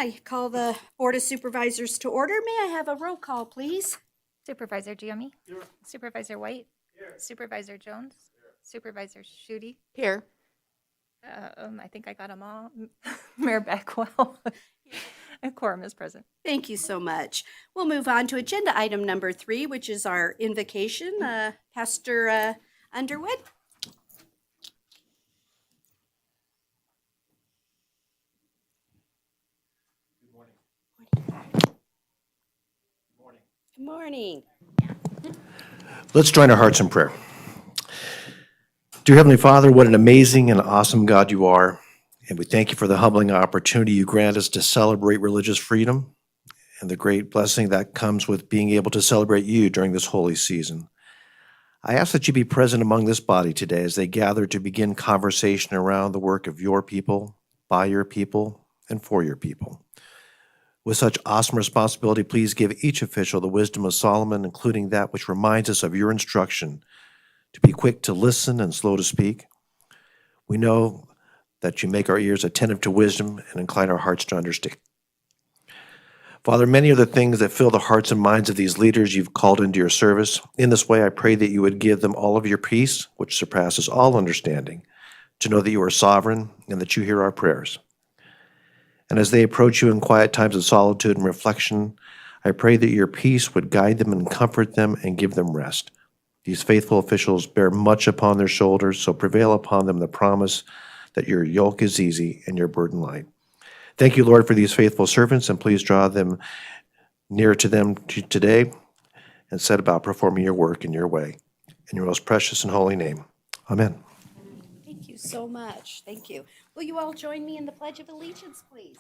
I call the Board of Supervisors to order. May I have a roll call, please? Supervisor Giammi. Here. Supervisor White. Here. Supervisor Jones. Here. Supervisor Schutte. Here. I think I got them all. Mayor Beckwell. A quorum is present. Thank you so much. We'll move on to agenda item number 3, which is our invocation. Pastor Underwood. Good morning. Let's join our hearts in prayer. Dear Heavenly Father, what an amazing and awesome God you are. And we thank you for the humbling opportunity you grant us to celebrate religious freedom and the great blessing that comes with being able to celebrate you during this holy season. I ask that you be present among this body today as they gather to begin conversation around the work of your people, by your people, and for your people. With such awesome responsibility, please give each official the wisdom of Solomon, including that which reminds us of your instruction to be quick to listen and slow to speak. We know that you make our ears attentive to wisdom and incline our hearts to understand. Father, many are the things that fill the hearts and minds of these leaders you've called into your service. In this way, I pray that you would give them all of your peace, which surpasses all understanding, to know that you are sovereign and that you hear our prayers. And as they approach you in quiet times of solitude and reflection, I pray that your peace would guide them and comfort them and give them rest. These faithful officials bear much upon their shoulders, so prevail upon them the promise that your yoke is easy and your burden light. Thank you, Lord, for these faithful servants, and please draw them near to them today and set about performing your work in your way. In your most precious and holy name. Amen. Thank you so much. Thank you. Will you all join me in the Pledge of Allegiance, please?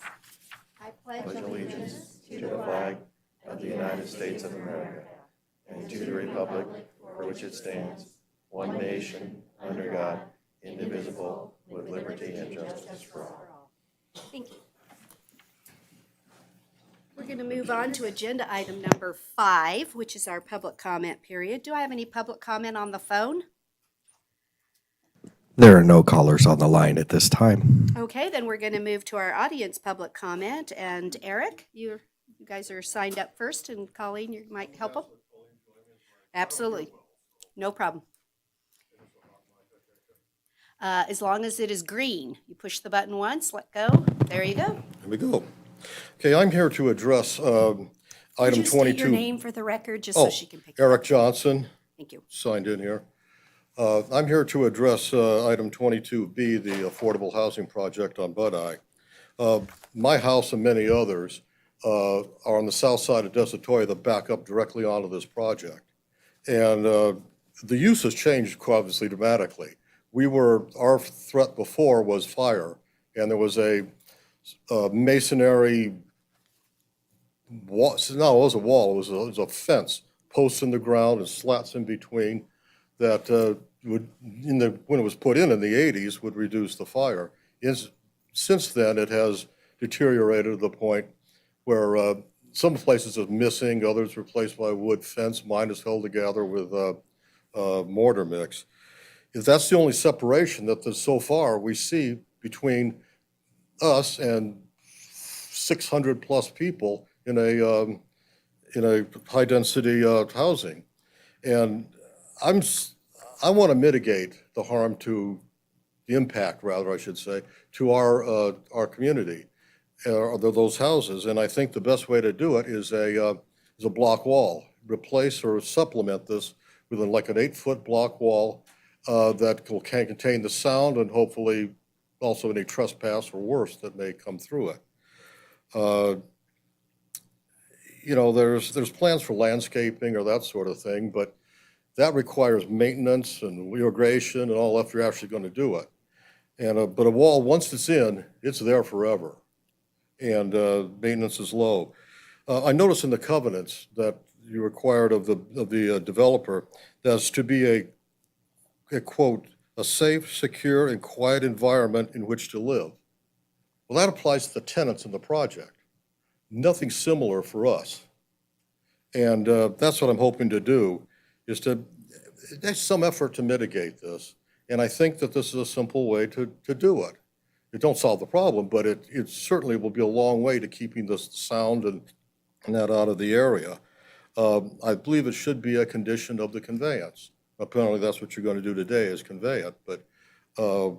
I pledge allegiance to the flag of the United States of America and to the republic for which it stands, one nation, under God, indivisible, with liberty and justice for all. Thank you. We're going to move on to agenda item number 5, which is our public comment period. Do I have any public comment on the phone? There are no callers on the line at this time. Okay, then we're going to move to our audience public comment. And Eric, you guys are signed up first, and Colleen, you might help them? Absolutely. No problem. As long as it is green. You push the button once, let go. There you go. Here we go. Okay, I'm here to address item 22. Could you state your name for the record, just so she can pick it up? Eric Johnson, Thank you. signed in here. I'm here to address item 22B, the affordable housing project on Bud-Eye. My house and many others are on the south side of Desitoya that back up directly onto this project. And the use has changed obviously dramatically. Our threat before was fire, and there was a masonry wall. No, it was a wall. It was a fence, posts in the ground and slats in between that when it was put in the 80s, would reduce the fire. Since then, it has deteriorated to the point where some places are missing, others replaced by wood fence. Mine is held together with mortar mix. If that's the only separation that so far we see between us and 600 plus people in a high density housing, and I want to mitigate the harm to the impact, rather I should say, to our community, those houses, and I think the best way to do it is a block wall. Replace or supplement this with like an 8-foot block wall that can contain the sound and hopefully also any trespass or worse that may come through it. There's plans for landscaping or that sort of thing, but that requires maintenance and irrigation and all after you're actually going to do it. And but a wall, once it's in, it's there forever, and maintenance is low. I noticed in the covenants that you required of the developer that's to be a quote, a safe, secure, and quiet environment in which to live. Well, that applies to the tenants in the project. Nothing similar for us. And that's what I'm hoping to do, is there's some effort to mitigate this. And I think that this is a simple way to do it. It don't solve the problem, but it certainly will be a long way to keeping the sound and that out of the area. I believe it should be a condition of the conveyance. Apparently, that's what you're going to do today is convey it, but, you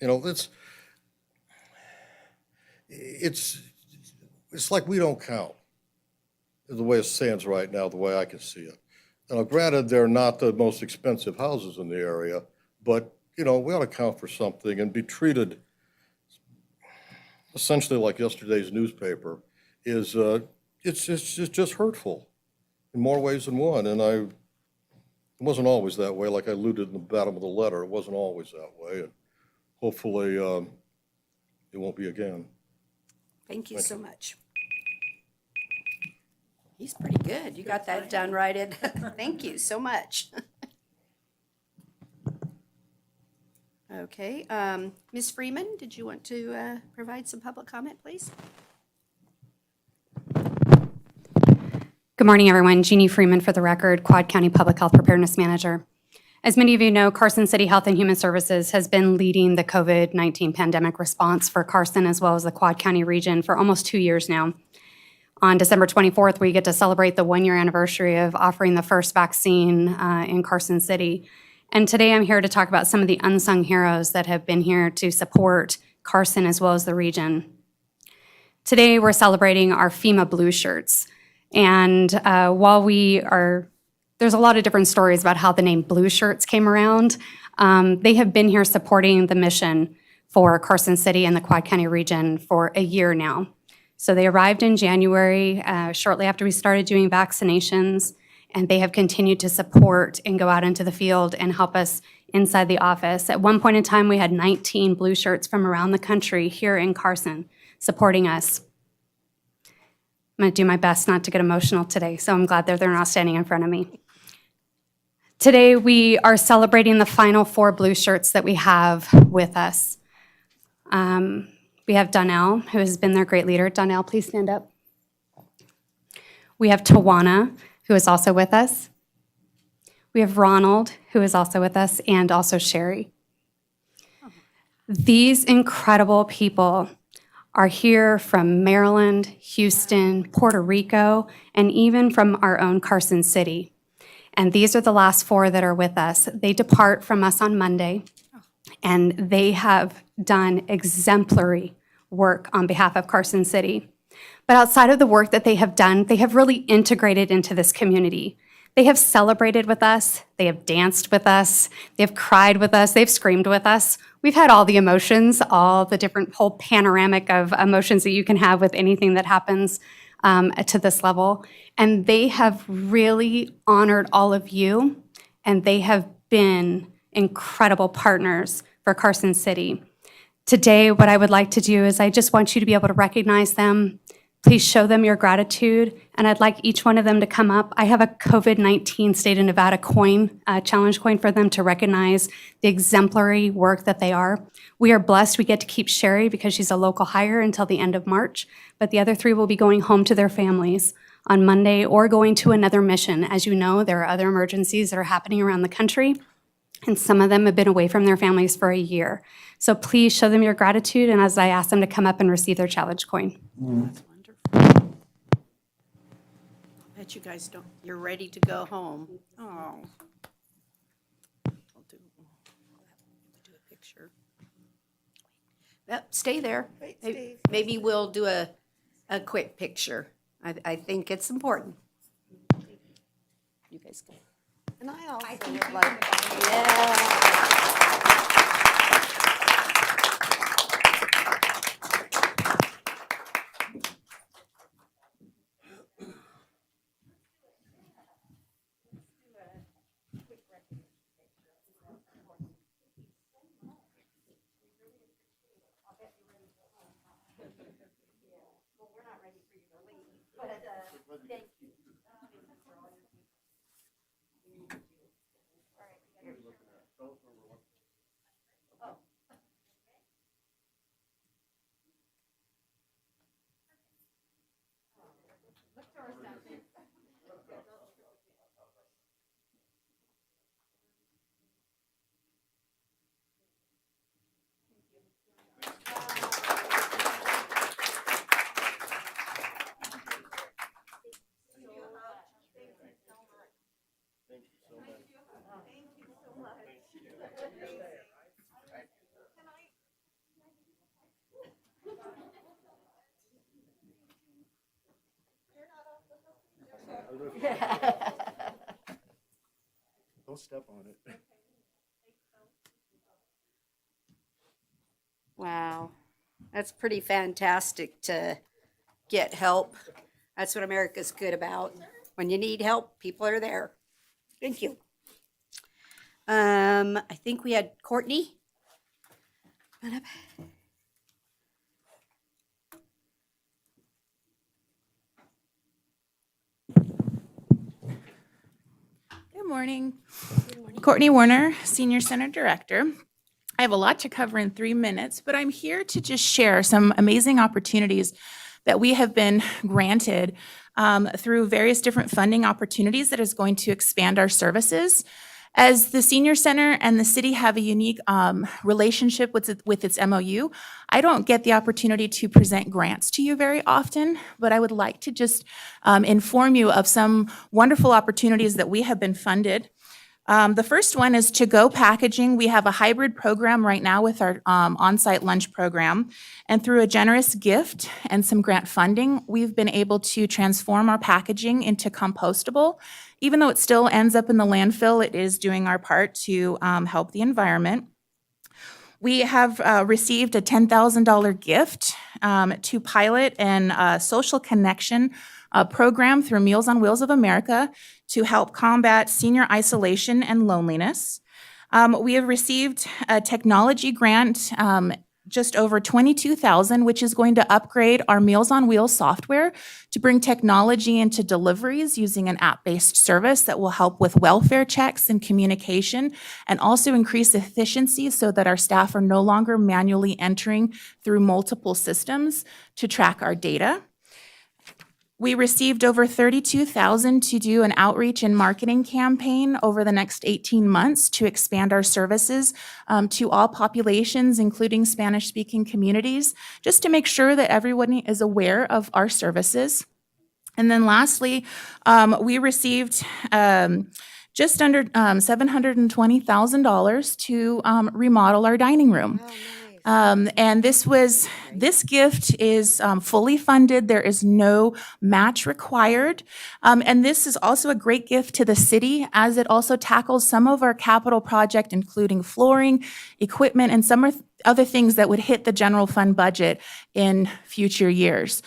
know, it's like we don't count, the way it stands right now, the way I can see it. Now, granted, they're not the most expensive houses in the area, but, you know, we ought to count for something and be treated essentially like yesterday's newspaper is, it's just hurtful in more ways than one. And it wasn't always that way, like I alluded in the bottom of the letter. It wasn't always that way. And hopefully it won't be again. Thank you so much. He's pretty good. You got that done right, Ed. Thank you so much. Okay, Ms. Freeman, did you want to provide some public comment, please? Good morning, everyone. Jeannie Freeman for the record, Quad County Public Health Preparedness Manager. As many of you know, Carson City Health and Human Services has been leading the COVID-19 pandemic response for Carson as well as the Quad County region for almost 2 years now. On December 24th, we get to celebrate the 1-year anniversary of offering the first vaccine in Carson City. And today I'm here to talk about some of the unsung heroes that have been here to support Carson as well as the region. Today we're celebrating our FEMA Blue Shirts. And while there's a lot of different stories about how the name Blue Shirts came around, they have been here supporting the mission for Carson City and the Quad County region for a year now. So they arrived in January, shortly after we started doing vaccinations, and they have continued to support and go out into the field and help us inside the office. At one point in time, we had 19 Blue Shirts from around the country here in Carson supporting us. I'm going to do my best not to get emotional today, so I'm glad that they're not standing in front of me. Today, we are celebrating the final 4 Blue Shirts that we have with us. We have Donnell, who has been their great leader. Donnell, please stand up. We have Tawana, who is also with us. We have Ronald, who is also with us, and also Sherry. These incredible people are here from Maryland, Houston, Puerto Rico, and even from our own Carson City. And these are the last 4 that are with us. They depart from us on Monday, and they have done exemplary work on behalf of Carson City. But outside of the work that they have done, they have really integrated into this community. They have celebrated with us, they have danced with us, they have cried with us, they've screamed with us. We've had all the emotions, all the different whole panoramic of emotions that you can have with anything that happens to this level. And they have really honored all of you, and they have been incredible partners for Carson City. Today, what I would like to do is I just want you to be able to recognize them. Please show them your gratitude, and I'd like each one of them to come up. I have a COVID-19 State of Nevada coin, challenge coin for them to recognize the exemplary work that they are. We are blessed we get to keep Sherry because she's a local hire until the end of March, but the other 3 will be going home to their families on Monday or going to another mission. As you know, there are other emergencies that are happening around the country, and some of them have been away from their families for a year. So please show them your gratitude, and as I ask them to come up and receive their challenge coin. That's wonderful. I bet you guys you're ready to go home. Oh. We'll do a picture. Yep, stay there. Maybe we'll do a quick picture. I think it's important. You guys go. And I also would like, yeah. Don't step on it. Wow, that's pretty fantastic to get help. That's what America's good about. When you need help, people are there. Thank you. I think we had Courtney. Come on up. Good morning. Courtney Warner, Senior Center Director. I have a lot to cover in 3 minutes, but I'm here to just share some amazing opportunities that we have been granted through various different funding opportunities that is going to expand our services. As the Senior Center and the city have a unique relationship with its MOU, I don't get the opportunity to present grants to you very often, but I would like to just inform you of some wonderful opportunities that we have been funded. The first one is to-go packaging. We have a hybrid program right now with our on-site lunch program. And through a generous gift and some grant funding, we've been able to transform our packaging into compostable. Even though it still ends up in the landfill, it is doing our part to help the environment. We have received a $10,000 gift to pilot a social connection program through Meals on Wheels of America to help combat senior isolation and loneliness. We have received a technology grant, just over $22,000, which is going to upgrade our Meals on Wheels software to bring technology into deliveries using an app-based service that will help with welfare checks and communication, and also increase efficiency so that our staff are no longer manually entering through multiple systems to track our data. We received over $32,000 to do an outreach and marketing campaign over the next 18 months to expand our services to all populations, including Spanish-speaking communities, just to make sure that everyone is aware of our services. And then lastly, we received just under $720,000 to remodel our dining room. And this gift is fully funded. There is no match required. And this is also a great gift to the city as it also tackles some of our capital project, including flooring, equipment, and some other things that would hit the general fund budget in future years.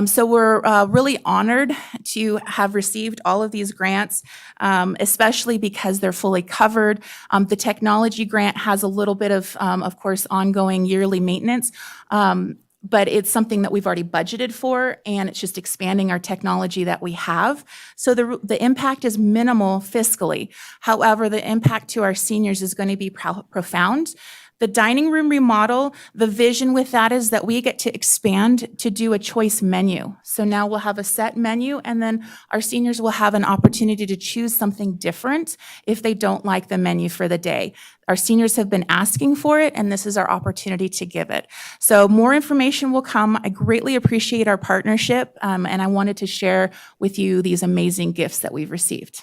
So we're really honored to have received all of these grants, especially because they're fully covered. The technology grant has a little bit of course, ongoing yearly maintenance, but it's something that we've already budgeted for, and it's just expanding our technology that we have. So the impact is minimal fiscally. However, the impact to our seniors is going to be profound. The dining room remodel, the vision with that is that we get to expand to do a choice menu. So now we'll have a set menu, and then our seniors will have an opportunity to choose something different if they don't like the menu for the day. Our seniors have been asking for it, and this is our opportunity to give it. So more information will come. I greatly appreciate our partnership, and I wanted to share with you these amazing gifts that we've received.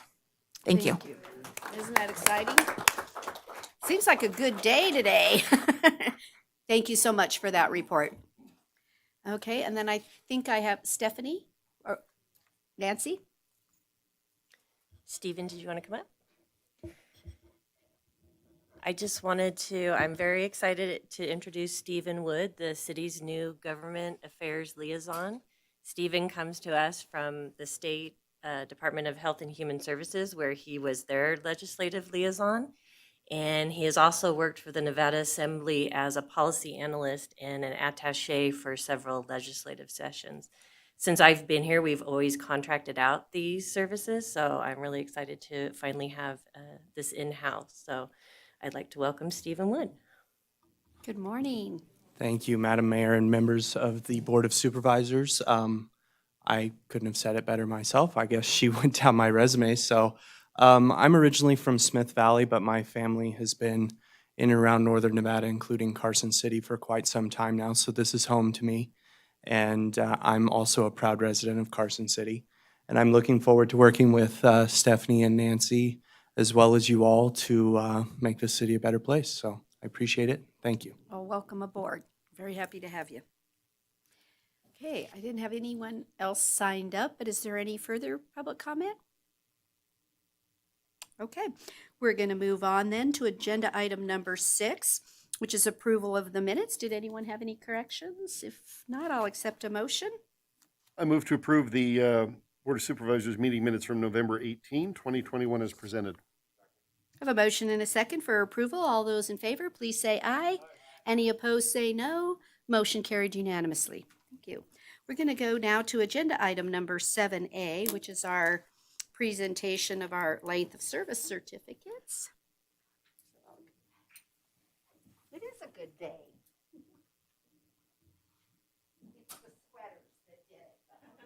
Thank you. Isn't that exciting? Seems like a good day today. Thank you so much for that report. Okay, and then I think I have Stephanie or Nancy. Stephen, did you want to come up? I just wanted to, I'm very excited to introduce Stephen Wood, the city's new government affairs liaison. Stephen comes to us from the state Department of Health and Human Services, where he was their legislative liaison. And he has also worked for the Nevada Assembly as a policy analyst and an attaché for several legislative sessions. Since I've been here, we've always contracted out these services, so I'm really excited to finally have this in-house. So I'd like to welcome Stephen Wood. Good morning. Thank you, Madam Mayor and members of the Board of Supervisors. I couldn't have said it better myself. I guess she went down my resume. So I'm originally from Smith Valley, but my family has been in and around northern Nevada, including Carson City, for quite some time now. So this is home to me. And I'm also a proud resident of Carson City. And I'm looking forward to working with Stephanie and Nancy, as well as you all, to make this city a better place. So I appreciate it. Thank you. Well, welcome aboard. Very happy to have you. Okay, I didn't have anyone else signed up, but is there any further public comment? Okay, we're going to move on then to agenda item number 6, which is approval of the minutes. Did anyone have any corrections? If not, I'll accept a motion. I move to approve the Board of Supervisors meeting minutes from November 18, 2021 as presented. I have a motion and a second for approval. All those in favor, please say aye. Any opposed, say no. Motion carried unanimously. Thank you. We're going to go now to agenda item number 7A, which is our presentation of our length of service certificates. It is a good day. It's the sweaters that did it.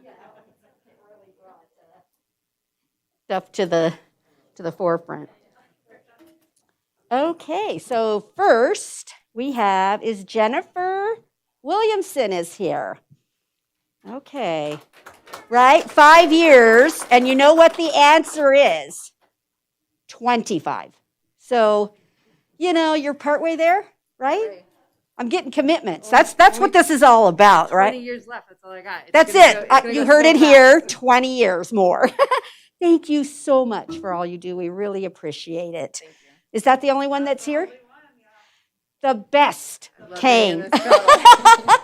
You know, it really brought stuff to the forefront. Okay, so first we have is Jennifer Williamson is here. Okay, right? 5 years, and you know what the answer is? 25. So, you know, you're partway there, right? I'm getting commitments. That's what this is all about, right? 20 years left, that's all I got. It's That's gonna it. go- it's gonna You go heard so it here, fast. 20 years more. Thank you so much for all you do. We really appreciate it. Thank you. Is that the only one that's here? The best Love being came. in this battle.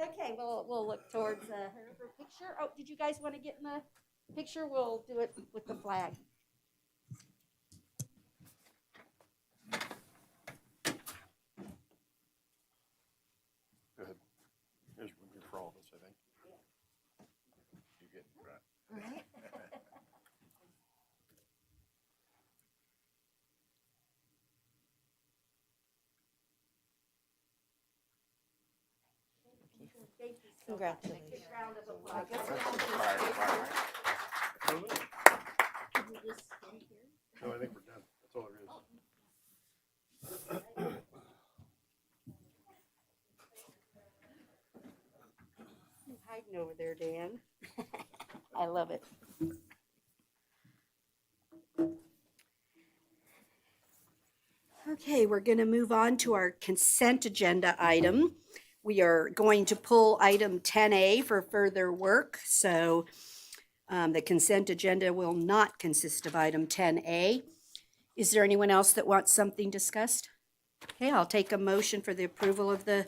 Okay, we'll look towards her for a picture. Oh, did you guys want to get in the picture? We'll do it with the flag. Go ahead. Here's one here for all of us, I think. You get right. Congratulations. No, I think we're done. That's all there is. Hiding over there, Dan. I love it. Okay, we're going to move on to our consent agenda item. We are going to pull item 10A for further work, so the consent agenda will not consist of item 10A. Is there anyone else that wants something discussed? Okay, I'll take a motion for the approval of the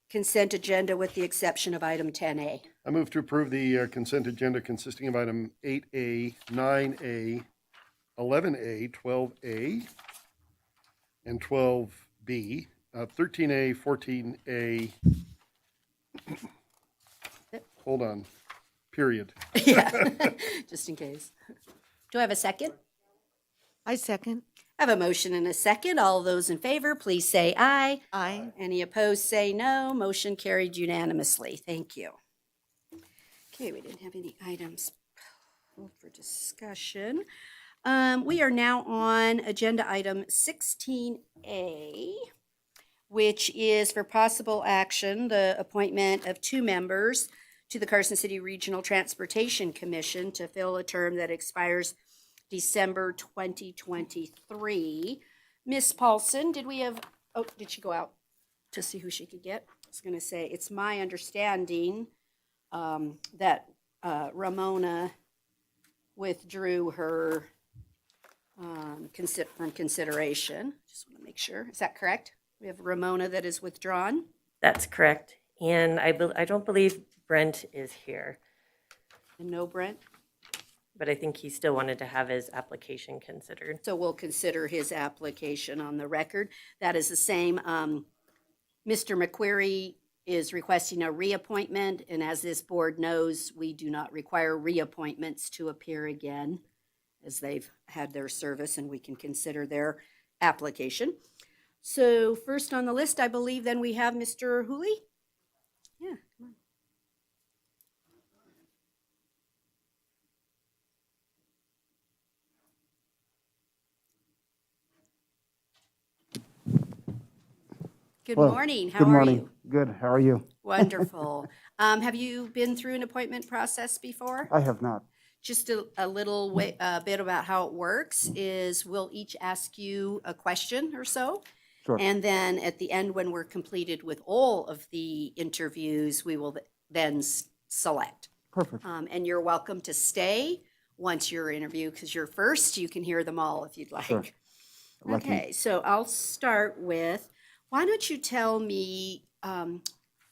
consent agenda with the exception of item 10A. I move to approve the consent agenda consisting of item 8A, 9A, 11A, 12A, and 12B, 13A, 14A, hold on, period. Yeah, just in case. Do I have a second? I second. I have a motion and a second. All those in favor, please say aye. Aye. Any opposed, say no. Motion carried unanimously. Thank you. Okay, we didn't have any items pulled for discussion. We are now on agenda item 16A, which is for possible action, the appointment of 2 members to the Carson City Regional Transportation Commission to fill a term that expires December 2023. Miss Paulson, did she go out to see who she could get? I was going to say, it's my understanding that Ramona withdrew her from consideration. Just want to make sure. Is that correct? We have Ramona that is withdrawn. That's correct. And I don't believe Brent is here, And no Brent. but I think he still wanted to have his application considered. So we'll consider his application on the record. That is the same. Mr. McQuarrie is requesting a reappointment, and as this board knows, we do not require reappointments to appear again, as they've had their service, and we can consider their application. So first on the list, I believe then we have Mr. Hooley. Yeah, come on. Good Hello. morning. How Good are morning. you? Good. How are you? Wonderful. Have you been through an appointment process before? I have not. Just a little bit about how it works is we'll each ask you a question or so. Sure. And then at the end, when we're completed with all of the interviews, we will then select. Perfect. And you're welcome to stay once your interview, because you're first, you can hear them all if you'd Sure. like. Lucky. Okay, so I'll start with, why don't you tell me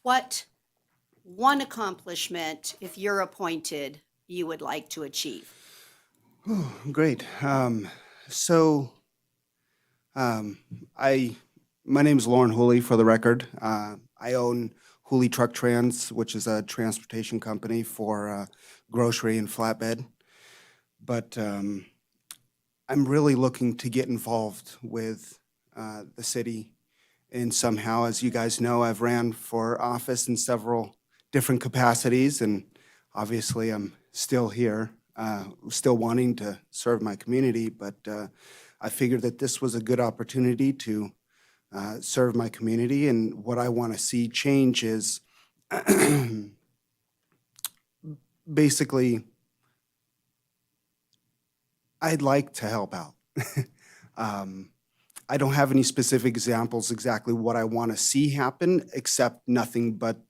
what one accomplishment, if you're appointed, you would like to achieve? Great. So, my name is Lauren Hooley, for the record. I own Hooley Truck Trans, which is a transportation company for grocery and flatbed. But I'm really looking to get involved with the city in somehow. As you guys know, I've ran for office in several different capacities, and obviously I'm still here, still wanting to serve my community, but I figured that this was a good opportunity to serve my community, and what I want to see change is basically I'd like to help out. I don't have any specific examples exactly what I want to see happen, except nothing but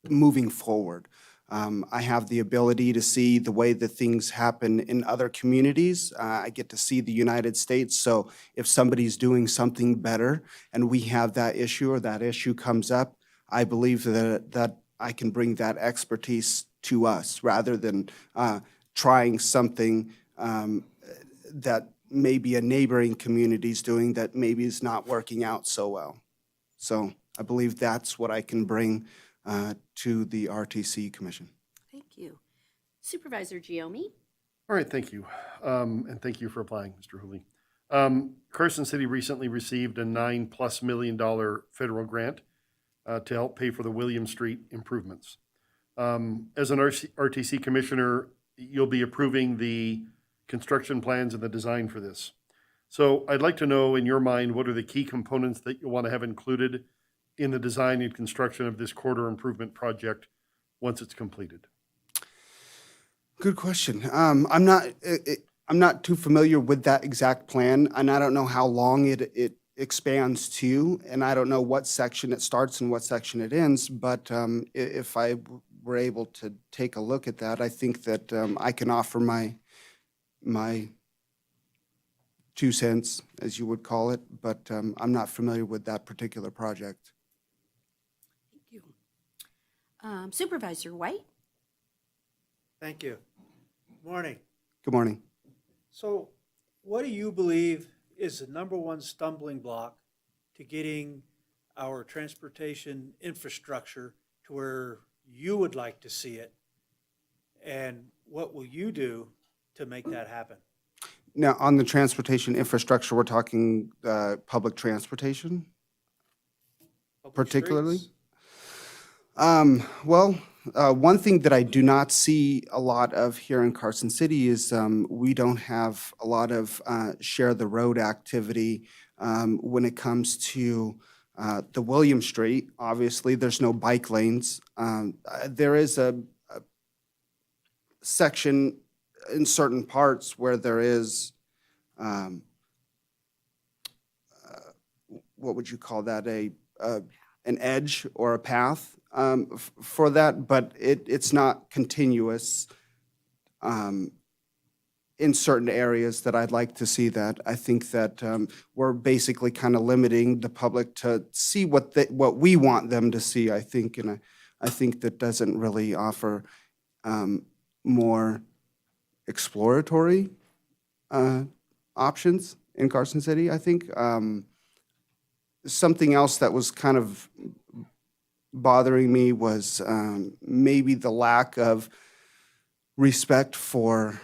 moving forward. I have the ability to see the way that things happen in other communities. I get to see the United States. So if somebody's doing something better and we have that issue or that issue comes up, I believe that I can bring that expertise to us rather than trying something that maybe a neighboring community's doing that maybe is not working out so well. So I believe that's what I can bring to the RTC Commission. Thank you. Supervisor Giomi? All right, thank you. And thank you for applying, Mr. Hooley. Carson City recently received a $9+ million federal grant to help pay for the William Street improvements. As an RTC commissioner, you'll be approving the construction plans and the design for this. So I'd like to know, in your mind, what are the key components that you want to have included in the design and construction of this corridor improvement project once it's completed? Good question. I'm not too familiar with that exact plan, and I don't know how long it expands to, and I don't know what section it starts and what section it ends. But if I were able to take a look at that, I think that I can offer my 2 cents, as you would call it. But I'm not familiar with that particular project. Thank you. Supervisor White? Thank you. Morning. Good morning. So what do you believe is the number one stumbling block to getting our transportation infrastructure to where you would like to see it? And what will you do to make that happen? Now, on the transportation infrastructure, we're talking public transportation? Public Particularly? streets? Well, one thing that I do not see a lot of here in Carson City is we don't have a lot of share the road activity when it comes to the William Street. Obviously, there's no bike lanes. There is a section in certain parts where there is, what would you call that, an edge or a path for that, but it's not continuous in certain areas that I'd like to see that. I think that we're basically kind of limiting the public to see what we want them to see, I think, and I think that doesn't really offer more exploratory options in Carson City, I think. Something else that was kind of bothering me was maybe the lack of respect for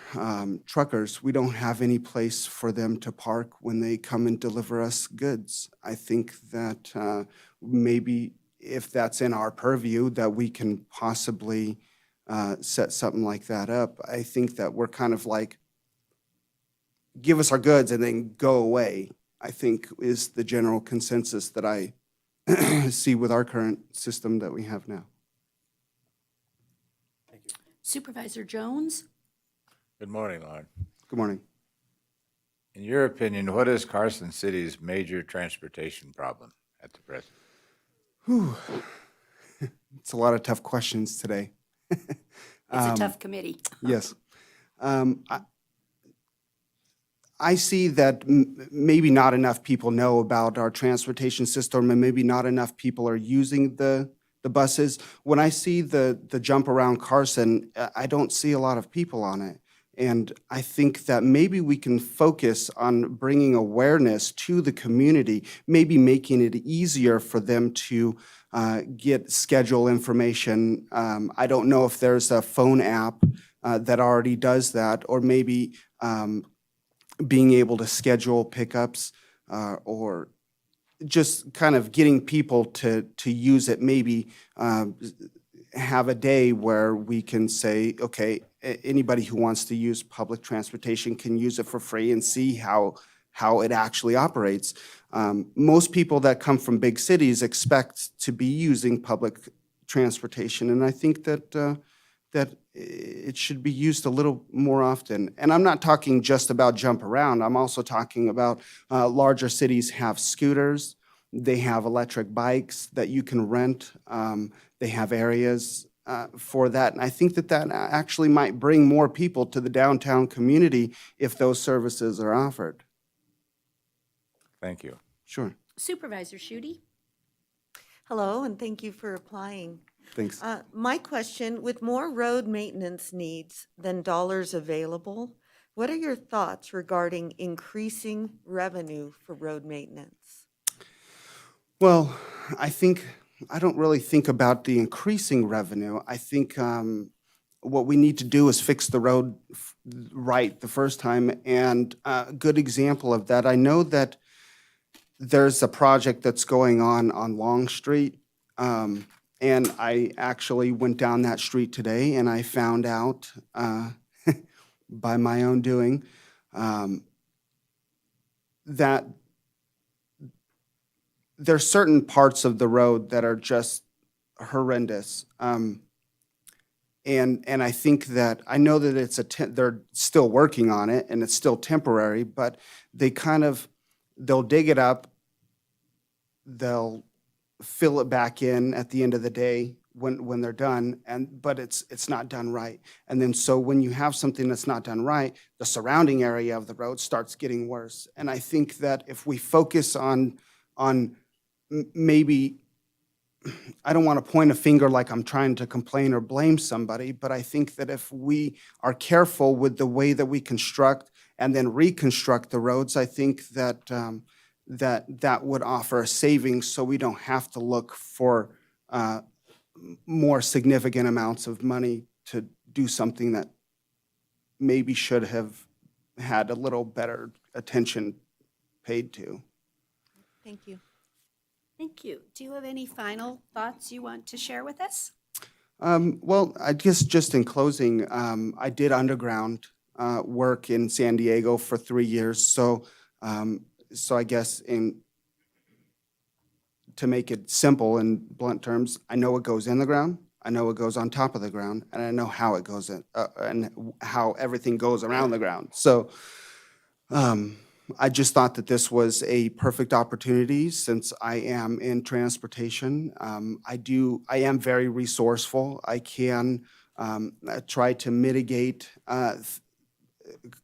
truckers. We don't have any place for them to park when they come and deliver us goods. I think that maybe if that's in our purview, that we can possibly set something like that up. I think that we're kind of like, give us our goods and then go away, I think is the general consensus that I see with our current system that we have now. Thank you. Supervisor Jones? Good morning, Lauren. Good morning. In your opinion, what is Carson City's major transportation problem at the present? Whew. It's a lot of tough questions today. It's a tough committee. Yes. I see that maybe not enough people know about our transportation system, and maybe not enough people are using the buses. When I see the jump around Carson, I don't see a lot of people on it. And I think that maybe we can focus on bringing awareness to the community, maybe making it easier for them to get schedule information. I don't know if there's a phone app that already does that, or maybe being able to schedule pickups or just kind of getting people to use it, maybe have a day where we can say, okay, anybody who wants to use public transportation can use it for free and see how it actually operates. Most people that come from big cities expect to be using public transportation, and I think that it should be used a little more often. And I'm not talking just about jump around. I'm also talking about larger cities have scooters. They have electric bikes that you can rent. They have areas for that. And I think that actually might bring more people to the downtown community if those services are offered. Thank you. Sure. Supervisor Schutte? Hello, and thank you for applying. Thanks. My question, with more road maintenance needs than dollars available, what are your thoughts regarding increasing revenue for road maintenance? Well, I don't really think about the increasing revenue. I think what we need to do is fix the road right the first time. And a good example of that, I know that there's a project that's going on Long Street. And I actually went down that street today and I found out by my own doing that there's certain parts of the road that are just horrendous. And I think that, I know that they're still working on it and it's still temporary, but they'll dig it up, they'll fill it back in at the end of the day when they're done, but it's not done right. And then so when you have something that's not done right, the surrounding area of the road starts getting worse. And I think that if we focus on maybe, I don't want to point a finger like I'm trying to complain or blame somebody, but I think that if we are careful with the way that we construct and then reconstruct the roads, I think that that would offer a savings so we don't have to look for more significant amounts of money to do something that maybe should have had a little better attention paid to. Thank you. Thank you. Do you have any final thoughts you want to share with us? Well, I guess just in closing, I did underground work in San Diego for 3 years. So I guess to make it simple in blunt terms, I know what goes in the ground, I know what goes on top of the ground, and I know how it goes in, and how everything goes around the ground. So I just thought that this was a perfect opportunity since I am in transportation. I am very resourceful. I can try to mitigate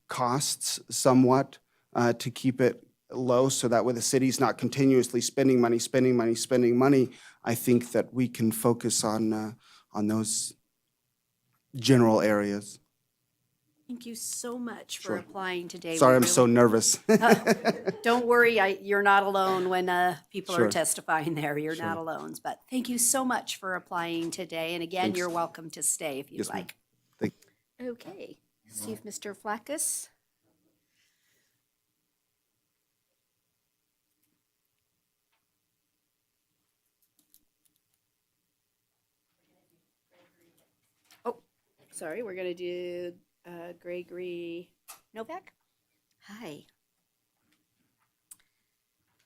costs somewhat to keep it low so that way the city's not continuously spending money. I think that we can focus on those general areas. Thank you so much for Sure. applying today. Sorry, We I'm so really- nervous. Don't worry, you're not alone when people are Sure. testifying there. You're not Sure. alone. But thank you so much for applying today. And again, Thanks. you're welcome to stay if you'd Yes, ma'am. like. Thank- Okay, see if Mr. Flackus. Oh, sorry, we're gonna do Gregory Novak. Hi.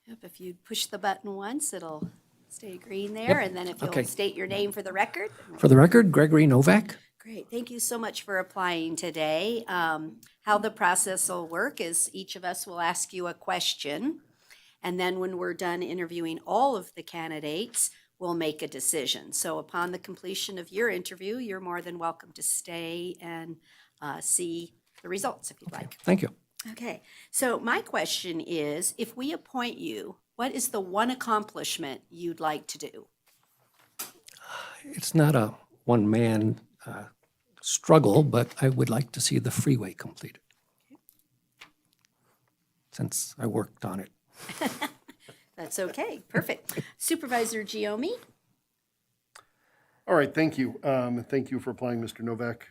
Yep, if you push the button once, it'll stay green there, and then if you'll Okay. state your name for the record. For the record, Gregory Novak. Great, thank you so much for applying today. How the process will work is each of us will ask you a question, and then when we're done interviewing all of the candidates, we'll make a decision. So upon the completion of your interview, you're more than welcome to stay and see the results if you'd like. Thank you. Okay, so my question is, if we appoint you, what is the one accomplishment you'd like to do? It's not a one-man struggle, but I would like to see the freeway completed, since I worked on it. That's okay, perfect. Supervisor Giomi? All right, thank you. Thank you for applying, Mr. Novak.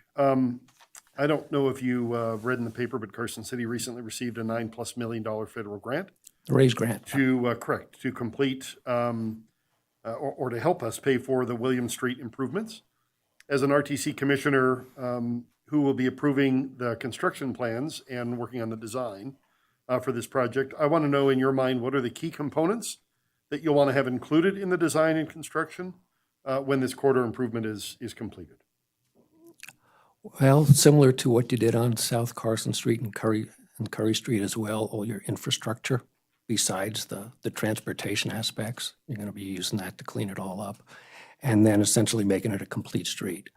I don't know if you read in the paper, but Carson City recently received a $9+ million federal grant The raise grant. to complete or to help us pay for the William Street improvements. As an RTC commissioner who will be approving the construction plans and working on the design for this project, I want to know in your mind, what are the key components that you'll want to have included in the design and construction when this corridor improvement is completed? Well, similar to what you did on South Carson Street and Curry Street as well, all your infrastructure, besides the transportation aspects. You're going to be using that to clean it all up. And then essentially making it a complete street.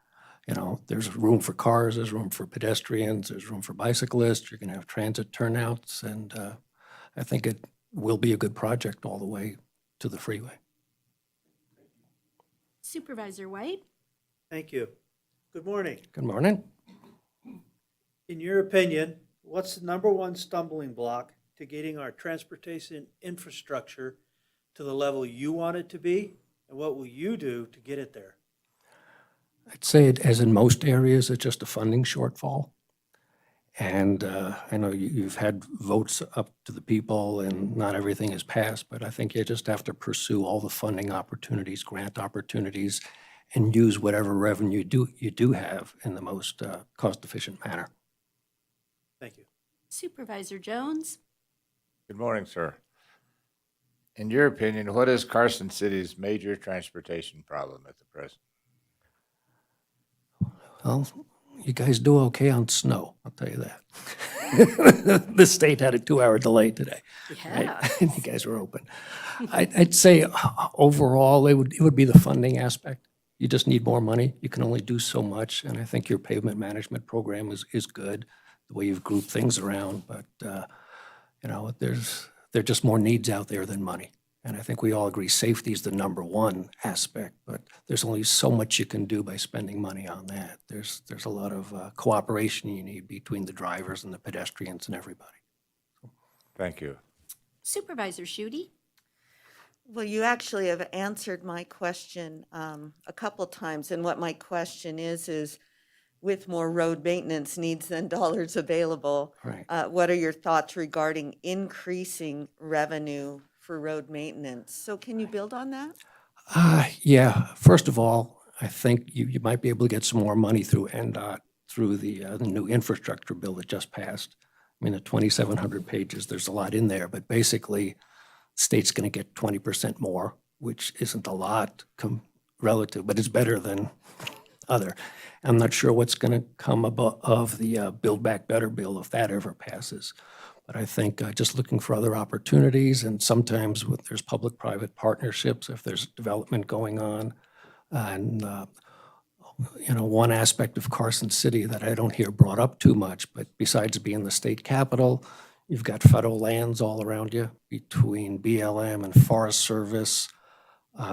You know, there's room for cars, there's room for pedestrians, there's room for bicyclists, you're going to have transit turnouts, and I think it will be a good project all the way to the freeway. Supervisor White? Thank you. Good morning. Good morning. In your opinion, what's the number one stumbling block to getting our transportation infrastructure to the level you want it to be? And what will you do to get it there? I'd say it, as in most areas, it's just a funding shortfall. And I know you've had votes up to the people and not everything is passed, but I think you just have to pursue all the funding opportunities, grant opportunities, and use whatever revenue you do have in the most cost-efficient manner. Thank you. Supervisor Jones? Good morning, sir. In your opinion, what is Carson City's major transportation problem at the present? Well, you guys do okay on snow, I'll tell you that. The state had a 2-hour delay today. Yeah. Right? You guys were open. I'd say overall, it would be the funding aspect. You just need more money. You can only do so much, and I think your pavement management program is good, the way you've grouped things around, but you know, there are just more needs out there than money. And I think we all agree safety is the number one aspect, but there's only so much you can do by spending money on that. There's a lot of cooperation you need between the drivers and the pedestrians and everybody. Thank you. Supervisor Schutte? Well, you actually have answered my question a couple times, and what my question is with more road maintenance needs than dollars available, Right. What are your thoughts regarding increasing revenue for road maintenance? So can you build on that? Yeah, first of all, I think you might be able to get some more money through NDOT, through the new infrastructure bill that just passed. I mean, at 2,700 pages, there's a lot in there, but basically, the state's going to get 20% more, which isn't a lot relative, but it's better than other. I'm not sure what's going to come of the Build Back Better bill if that ever passes. But I think just looking for other opportunities, and sometimes there's public-private partnerships if there's development going on. And you know, one aspect of Carson City that I don't hear brought up too much, but besides being the state capital, you've got federal lands all around you between BLM and Forest Service.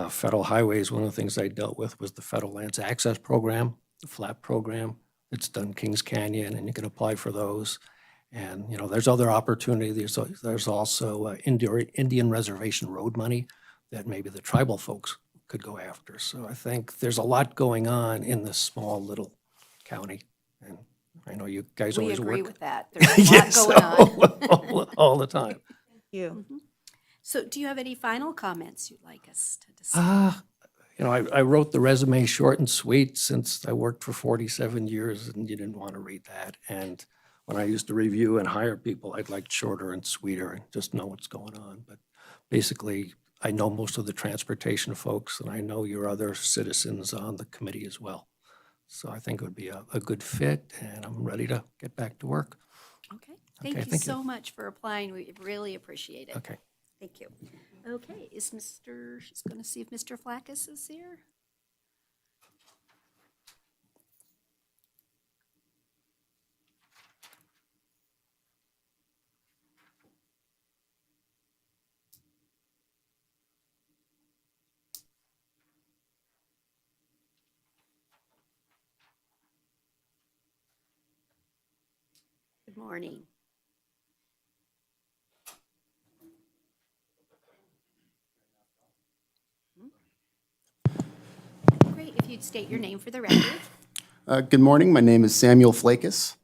Federal highways, one of the things I dealt with was the Federal Lands Access Program, the FLAP program. It's done Kings Canyon, and you can apply for those. And, you know, there's other opportunities. There's also Indian Reservation Road money that maybe the tribal folks could go after. So I think there's a lot going on in this small little county. And I know you guys We always work. agree with that. There's a lot Yes, going on. all the time. Thank you. So do you have any final comments you'd like us to discuss? You know, I wrote the resume short and sweet since I worked for 47 years, and you didn't want to read that. And when I used to review and hire people, I'd like shorter and sweeter and just know what's going on. But basically, I know most of the transportation folks, and I know your other citizens on the committee as well. So I think it would be a good fit, and I'm ready to get back to work. Okay, thank you so much for applying. We really appreciate it. Okay. Thank you. Okay, she's going to see if Mr. Flaccus is here. Good morning. Great, if you'd state your name for the record. Good morning. My name is Samuel Flakus.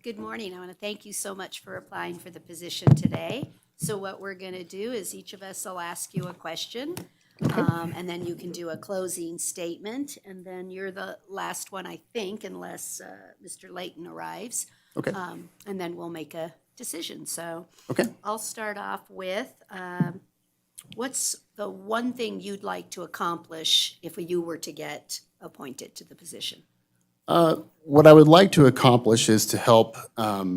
Good morning. I want to thank you so much for applying for the position today. So what we're going to do is each of us will ask you a question, and then you can do a closing statement, and then you're the last one, I think, unless Mr. Layton arrives. Okay. And then we'll make a decision. So Okay. I'll start off with, what's the one thing you'd like to accomplish if you were to get appointed to the position? What I would like to accomplish is to help, the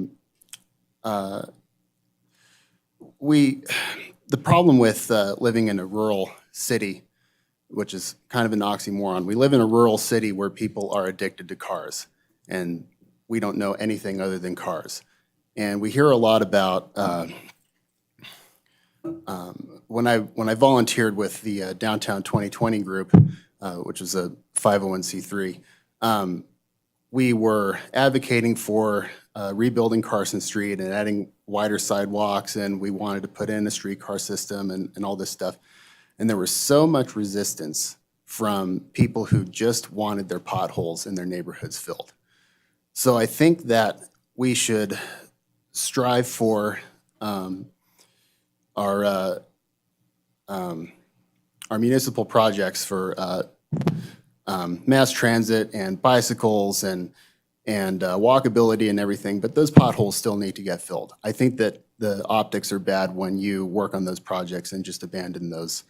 problem with living in a rural city, which is kind of an oxymoron, we live in a rural city where people are addicted to cars, and we don't know anything other than cars. And we hear a lot about, when I volunteered with the Downtown 2020 group, which was a 501c3, we were advocating for rebuilding Carson Street and adding wider sidewalks, and we wanted to put in a streetcar system and all this stuff. And there was so much resistance from people who just wanted their potholes in their neighborhoods filled. So I think that we should strive for our municipal projects for mass transit and bicycles and walkability and everything, but those potholes still need to get filled. I think that the optics are bad when you work on those projects and just abandon those,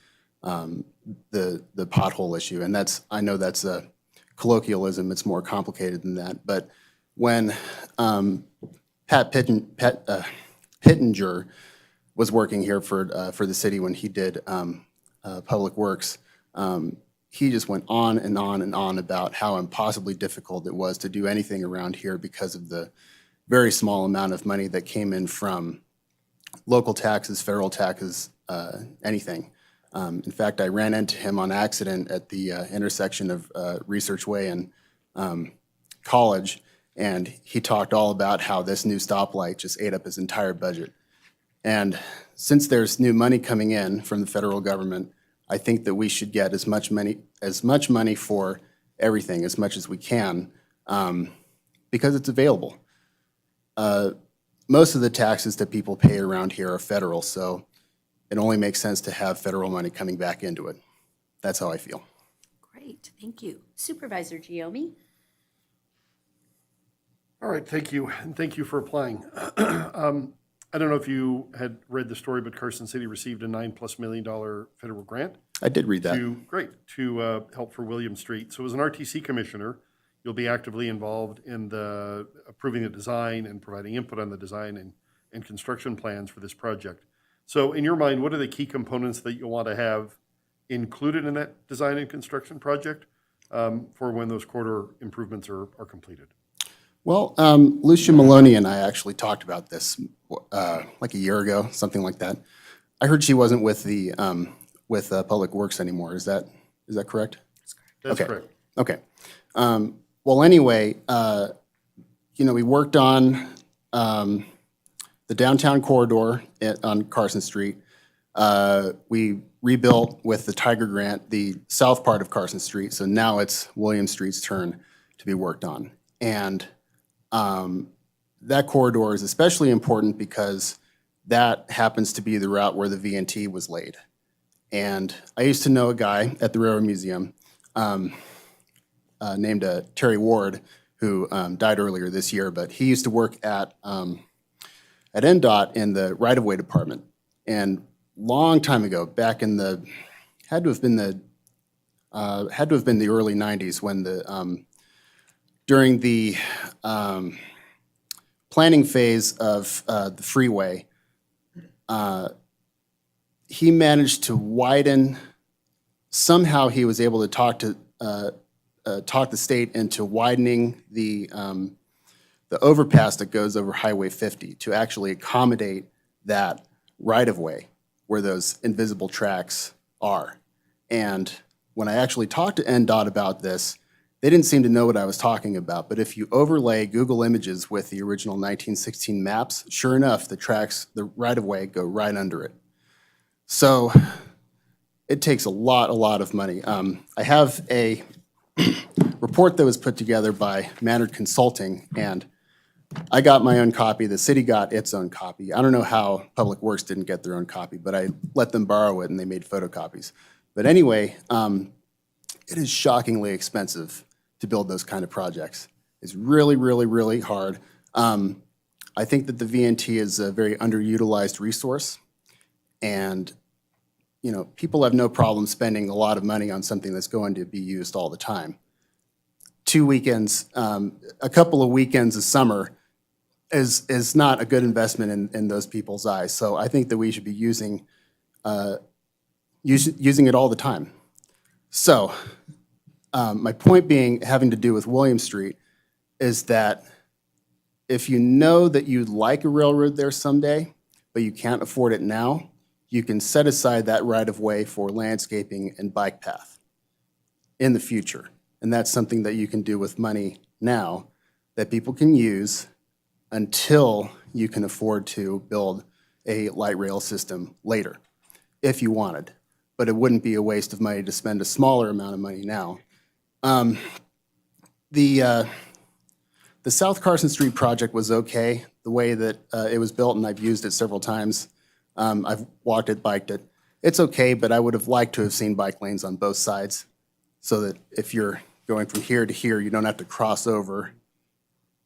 the pothole issue. And I know that's a colloquialism, it's more complicated than that. But when Pat Pittenger was working here for the city when he did Public Works, he just went on and on and on about how impossibly difficult it was to do anything around here because of the very small amount of money that came in from local taxes, federal taxes, anything. In fact, I ran into him on accident at the intersection of Research Way and College, and he talked all about how this new stoplight just ate up his entire budget. And since there's new money coming in from the federal government, I think that we should get as much money for everything, as much as we can, because it's available. Most of the taxes that people pay around here are federal, so it only makes sense to have federal money coming back into it. That's how I feel. Great, thank you. Supervisor Giomi? All right, thank you, and thank you for applying. I don't know if you had read the story, but Carson City received a $9+ million federal grant. I did read that. To help for William Street. So as an RTC commissioner, you'll be actively involved in the approving the design and providing input on the design and construction plans for this project. So in your mind, what are the key components that you'll want to have included in that design and construction project for when those corridor improvements are completed? Well, Lucia Maloney and I actually talked about this like a year ago, something like that. I heard she wasn't with the Public Works anymore. Is that correct? That's correct. Okay. Well, anyway, we worked on the downtown corridor on Carson Street. We rebuilt with the Tiger Grant the south part of Carson Street, so now it's William Street's turn to be worked on. And that corridor is especially important because that happens to be the route where the V&T was laid. And I used to know a guy at the Railroad Museum named Terry Ward, who died earlier this year, but he used to work at NDOT in the right-of-way department. And long time ago, back in had to have been the early 90s when during the planning phase of the freeway, he managed to widen. Somehow he was able to talk the state into widening the overpass that goes over Highway 50 to actually accommodate that right-of-way where those invisible tracks are. And when I actually talked to NDOT about this, they didn't seem to know what I was talking about. But if you overlay Google Images with the original 1916 maps, sure enough, the right-of-way go right under it. So it takes a lot of money. I have a report that was put together by Mannered Consulting, and I got my own copy. The city got its own copy. I don't know how Public Works didn't get their own copy, but I let them borrow it and they made photocopies. But anyway, it is shockingly expensive to build those kind of projects. It's really hard. I think that the VNT is a very underutilized resource, and people have no problem spending a lot of money on something that's going to be used all the time. 2 weekends, a couple of weekends a summer is not a good investment in those people's eyes. So I think that we should be using it all the time. So my point being, having to do with William Street, is that if you know that you'd like a railroad there someday, but you can't afford it now, you can set aside that right-of-way for landscaping and bike path in the future. And that's something that you can do with money now that people can use until you can afford to build a light rail system later, if you wanted. But it wouldn't be a waste of money to spend a smaller amount of money now. The South Carson Street project was okay, the way that it was built, and I've used it several times. I've walked it, biked it. It's okay, but I would have liked to have seen bike lanes on both sides so that if you're going from here to here, you don't have to cross over,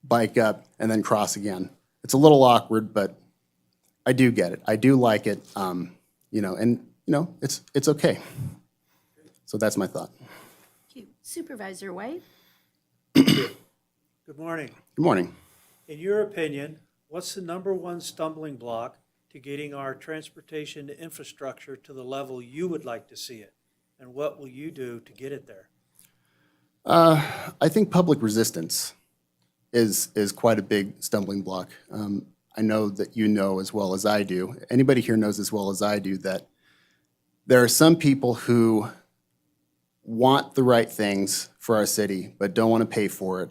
bike up, and then cross again. It's a little awkward, but I do get it. I do like it, it's okay. So that's my thought. Thank you. Supervisor White? Good morning. Good morning. In your opinion, what's the #1 stumbling block to getting our transportation infrastructure to the level you would like to see it? And what will you do to get it there? I think public resistance is quite a big stumbling block. I know that you know as well as I do, anybody here knows as well as I do, that there are some people who want the right things for our city but don't want to pay for it,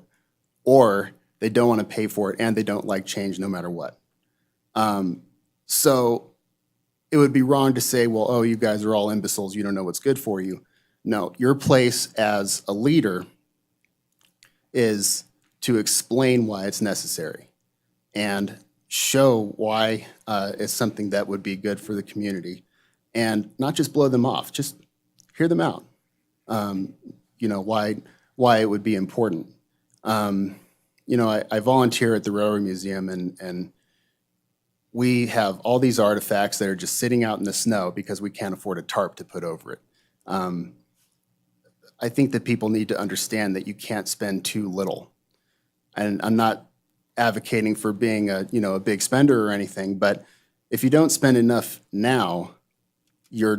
or they don't want to pay for it and they don't like change no matter what. So it would be wrong to say, well, oh, you guys are all imbeciles, you don't know what's good for you. No, your place as a leader is to explain why it's necessary and show why it's something that would be good for the community, and not just blow them off, just hear them out. Why it would be important. I volunteer at the Railroad Museum, and we have all these artifacts that are just sitting out in the snow because we can't afford a tarp to put over it. I think that people need to understand that you can't spend too little. And I'm not advocating for being a big spender or anything, but if you don't spend enough now, you're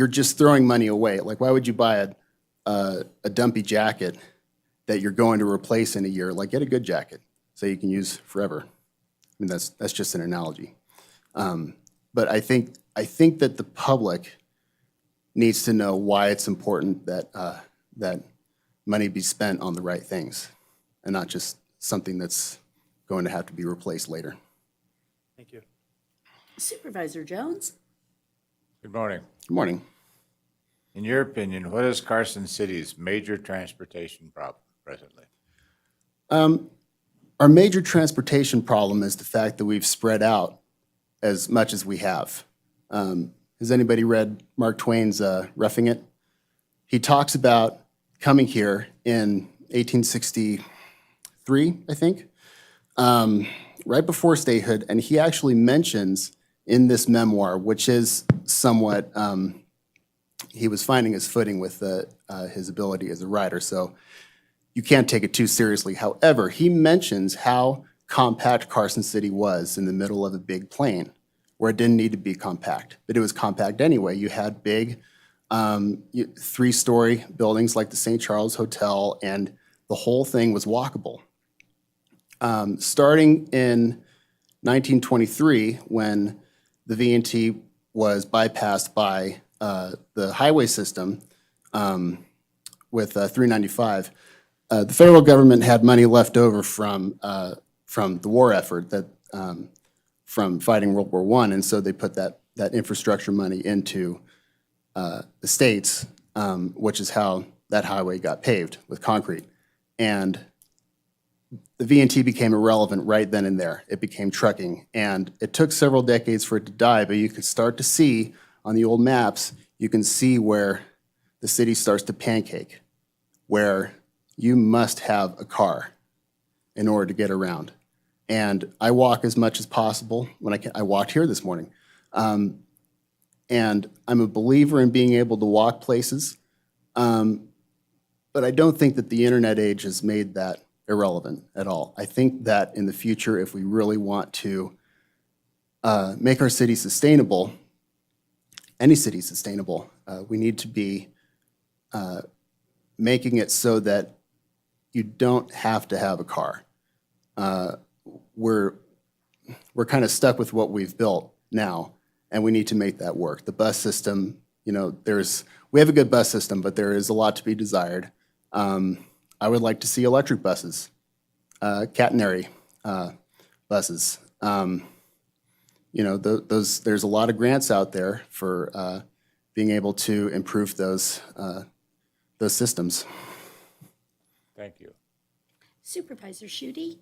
just throwing money away. Like, why would you buy a dumpy jacket that you're going to replace in a year? Like, get a good jacket so you can use forever. I mean, that's just an analogy. But I think that the public needs to know why it's important that money be spent on the right things and not just something that's going to have to be replaced later. Thank you. Supervisor Jones? Good morning. Good morning. In your opinion, what is Carson City's major transportation problem presently? Our major transportation problem is the fact that we've spread out as much as we have. Has anybody read Mark Twain's Roughing It? He talks about coming here in 1863, I think, right before statehood, and he actually mentions in this memoir, which is somewhat, he was finding his footing with his ability as a writer, so you can't take it too seriously. However, he mentions how compact Carson City was in the middle of a big plain, where it didn't need to be compact, but it was compact anyway. You had big 3-story buildings like the St. Charles Hotel, and the whole thing was walkable. Starting in 1923, when the VNT was bypassed by the highway system, with 395. The federal government had money left over from the war effort that from fighting World War I, and so they put that infrastructure money into the states, which is how that highway got paved with concrete. And the V&T became irrelevant right then and there. It became trucking, and it took several decades for it to die, but you could start to see on the old maps, you can see where the city starts to pancake, where you must have a car in order to get around. And I walk as much as possible when I can. I walked here this morning. And I'm a believer in being able to walk places, but I don't think that the internet age has made that irrelevant at all. I think that in the future, if we really want to make our city sustainable, any city sustainable, we need to be making it so that you don't have to have a car. We're kind of stuck with what we've built now, and we need to make that work. The bus system, you know, we have a good bus system, but there is a lot to be desired. I would like to see electric buses, catenary buses. You know, there's a lot of grants out there for being able to improve those systems. Thank you. Supervisor Schutte?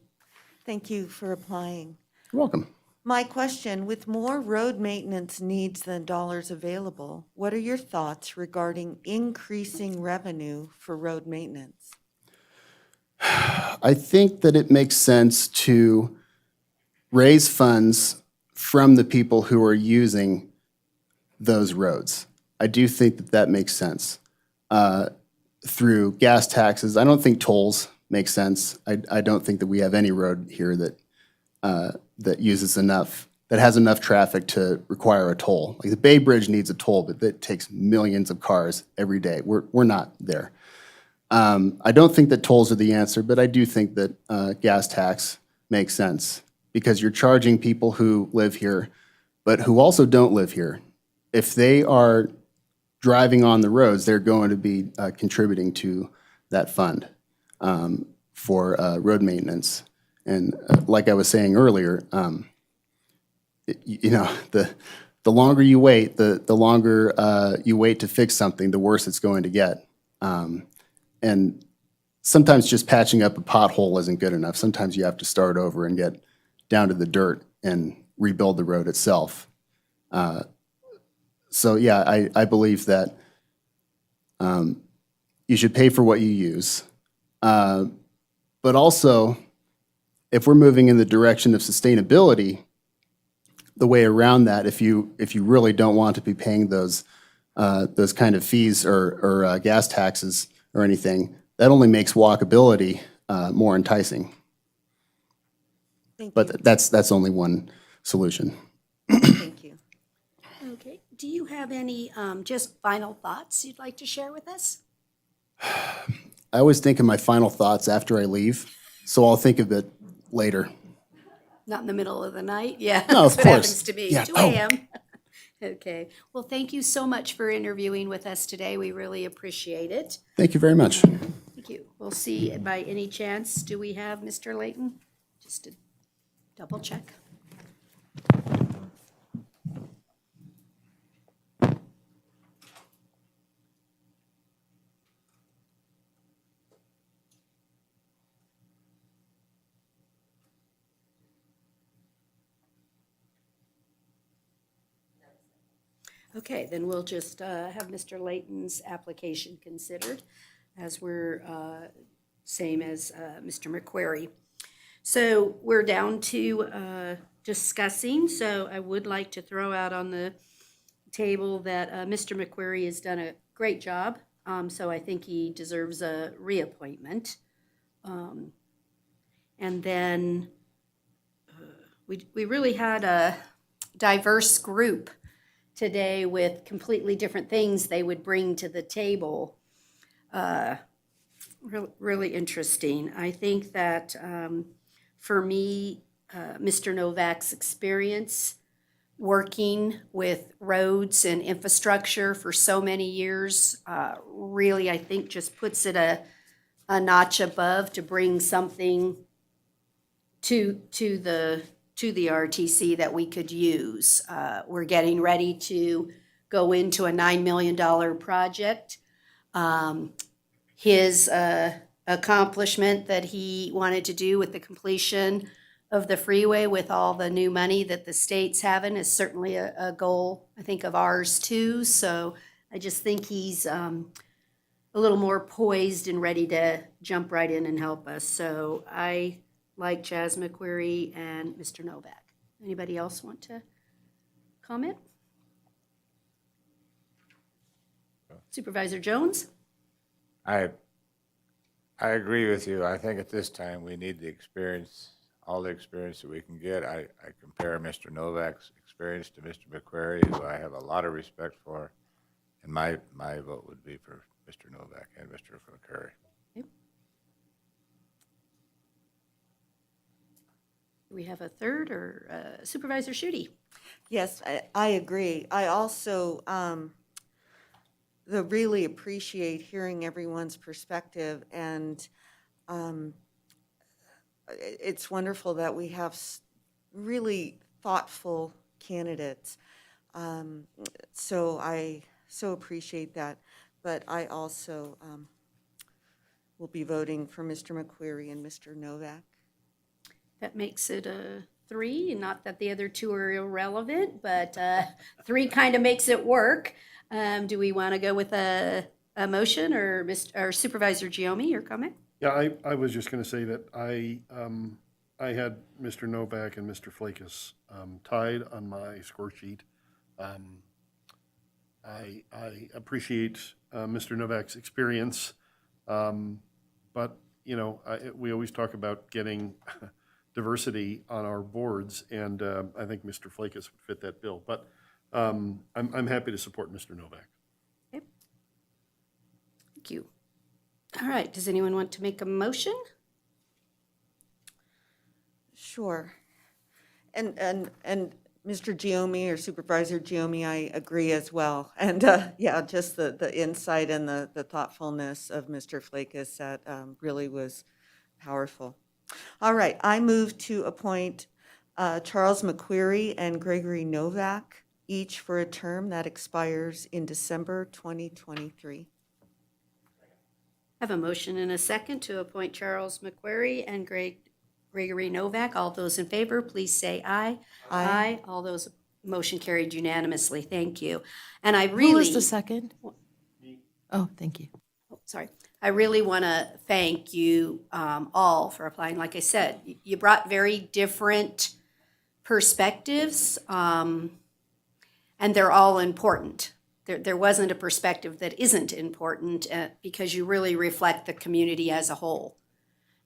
Thank you for applying. You're welcome. My question, with more road maintenance needs than dollars available, what are your thoughts regarding increasing revenue for road maintenance? I think that it makes sense to raise funds from the people who are using those roads. I do think that that makes sense. Through gas taxes, I don't think tolls make sense. I don't think that we have any road here that uses enough, that has enough traffic to require a toll. Like the Bay Bridge needs a toll, but that takes millions of cars every day. We're not there. I don't think that tolls are the answer, but I do think that gas tax makes sense because you're charging people who live here, but who also don't live here. If they are driving on the roads, they're going to be contributing to that fund for road maintenance. And like I was saying earlier, you know, the longer you wait, the longer you wait to fix something, the worse it's going to get. And sometimes just patching up a pothole isn't good enough. Sometimes you have to start over and get down to the dirt and rebuild the road itself. So yeah, I believe that you should pay for what you use. But also, if we're moving in the direction of sustainability, the way around that, if you really don't want to be paying those kind of fees or gas taxes or anything, that only makes walkability more enticing. Thank you. But that's only one solution. Thank you. Okay, do you have any just final thoughts you'd like to share with us? I always think of my final thoughts after I leave, so I'll think of it later. Not in the middle of the night? Yeah, No, that's of what course. happens to me, Yeah. 2 a.m. Okay, well, thank you so much for interviewing with us today. We really appreciate it. Thank you very much. Thank you. We'll see, by any chance, do we have Mr. Layton? Just to double check. Okay, then we'll just have Mr. Layton's application considered, as we're same as Mr. McQuarrie. So we're down to discussing, so I would like to throw out on the table that Mr. McQuarrie has done a great job, so I think he deserves a reappointment. And then we really had a diverse group today with completely different things they would bring to the table. Really interesting. I think that for me, Mr. Novak's experience working with roads and infrastructure for so many years, really, I think just puts it a notch above to bring something to the RTC that we could use. We're getting ready to go into a $9 million project. His accomplishment that he wanted to do with the completion of the freeway with all the new money that the state's having is certainly a goal, I think, of ours too. So I just think he's a little more poised and ready to jump right in and help us. So I like Chaz McQuarrie and Mr. Novak. Anybody else want to comment? Supervisor Jones? I agree with you. I think at this time, we need the experience, all the experience that we can get. I compare Mr. Novak's experience to Mr. McQuarrie, who I have a lot of respect for, and my vote would be for Mr. Novak and Mr. McQuarrie. Do we have a third, or Supervisor Schutte? Yes, I agree. I also really appreciate hearing everyone's perspective, and it's wonderful that we have really thoughtful candidates. So I so appreciate that, but I also will be voting for Mr. McQuarrie and Mr. Novak. That makes it a 3, and not that the other 2 are irrelevant, but 3 kind of makes it work. Do we want to go with a motion, or Supervisor Giomi, your comment? Yeah, I was just going to say that I had Mr. Novak and Mr. Flakus tied on my score sheet. I appreciate Mr. Novak's experience, but, you know, we always talk about getting diversity on our boards, and I think Mr. Flakus would fit that bill. But I'm happy to support Mr. Novak. Okay. Thank you. All right, does anyone want to make a motion? Sure. And Mr. Giomi or Supervisor Giomi, I agree as well. And yeah, just the insight and the thoughtfulness of Mr. Flakus that really was powerful. All right, I move to appoint Charles McQuarrie and Gregory Novak, each for a term that expires in December 2023. I have a motion and a second to appoint Charles McQuarrie and Gregory Novak. All those in favor, please say aye. Aye. All those, motion carried unanimously. Thank you. And I Who really. was the second? Oh, thank you. Oh, sorry. I really want to thank you all for applying. Like I said, you brought very different perspectives, and they're all important. There wasn't a perspective that isn't important because you really reflect the community as a whole.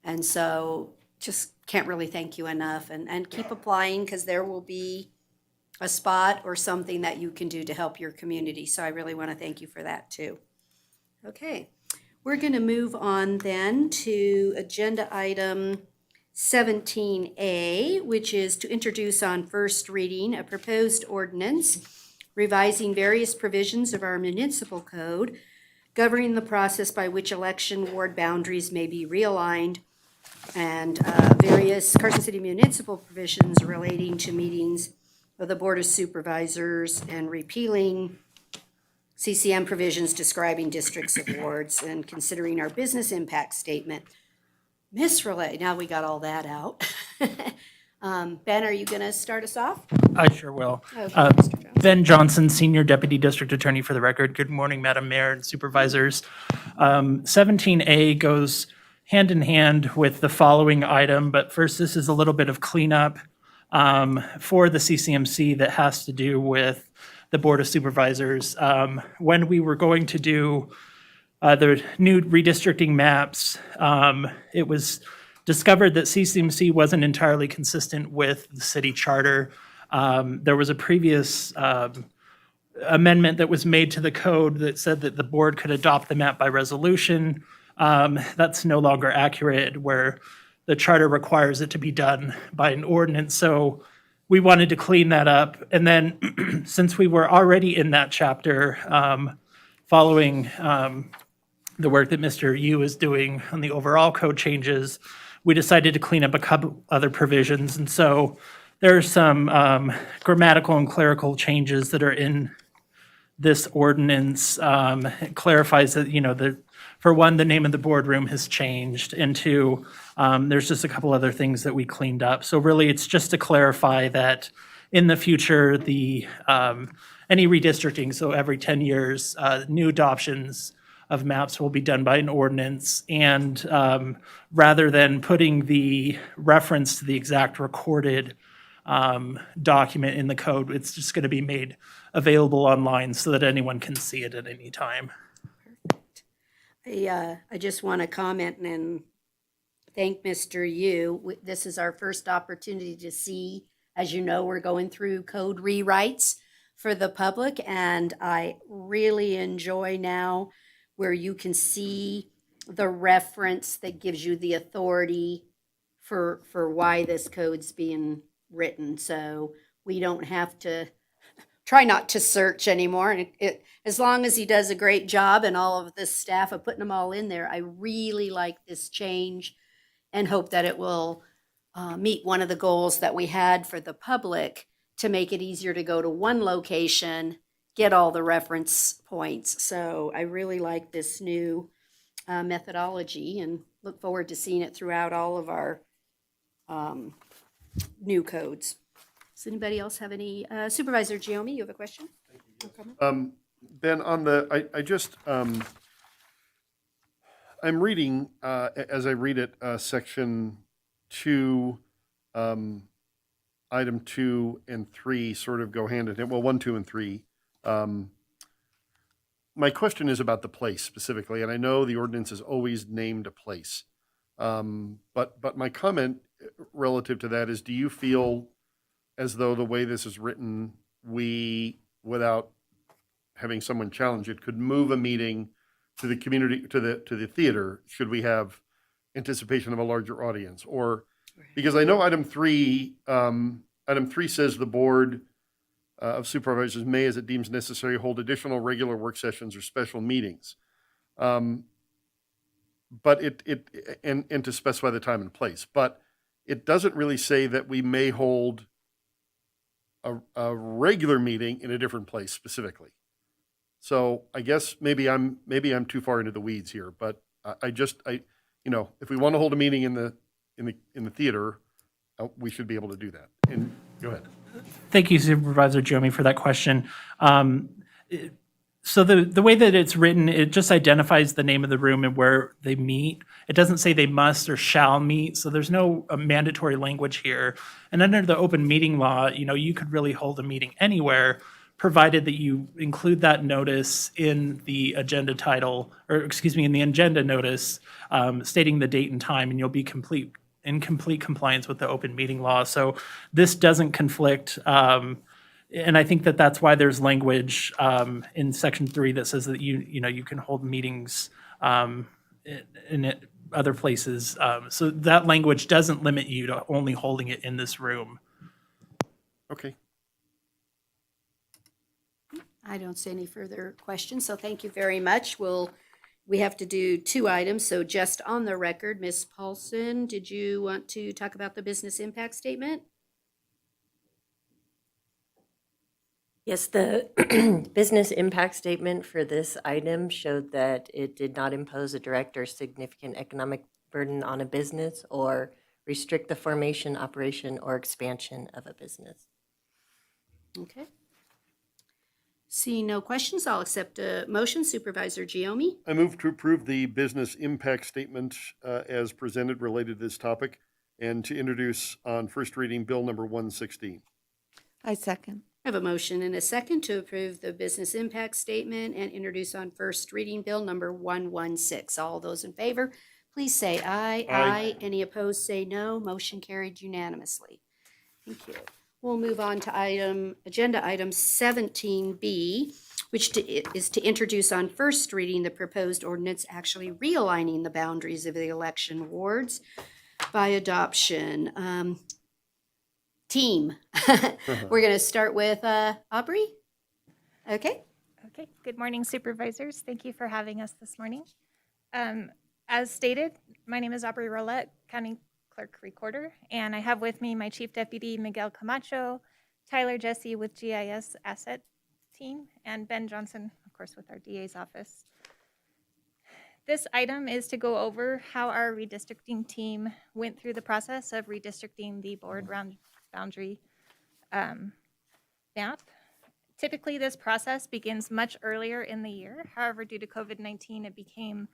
And so just can't really thank you enough, and keep applying, because there will be a spot or something that you can do to help your community. So I really want to thank you for that too. Okay. We're going to move on then to agenda item 17A, which is to introduce on first reading a proposed ordinance revising various provisions of our municipal code governing the process by which election ward boundaries may be realigned, and various Carson City municipal provisions relating to meetings of the Board of Supervisors, and repealing CCM provisions describing districts of wards, and considering our business impact statement. Miss Relay, now we got all that out. Ben, are you going to start us off? I sure will. Okay, Mr. Jones. Ben Johnson, Senior Deputy District Attorney for the record. Good morning, Madam Mayor and Supervisors. 17A goes hand in hand with the following item, but first, this is a little bit of cleanup for the CCMC that has to do with the Board of Supervisors. When we were going to do the new redistricting maps, it was discovered that CCMC wasn't entirely consistent with the city charter. There was a previous amendment that was made to the code that said that the board could adopt the map by resolution. That's no longer accurate, where the charter requires it to be done by an ordinance. So we wanted to clean that up. And then since we were already in that chapter, following the work that Mr. Yu is doing on the overall code changes, we decided to clean up a couple other provisions. And so there are some grammatical and clerical changes that are in this ordinance. It clarifies that, for one, the name of the boardroom has changed, and two, there's just a couple other things that we cleaned up. So really, it's just to clarify that in the future, any redistricting, so every 10 years, new adoptions of maps will be done by an ordinance, and rather than putting the reference to the exact recorded document in the code, it's just going to be made available online so that anyone can see it at any time. I just want to comment and thank Mr. Yu. This is our first opportunity to see, as you know, we're going through code rewrites for the public, and I really enjoy now where you can see the reference that gives you the authority for why this code's being written. So we don't have to try not to search anymore. And as long as he does a great job and all of this staff of putting them all in there, I really like this change and hope that it will meet one of the goals that we had for the public to make it easier to go to one location, get all the reference points. So I really like this new methodology and look forward to seeing it throughout all of our new codes. Does anybody else have any? Supervisor Giomi, you have a question? Ben, on I'm reading, as I read it, section 2, item 2 and 3 sort of go hand in hand. Well, 1, 2, and 3. My question is about the place specifically, and I know the ordinance is always named a place. But my comment relative to that is, do you feel as though the way this is written, we, without having someone challenge it, could move a meeting to the community, to the theater, should we have anticipation of a larger audience? Or, because I know item 3 says the Board of Supervisors may, as it deems necessary, hold additional regular work sessions or special meetings. But and to specify the time and place. But it doesn't really say that we may hold a regular meeting in a different place specifically. So I guess maybe I'm too far into the weeds here, but if we want to hold a meeting in the theater, we should be able to do that. And go ahead. Thank you, Supervisor Giomi, for that question. So the way that it's written, it just identifies the name of the room and where they meet. It doesn't say they must or shall meet, so there's no mandatory language here. And under the open meeting law, you could really hold a meeting anywhere, provided that you include that notice in the agenda title, in the agenda notice, stating the date and time, and you'll be in complete compliance with the open meeting law. So this doesn't conflict. And I think that that's why there's language in section 3 that says that you can hold meetings in other places. So that language doesn't limit you to only holding it in this room. Okay. I don't see any further questions, so thank you very much. We have to do 2 items, so just on the record, Ms. Paulson, did you want to talk about the business impact statement? Yes, the business impact statement for this item showed that it did not impose a direct or significant economic burden on a business or restrict the formation, operation, or expansion of a business. Okay. Seeing no questions, I'll accept a motion. Supervisor Giomi? I move to approve the business impact statement as presented related to this topic, and to introduce on first reading Bill number 116. I second. I have a motion and a second to approve the business impact statement and introduce on first reading Bill number 116. All those in favor, please say aye. Aye. Any opposed, say no. Motion carried unanimously. Thank you. We'll move on to agenda item 17B, which is to introduce on first reading the proposed ordinance actually realigning the boundaries of the election wards by adoption. team. We're going to start with Aubrey. Okay. Okay, good morning Supervisors. Thank you for having us this morning. As stated, my name is Aubrey Rolette, County Clerk Recorder, and I have with me my Chief Deputy Miguel Camacho, Tyler Jesse with GIS Asset Team, and Ben Johnson, of course, with our DA's office. This item is to go over how our redistricting team went through the process of redistricting the board round boundary map. Typically, this process begins much earlier in the year. However, due to COVID-19, it became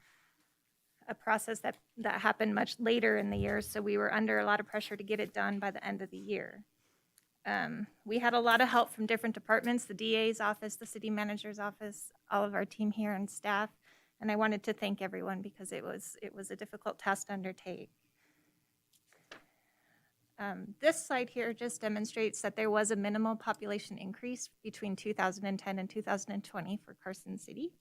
a process that happened much later in the year, so we were under a lot of pressure to get it done by the end of the year. We had a lot of help from different departments, the DA's office, the city manager's office, all of our team here and staff, and I wanted to thank everyone because it was a difficult task to undertake. This slide here just demonstrates that there was a minimal population increase between 2010 and 2020 for Carson City.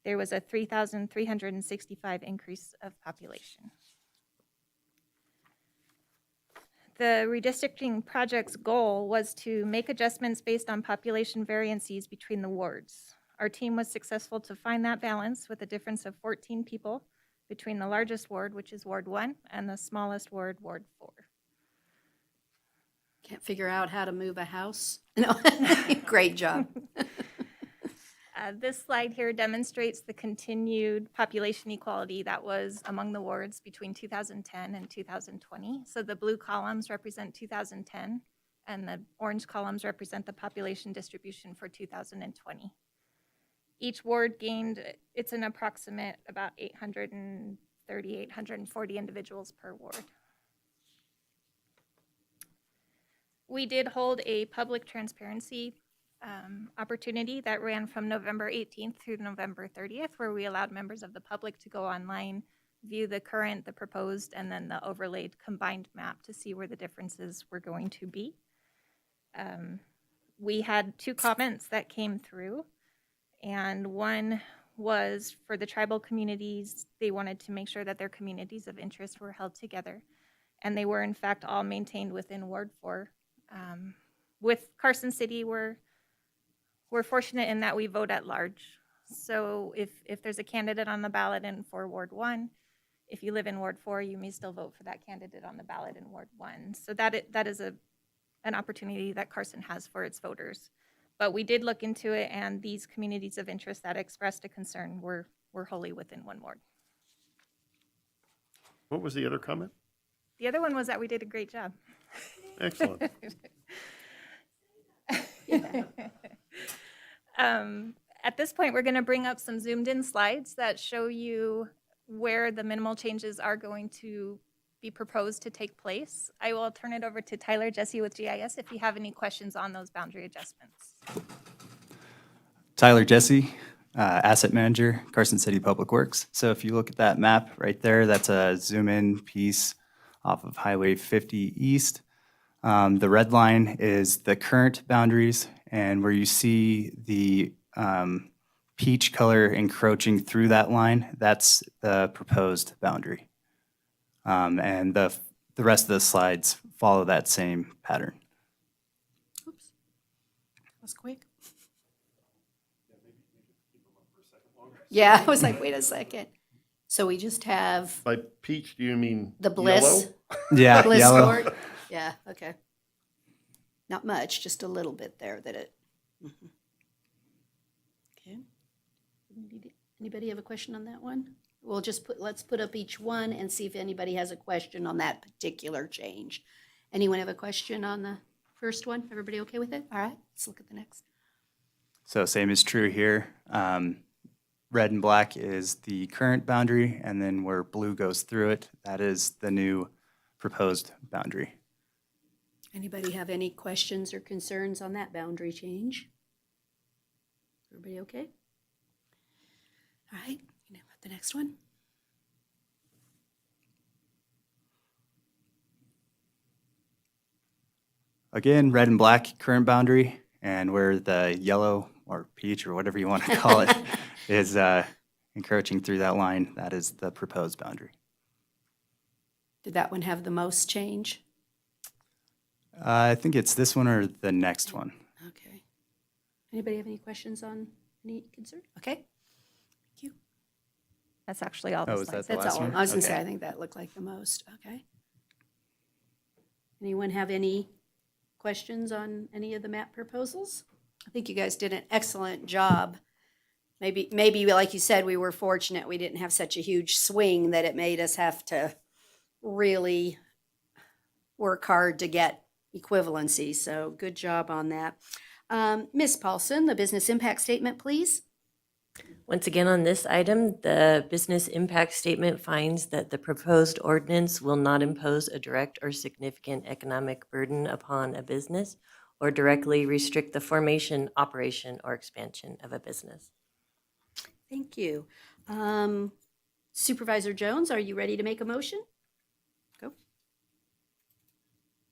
There was a 3,365 increase of population. The redistricting project's goal was to make adjustments based on population variances between the wards. Our team was successful to find that balance with a difference of 14 people between the largest ward, which is Ward 1, and the smallest ward, Ward 4. Can't figure out how to move a house? No, great job. This slide here demonstrates the continued population equality that was among the wards between 2010 and 2020. So the blue columns represent 2010, and the orange columns represent the population distribution for 2020. Each ward gained, it's an approximate about 830, 840 individuals per ward. We did hold a public transparency opportunity that ran from November 18th through November 30th, where we allowed members of the public to go online, view the current, the proposed, and then the overlaid combined map to see where the differences were going to be. We had 2 comments that came through, and one was for the tribal communities. They wanted to make sure that their communities of interest were held together, and they were in fact all maintained within Ward 4. With Carson City, we're fortunate in that we vote at large. So if there's a candidate on the ballot for Ward 1, if you live in Ward 4, you may still vote for that candidate on the ballot in Ward 1. So that is an opportunity that Carson has for its voters. But we did look into it, and these communities of interest that expressed a concern were wholly within one ward. What was the other comment? The other one was that we did a great job. Excellent. At this point, we're going to bring up some zoomed in slides that show you where the minimal changes are going to be proposed to take place. I will turn it over to Tyler Jesse with GIS if you have any questions on those boundary adjustments. Tyler Jesse, Asset Manager, Carson City Public Works. So if you look at that map right there, that's a zoom in piece off of Highway 50 East. The red line is the current boundaries, and where you see the peach color encroaching through that line, that's the proposed boundary. And the rest of the slides follow that same pattern. Oops, that was quick. Yeah, I was like, wait a second. So we just have By peach, do you mean the Bliss? yellow? Yeah, Bliss yellow. Court? Yeah, okay. Not much, just a little bit there that it. Mhm. Okay. Anybody have a question on that one? We'll just let's put up each one and see if anybody has a question on that particular change. Anyone have a question on the first one? Everybody okay with it? All right, let's look at the next. So same is true here. Red and black is the current boundary, and then where blue goes through it, that is the new proposed boundary. Anybody have any questions or concerns on that boundary change? Everybody okay? All right, you know what the next one? Again, red and black current boundary, and where the yellow or peach or whatever you want to call it is encroaching through that line, that is the proposed boundary. Did that one have the most change? I think it's this one or the next one. Okay. Anybody have any questions on any concern? Okay. That's actually all the Oh, is slides. that the That's last all. one? I was gonna Okay. say, I think that looked like the most. Okay. Anyone have any questions on any of the map proposals? I think you guys did an excellent job. Maybe like you said, we were fortunate we didn't have such a huge swing that it made us have to really work hard to get equivalency. So good job on that. Ms. Paulson, the business impact statement, please. Once again, on this item, the business impact statement finds that the proposed ordinance will not impose a direct or significant economic burden upon a business or directly restrict the formation, operation, or expansion of a business. Thank you. Supervisor Jones, are you ready to make a motion? Go.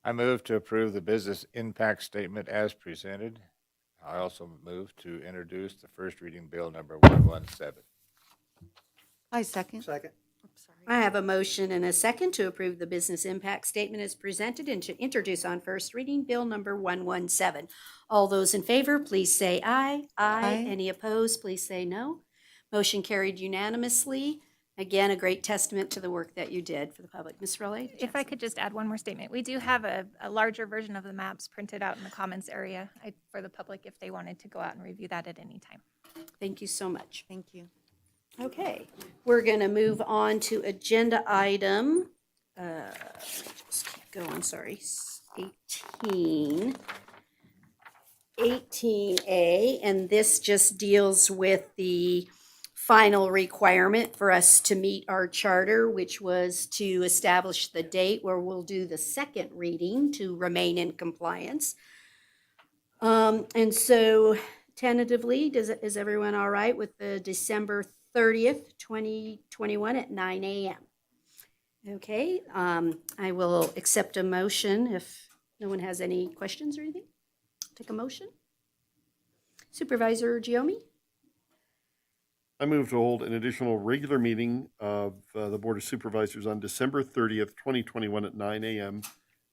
I move to approve the business impact statement as presented. I also move to introduce the first reading bill number 117. I second. Second. I have a motion and a second to approve the business impact statement as presented and to introduce on first reading Bill number 117. All those in favor, please say aye. Aye. Any opposed, please say no. Motion carried unanimously. Again, a great testament to the work that you did for the public. Ms. Rowley? If I could just add one more statement. We do have a larger version of the maps printed out in the comments area for the public if they wanted to go out and review that at any time. Thank you so much. Thank you. Okay, we're going to move on to agenda item, let me just keep going, sorry, 18A, and this just deals with the final requirement for us to meet our charter, which was to establish the date where we'll do the second reading to remain in compliance. And so tentatively, is everyone all right with the December 30th, 2021 at 9 a.m.? Okay, I will accept a motion if no one has any questions or anything. Take a motion. Supervisor Giomi? I move to hold an additional regular meeting of the Board of Supervisors on December 30th, 2021 at 9 a.m.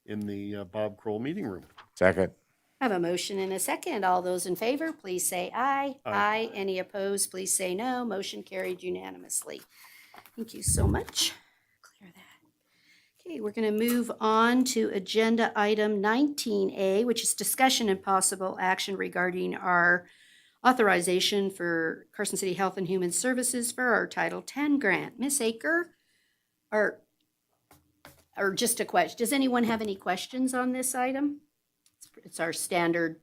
in the Bob Kroll Meeting Room. Second. I have a motion and a second. All those in favor, please say aye. Aye. Any opposed, please say no. Motion carried unanimously. Thank you so much. Clear that. Okay, we're going to move on to agenda item 19A, which is discussion and possible action regarding our authorization for Carson City Health and Human Services for our Title 10 grant. Ms. Aker, or just a question. Does anyone have any questions on this item? It's our standard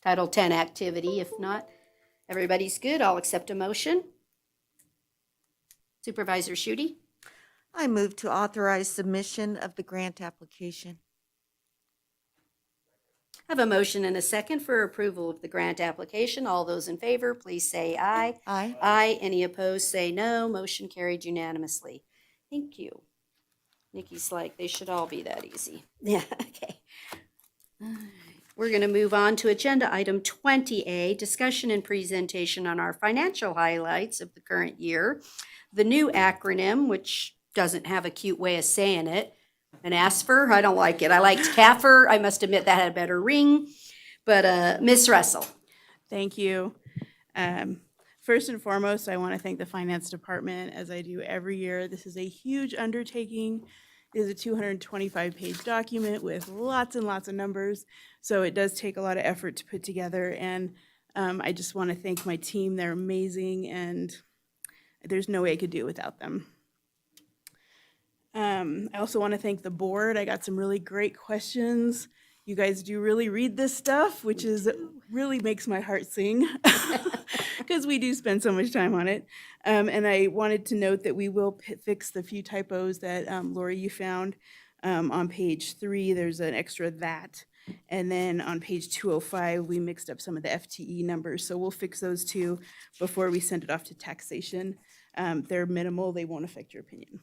Title 10 activity. If not, everybody's good. I'll accept a motion. Supervisor Schutte? I move to authorize submission of the grant application. I have a motion and a second for approval of the grant application. All those in favor, please say aye. Aye. Aye. Any opposed, say no. Motion carried unanimously. Thank you. Nikki's like, they should all be that easy. Yeah, okay. All right. We're going to move on to agenda item 20A, discussion and presentation on our financial highlights of the current year. The new acronym, which doesn't have a cute way of saying it, an ASFR, I don't like it. I liked CAFR. I must admit that had a better ring. But Ms. Russell. Thank you. First and foremost, I want to thank the Finance Department, as I do every year. This is a huge undertaking. It is a 225-page document with lots and lots of numbers, so it does take a lot of effort to put together. And I just want to thank my team. They're amazing, and there's no way I could do it without them. I also want to thank the board. I got some really great questions. You guys do really read this stuff, which is really makes my heart sing because we do spend so much time on it. And I wanted to note that we will fix the few typos that Lori, you found on page 3. There's an extra that. And then on page 205, we mixed up some of the FTE numbers. So we'll fix those too before we send it off to taxation. They're minimal. They won't affect your opinion.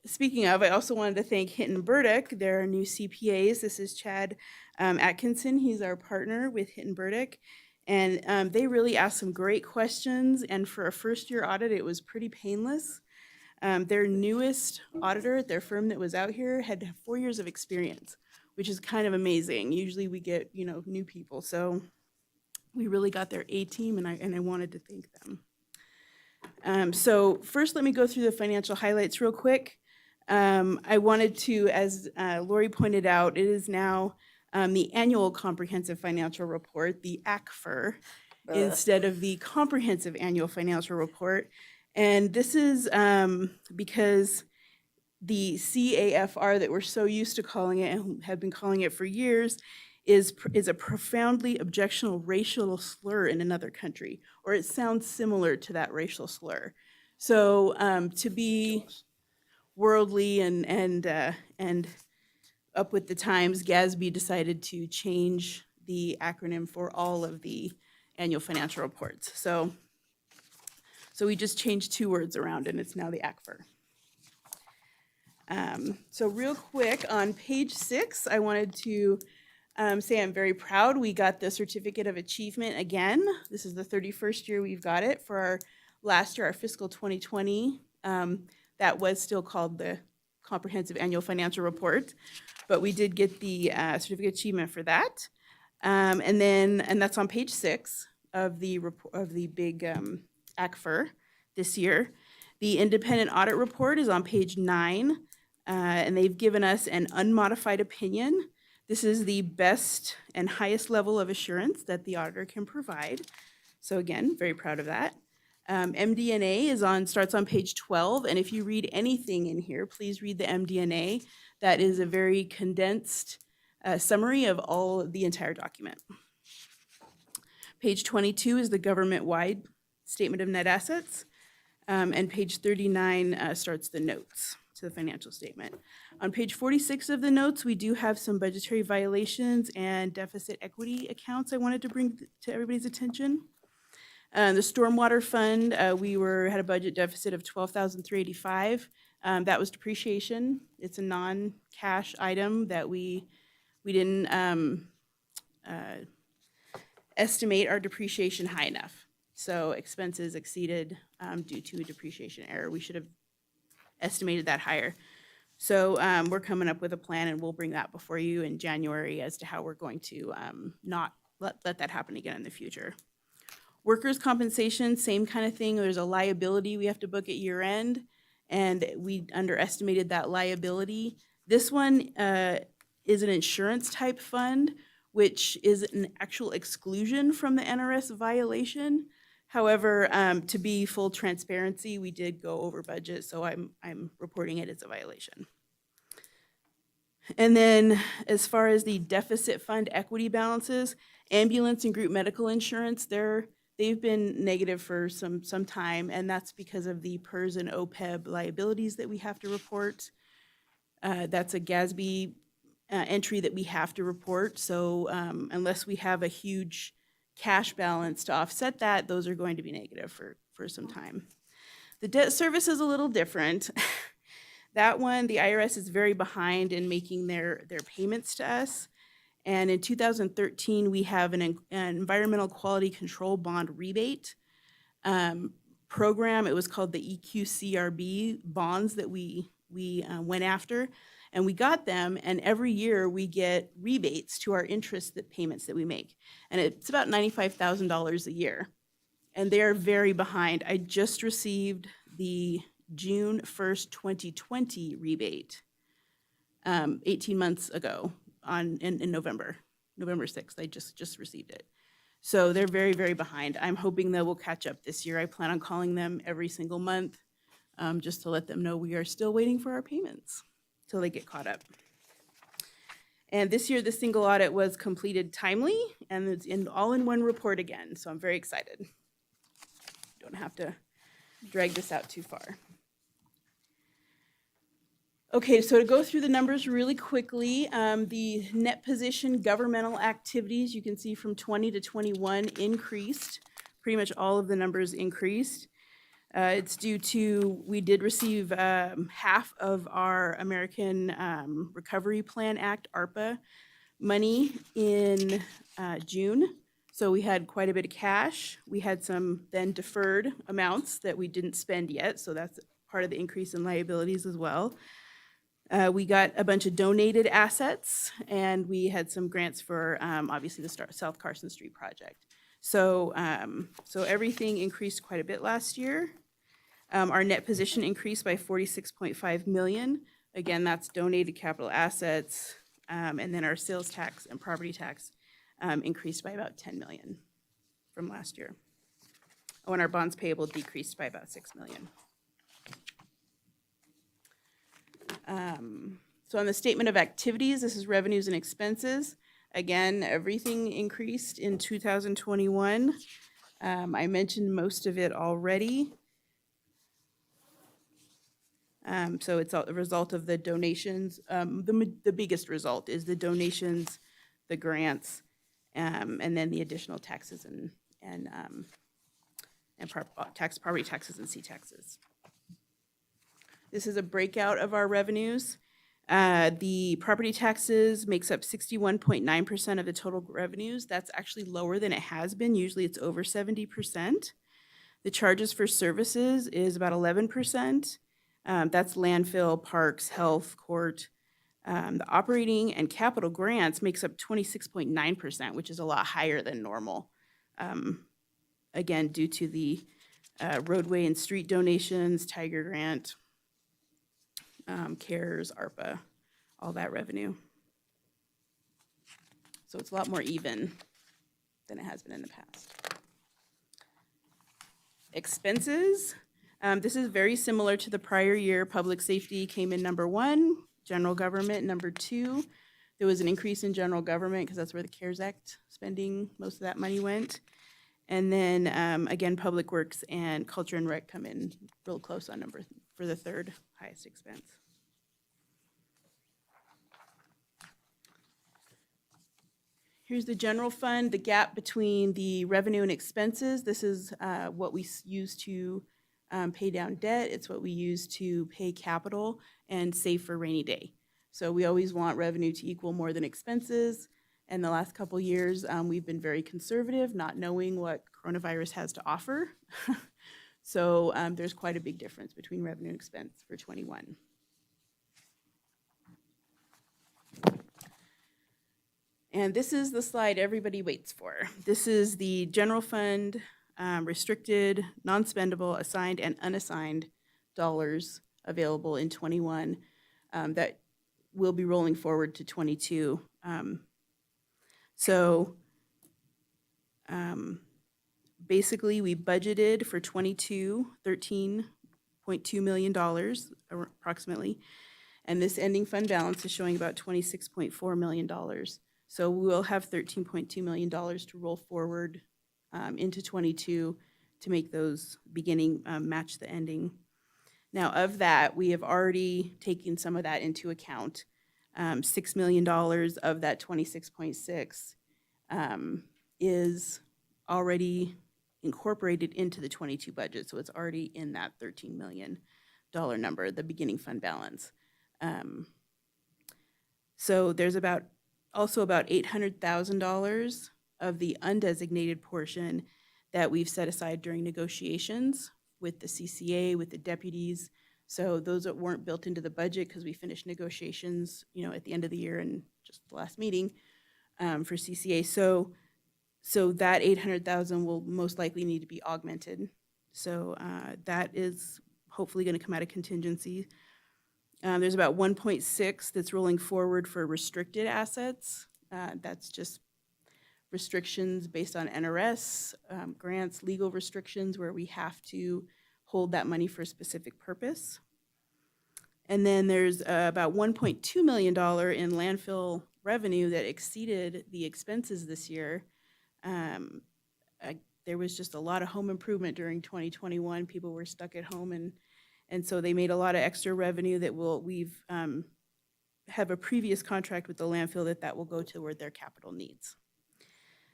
Speaking of, I also wanted to thank Hinton Burdick. They're our new CPAs. This is Chad Atkinson. He's our partner with Hinton Burdick. And they really asked some great questions. And for a first-year audit, it was pretty painless. Their newest auditor at their firm that was out here had 4 years of experience, which is kind of amazing. Usually we get, new people. So we really got their A team, and I wanted to thank them. So first, let me go through the financial highlights real quick. I wanted to, as Lori pointed out, it is now the annual comprehensive financial report, the ACFR, instead of the comprehensive annual financial report. And this is because the CAFR that we're so used to calling it and have been calling it for years is a profoundly objectionable racial slur in another country, or it sounds similar to that racial slur. So to be worldly and up with the times, GASB decided to change the acronym for all of the annual financial reports. So we just changed 2 words around, and it's now the ACFR. So real quick, on page 6, I wanted to say I'm very proud. We got the Certificate of Achievement again. This is the 31st year we've got it. For our last year, our fiscal 2020, that was still called the Comprehensive Annual Financial Report, but we did get the Certificate of Achievement for that. And that's on page 6 of the big ACFR this year. The independent audit report is on page 9, and they've given us an unmodified opinion. This is the best and highest level of assurance that the auditor can provide. So again, very proud of that. MD&A starts on page 12, and if you read anything in here, please read the MD&A. That is a very condensed summary of the entire document. Page 22 is the government-wide statement of net assets, and page 39 starts the notes to the financial statement. On page 46 of the notes, we do have some budgetary violations and deficit equity accounts I wanted to bring to everybody's attention. The stormwater fund, we had a budget deficit of $12,385. That was depreciation. It's a non-cash item that we didn't estimate our depreciation high enough. So expenses exceeded due to a depreciation error. We should have estimated that higher. So we're coming up with a plan, and we'll bring that before you in January as to how we're going to not let that happen again in the future. Workers' compensation, same kind of thing. There's a liability we have to book at year end, and we underestimated that liability. This one is an insurance type fund, which is an actual exclusion from the NRS violation. However, to be full transparency, we did go over budget, so I'm reporting it as a violation. And then as far as the deficit fund equity balances, ambulance and group medical insurance, they've been negative for some time, and that's because of the PERS and OPEB liabilities that we have to report. That's a GASB entry that we have to report, so unless we have a huge cash balance to offset that, those are going to be negative for some time. The debt service is a little different. That one, the IRS is very behind in making their payments to us. And in 2013, we have an environmental quality control bond rebate program. It was called the EQCRB bonds that we went after. And we got them, and every year we get rebates to our interest payments that we make. And it's about $95,000 a year. And they're very behind. I just received the June 1st, 2020 rebate 18 months ago in November 6th. I just received it. So they're very, very behind. I'm hoping that we'll catch up this year. I plan on calling them every single month just to let them know we are still waiting for our payments till they get caught up. And this year, the single audit was completed timely, and it's all in one report again, so I'm very excited. Don't have to drag this out too far. Okay, so to go through the numbers really quickly, the net position governmental activities, you can see from 20 to 21 increased. Pretty much all of the numbers increased. It's due to, we did receive half of our American Recovery Plan Act, ARPA, money in June. So we had quite a bit of cash. We had some then deferred amounts that we didn't spend yet, so that's part of the increase in liabilities as well. We got a bunch of donated assets, and we had some grants for, obviously, the South Carson Street project. So, so everything increased quite a bit last year. Our net position increased by 46.5 million. Again, that's donated capital assets, and then our sales tax and property tax increased by about 10 million from last year. Oh, and our bonds payable decreased by about 6 million. So on the statement of activities, this is revenues and expenses. Again, everything increased in 2021. I mentioned most of it already. So it's a result of the donations. The biggest result is the donations, the grants, and then the additional taxes and property taxes and C-taxes. This is a breakout of our revenues. The property taxes makes up 61.9% of the total revenues. That's actually lower than it has been. Usually it's over 70%. The charges for services is about 11%. That's landfill, parks, health, court. The operating and capital grants makes up 26.9%, which is a lot higher than normal. Again, due to the roadway and street donations, Tiger Grant, CARES, ARPA, all that revenue. So it's a lot more even than it has been in the past. Expenses. This is very similar to the prior year. Public safety came in number 1, general government number 2. There was an increase in general government because that's where the CARES Act spending, most of that money went. And then again, public works and culture and rec come in real close on number for the 3rd highest expense. Here's the general fund, the gap between the revenue and expenses. This is what we use to pay down debt. It's what we use to pay capital and save for rainy day. So we always want revenue to equal more than expenses. And the last couple years, we've been very conservative, not knowing what coronavirus has to offer. So there's quite a big difference between revenue and expense for 21. And this is the slide everybody waits for. This is the general fund, restricted, non-spendable, assigned, and unassigned dollars available in 21 that will be rolling forward to 22. Basically, we budgeted for 22, $13.2 million approximately, and this ending fund balance is showing about $26.4 million. So we will have $13.2 million to roll forward into 22 to make those beginning match the ending. Now, of that, we have already taken some of that into account. $6 million of that 26.6 is already incorporated into the 22 budget, so it's already in that $13 million number, the beginning fund balance. So there's also about $800,000 of the undesignated portion that we've set aside during negotiations with the CCA, with the deputies. So those that weren't built into the budget because we finished negotiations, at the end of the year and just the last meeting for CCA. So that $800,000 will most likely need to be augmented. So that is hopefully going to come out of contingency. There's about 1.6 that's rolling forward for restricted assets. That's just restrictions based on NRS, grants, legal restrictions where we have to hold that money for a specific purpose. And then there's about $1.2 million in landfill revenue that exceeded the expenses this year. There was just a lot of home improvement during 2021. People were stuck at home and so they made a lot of extra revenue that we've have a previous contract with the landfill that will go toward their capital needs.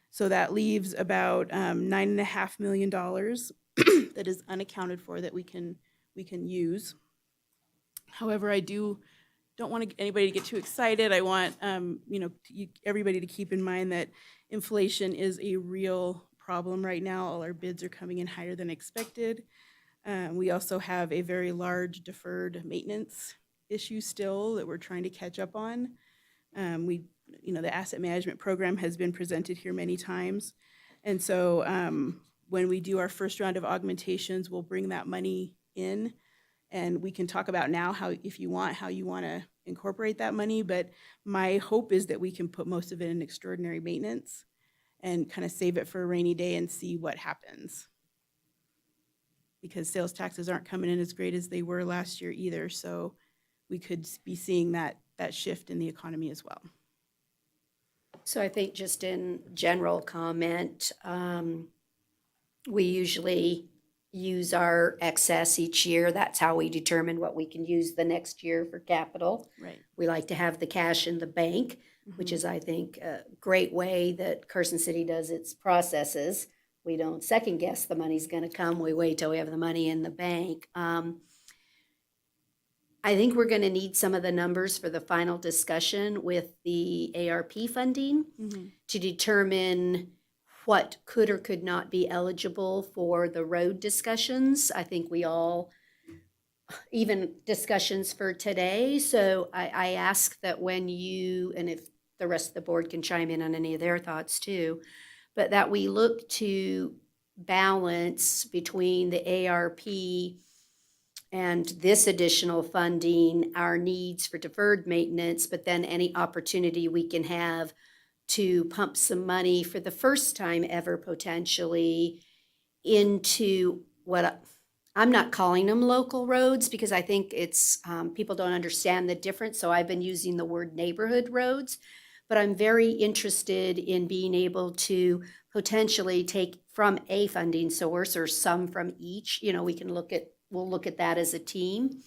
So that leaves about $9.5 million that is unaccounted for that we can use. However, I don't want anybody to get too excited. I want everybody to keep in mind that inflation is a real problem right now. All our bids are coming in higher than expected. We also have a very large deferred maintenance issue still that we're trying to catch up on. The asset management program has been presented here many times. And so when we do our first round of augmentations, we'll bring that money in. And we can talk about now how you want to incorporate that money. But my hope is that we can put most of it in extraordinary maintenance and kind of save it for a rainy day and see what happens. Because sales taxes aren't coming in as great as they were last year either. So we could be seeing that shift in the economy as well. So I think just in general comment, we usually use our excess each year. That's how we determine what we can use the next year for capital. Right. We like to have the cash in the bank, which is, I think, a great way that Carson City does its processes. We don't second guess the money's gonna come. We wait till we have the money in the bank. I think we're gonna need some of the numbers for the final discussion with the ARP funding to determine what could or could not be eligible for the road discussions. I think we all, even discussions for today. So I ask that when you, and if the rest of the board can chime in on any of their thoughts too, but that we look to balance between the ARP and this additional funding, our needs for deferred maintenance, but then any opportunity we can have to pump some money for the first time ever potentially into what I'm not calling them local roads because I think it's people don't understand the difference. So I've been using the word neighborhood roads, but I'm very interested in being able to potentially take from a funding source or some from each. We'll look at that as a team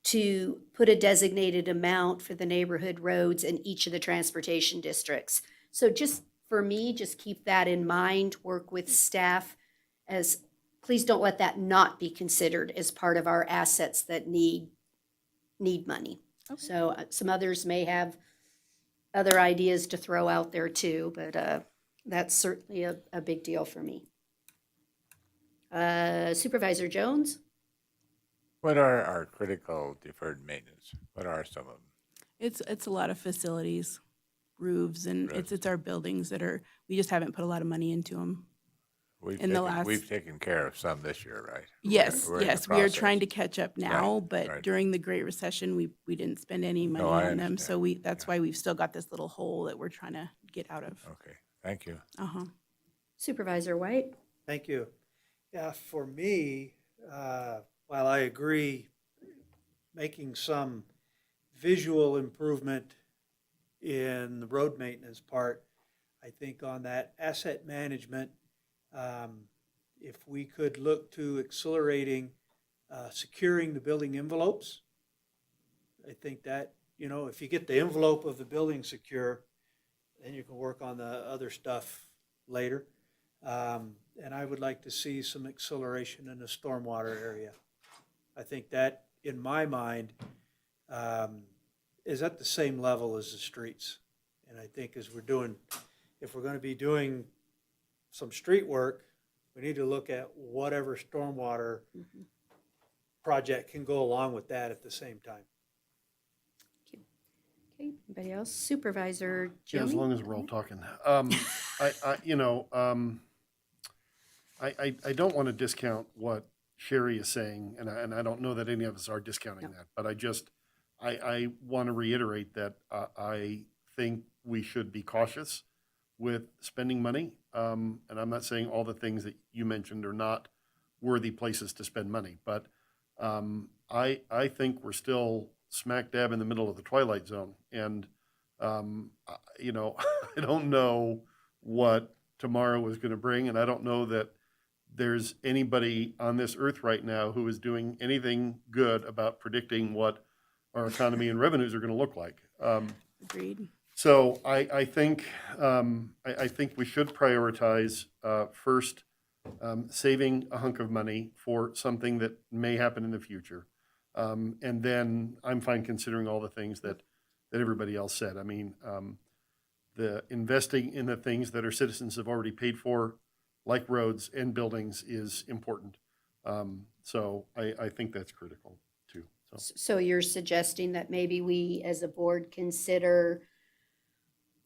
to put a designated amount for the neighborhood roads in each of the transportation districts. So just for me, just keep that in mind, work with staff as, please don't let that not be considered as part of our assets that need money. Okay. So some others may have other ideas to throw out there too, but that's certainly a big deal for me. Supervisor Jones? What are our critical deferred maintenance? What are some of them? It's a lot of facilities, roofs, and it's our buildings we just haven't put a lot of money into them. We've taken care of some this year, right? Yes, We're in the yes, we are process. trying to catch up now, Right, but right. during the Great Recession, we didn't spend any money I on them. understand. So that's why we've still got this little hole that we're trying to get out of. Okay, thank you. Supervisor White? Thank you. Yeah, for me, while I agree, making some visual improvement in the road maintenance part, I think on that asset management, if we could look to accelerating securing the building envelopes, I think that, if you get the envelope of the building secure, then you can work on the other stuff later. And I would like to see some acceleration in the stormwater area. I think that, in my mind, is at the same level as the streets. And I think if we're going to be doing some street work, we need to look at whatever stormwater project can go along with that at the same time. Okay, anybody else? Supervisor Yeah, as Jimmy? long as we're all talking. I don't want to discount what Sherry is saying, and I don't know that any of us are discounting that, but I want to reiterate that I think we should be cautious with spending money. And I'm not saying all the things that you mentioned are not worthy places to spend money, but I think we're still smack dab in the middle of the twilight zone. And, I don't know what tomorrow is going to bring, and I don't know that there's anybody on this earth right now who is doing anything good about predicting what our economy and revenues are going to look like. Agreed. So I think we should prioritize first saving a hunk of money for something that may happen in the future, and then I'm fine considering all the things that everybody else said. I mean, the investing in the things that our citizens have already paid for, like roads and buildings, is important. So I think that's critical too. So you're suggesting that maybe we, as a board, consider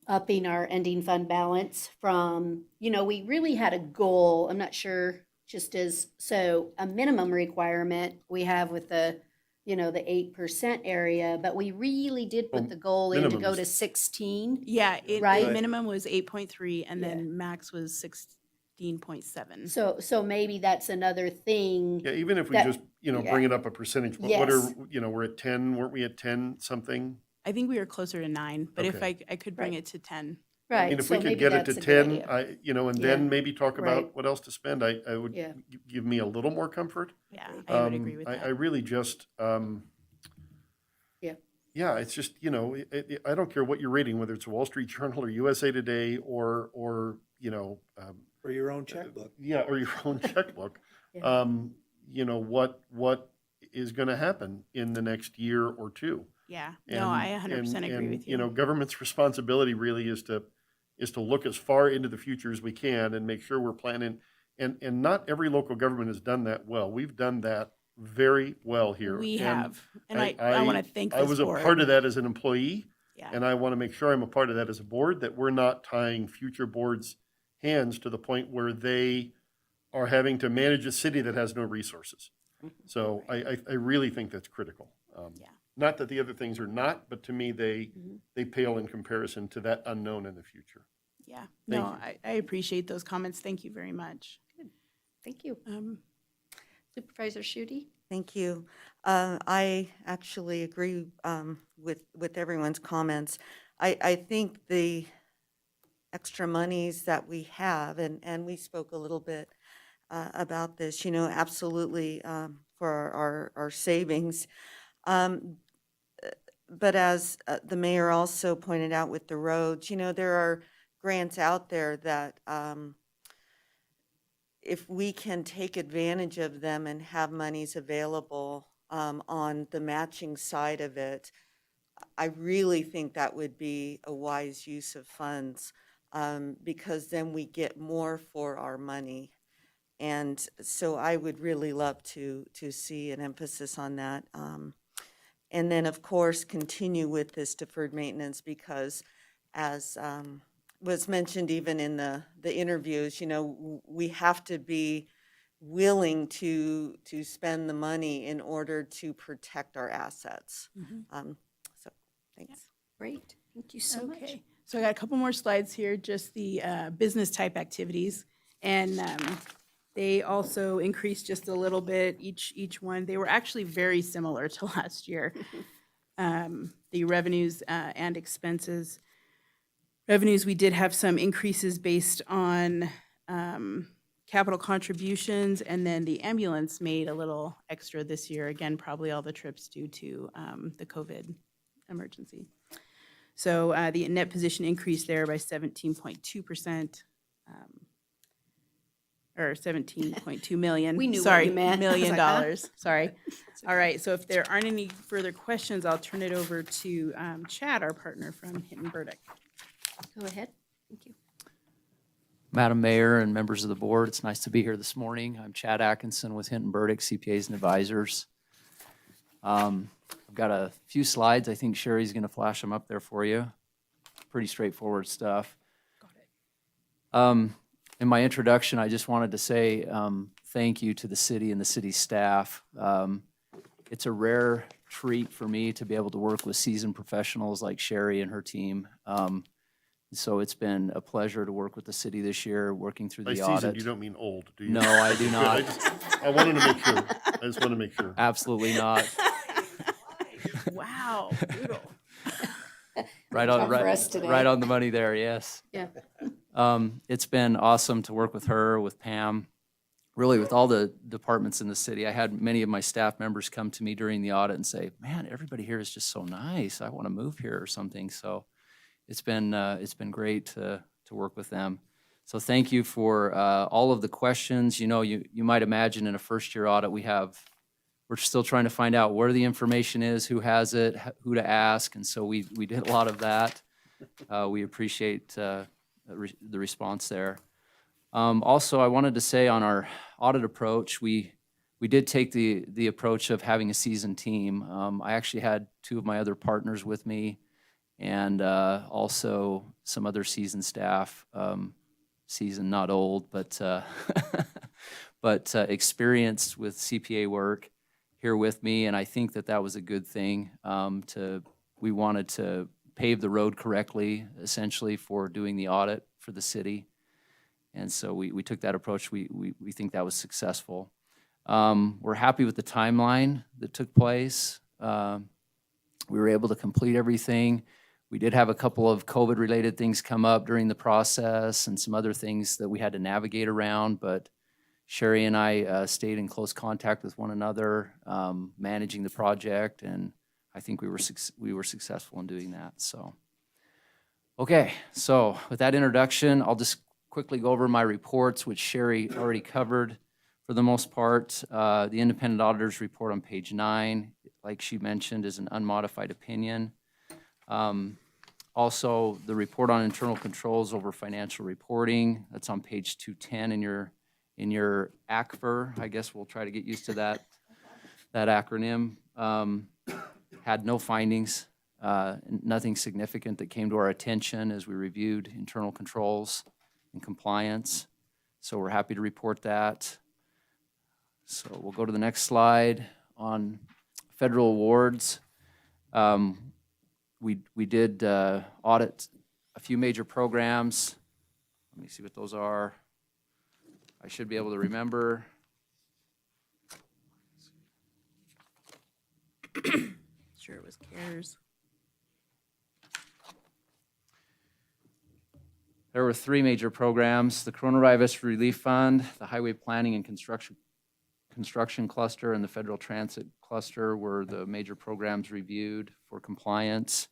upping our ending fund balance from, we really had a goal, I'm not sure, just as, so a minimum requirement we have with the, the 8% area, but we really did put the goal in to minimum go is- to 16. Yeah, Right. minimum was 8.3 and Yeah. then max was 16.7. So maybe that's another thing. Yeah, even if we that- just, yeah. bring it up a percentage, what Yes. are, we're at 10, weren't we at 10 something? I think we were closer to 9, but if Okay. I could bring Right. it to 10. I Right. mean, if so we could maybe get it that's to a good 10, idea. and Yeah. then maybe talk about Right. what else to spend, I would Yeah. give me a little more comfort. Yeah, I would agree with I that. really just, Yeah. yeah, it's just, I don't care what you're reading, whether it's Wall Street Journal or USA Today or Or your own checkbook. yeah, or your own checkbook. Yeah. What is going to happen in the next year or two? Yeah, no, I 100% agree with you. Government's responsibility really is to look as far into the future as we can and make sure we're planning. And not every local government has done that well. We've done that very well here. We And have, and I want to thank I this was a board. part of that as an employee, Yeah. and I want to make sure I'm a part of that as a board, that we're not tying future boards' hands to the point where they are having to manage a city that has no resources. So I really think that's critical. Yeah. Not that the other things are not, but to me, they pale in comparison to that unknown in the future. Yeah, Thank no, I appreciate those comments. Thank you very much. Thank you. Supervisor Schutte? Thank you. I actually agree with everyone's comments. I think the extra monies that we have, and we spoke a little bit about this, absolutely for our savings. But as the mayor also pointed out with the roads, there are grants out there that if we can take advantage of them and have monies available on the matching side of it, I really think that would be a wise use of funds because then we get more for our money. And so I would really love to see an emphasis on that. And then, of course, continue with this deferred maintenance because as was mentioned even in the interviews, we have to be willing to spend the money in order to protect our assets. So, thanks. Great. Thank you so much. Okay, so I got a couple more slides here, just the business type activities. And they also increased just a little bit, each one. They were actually very similar to last year. The revenues and expenses. Revenues, we did have some increases based on capital contributions, and then the ambulance made a little extra this year. Again, probably all the trips due to the COVID emergency. So the net position increased there by 17.2%, or 17.2 million. We knew what Sorry, you meant. I was $million. like, huh? Sorry. All right, so if there aren't any further questions, I'll turn it over to Chad, our partner from Hinton Burdick. Go ahead. Thank you. Madam Mayor and members of the board, it's nice to be here this morning. I'm Chad Atkinson with Hinton Burdick CPAs and Advisors. I've got a few slides. I think Sherry's going to flash them up there for you. Pretty straightforward stuff. Got it. In my introduction, I just wanted to say thank you to the city and the city staff. It's a rare treat for me to be able to work with seasoned professionals like Sherry and her team. So it's been a pleasure to work with the city this year, working through By the seasoned, audit. you don't mean old, do you? No, I do not. I wanted to make sure. I just want to make sure. Absolutely not. Wow, brutal. Right Job on, for us today. right on the money there, yes. Yeah. It's been awesome to work with her, with Pam, really with all the departments in the city. I had many of my staff members come to me during the audit and say, man, everybody here is just so nice. I want to move here or something. So it's been great to work with them. So thank you for all of the questions. You might imagine in a first-year audit, we're still trying to find out where the information is, who has it, who to ask, and so we did a lot of that. We appreciate the response there. Also, I wanted to say on our audit approach, we we did take the approach of having a seasoned team. I actually had two of my other partners with me, and also some other seasoned staff, seasoned, not old, but but experienced with CPA work here with me, and I think that was a good thing. We wanted to pave the road correctly, essentially, for doing the audit for the city, and so we took that approach. We think that was successful. We're happy with the timeline that took place. We were able to complete everything. We did have a couple of COVID-related things come up during the process and some other things that we had to navigate around, but Sherry and I stayed in close contact with one another, managing the project, and I think we were successful in doing that. So, okay, so with that introduction, I'll just quickly go over my reports, which Sherry already covered for the most part. The independent auditor's report on page 9, like she mentioned, is an unmodified opinion. Also, the report on internal controls over financial reporting, that's on page 210 in your ACFR. I guess we'll try to get used to that acronym. Had no findings, nothing significant that came to our attention as we reviewed internal controls and compliance. So we're happy to report that. So we'll go to the next slide on federal awards. We did audit a few major programs. Let me see what those are. I should be able to remember. Sure, it was CARES. There were 3 major programs: the Coronavirus Relief Fund, the Highway Planning and Construction Cluster, and the Federal Transit Cluster were the major programs reviewed for compliance.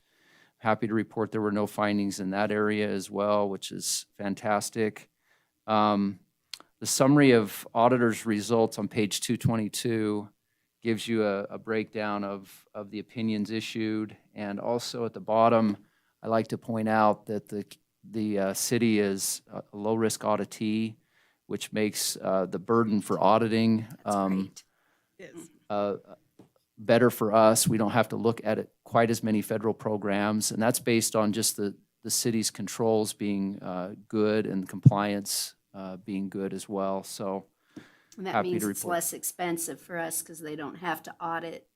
Happy to report there were no findings in that area as well, which is fantastic. The summary of auditor's results on page 222 gives you a breakdown of the opinions issued. And also at the bottom, I like to point out that the city is a low-risk auditee, which makes the burden for auditing better for us. We don't have to look at it quite as many federal programs, and that's based on just the city's controls being good and compliance being good as well. So And that happy means to it's report. less expensive for us because they don't have to audit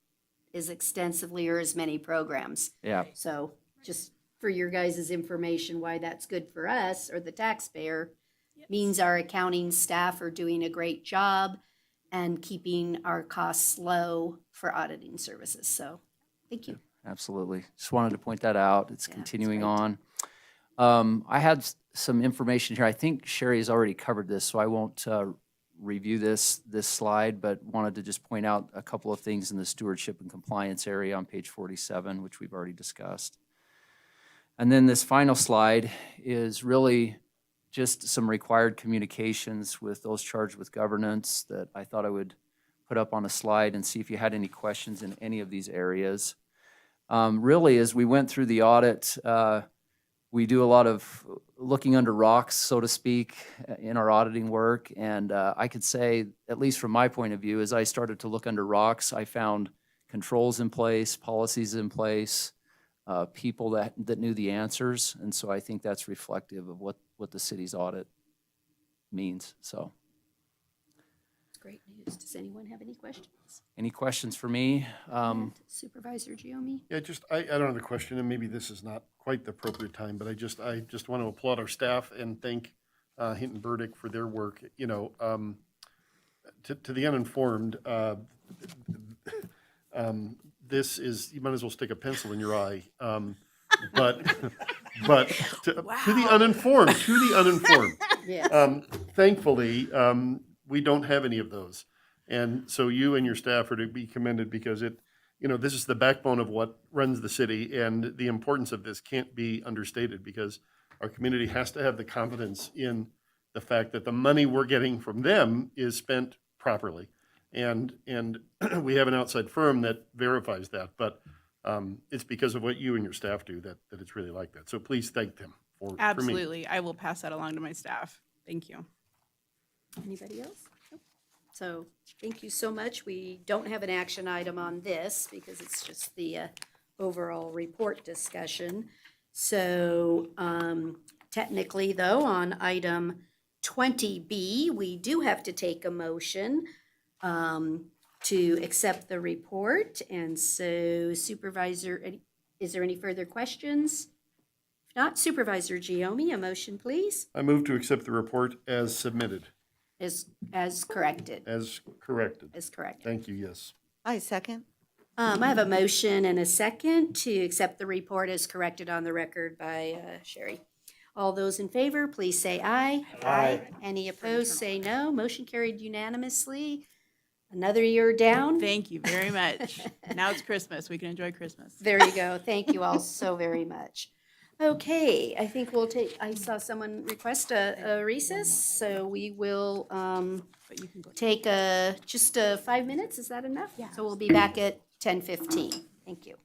as extensively or as many programs. Yeah. So just for your guys' information, why that's good for us or the taxpayer means our accounting staff are doing a great job and keeping our costs low for auditing services. So thank you. Absolutely. Just wanted to point that out. It's continuing great. on. I had some information here. I think Sherry has already covered this, so I won't review this slide, but wanted to just point out a couple of things in the stewardship and compliance area on page 47, which we've already discussed. And then this final slide is really just some required communications with those charged with governance that I thought I would put up on a slide and see if you had any questions in any of these areas. Really, as we went through the audit, we do a lot of looking under rocks, so to speak, in our auditing work. And I could say, at least from my point of view, as I started to look under rocks, I found controls in place, policies in place, people that knew the answers. And so I think that's reflective of what the city's audit means. So It's great news. Does anyone have any questions? any questions for me? Supervisor Giomi? Yeah, I don't have a question, and maybe this is not quite the appropriate time, but I just want to applaud our staff and thank Hinton Burdick for their work. You know, to the uninformed, this is, you might as well stick a pencil in your eye. But to the uninformed, Yes. thankfully, we don't have any of those. And so you and your staff are to be commended because this is the backbone of what runs the city, and the importance of this can't be understated because our community has to have the confidence in the fact that the money we're getting from them is spent properly. And we have an outside firm that verifies that, but it's because of what you and your staff do that it's really like that. So please thank them for me. Absolutely. I will pass that along to my staff. Thank you. Anybody else? Nope. So thank you so much. We don't have an action item on this because it's just the overall report discussion. So technically, though, on item 20B, we do have to take a motion to accept the report. And so Supervisor, is there any further questions? If not, Supervisor Giomi, a motion, please, I move to accept the report as submitted, as corrected. as corrected. As corrected. Thank you, yes. I second. I have a motion and a second to accept the report as corrected on the record by Sherry. All those in favor, please say aye. Aye. Any opposed, say no. Motion carried unanimously. Another year down. Thank you very much. Now it's Christmas. We can enjoy Christmas. There you go. Thank you all so very much. Okay, I think we'll take, I saw someone request a recess, so we will take just 5 minutes. Is that enough? Yeah. So we'll be back at 10:15. Thank you.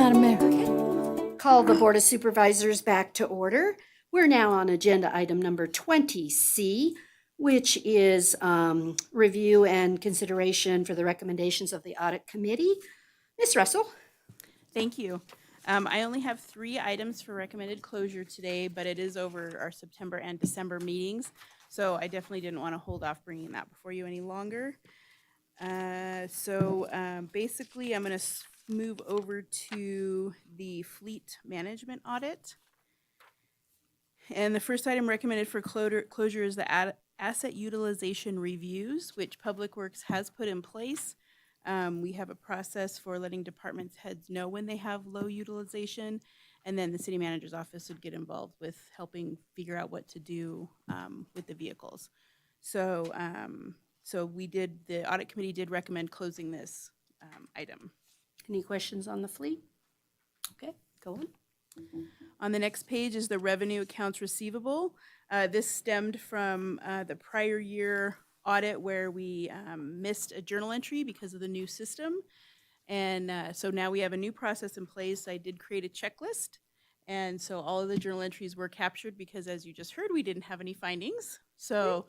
Madam Mayor. Call the Board of Supervisors back to order. We're now on agenda item number 20C, which is review and consideration for the recommendations of the Audit Committee. Ms. Russell? Thank you. I only have 3 items for recommended closure today, but it is over our September and December meetings. So I definitely didn't want to hold off bringing that before you any longer. Basically, I'm going to move over to the fleet management audit. And the first item recommended for closure is the asset utilization reviews, which Public Works has put in place. We have a process for letting department heads know when they have low utilization, and then the city manager's office would get involved with helping figure out what to do with the vehicles. So the audit committee did recommend closing this item. Any questions on the fleet? Okay, go on. On the next page is the revenue accounts receivable. This stemmed from the prior year audit where we missed a journal entry because of the new system. And so now we have a new process in place. I did create a checklist. And so all of the journal entries were captured because, as you just heard, we didn't have any findings. So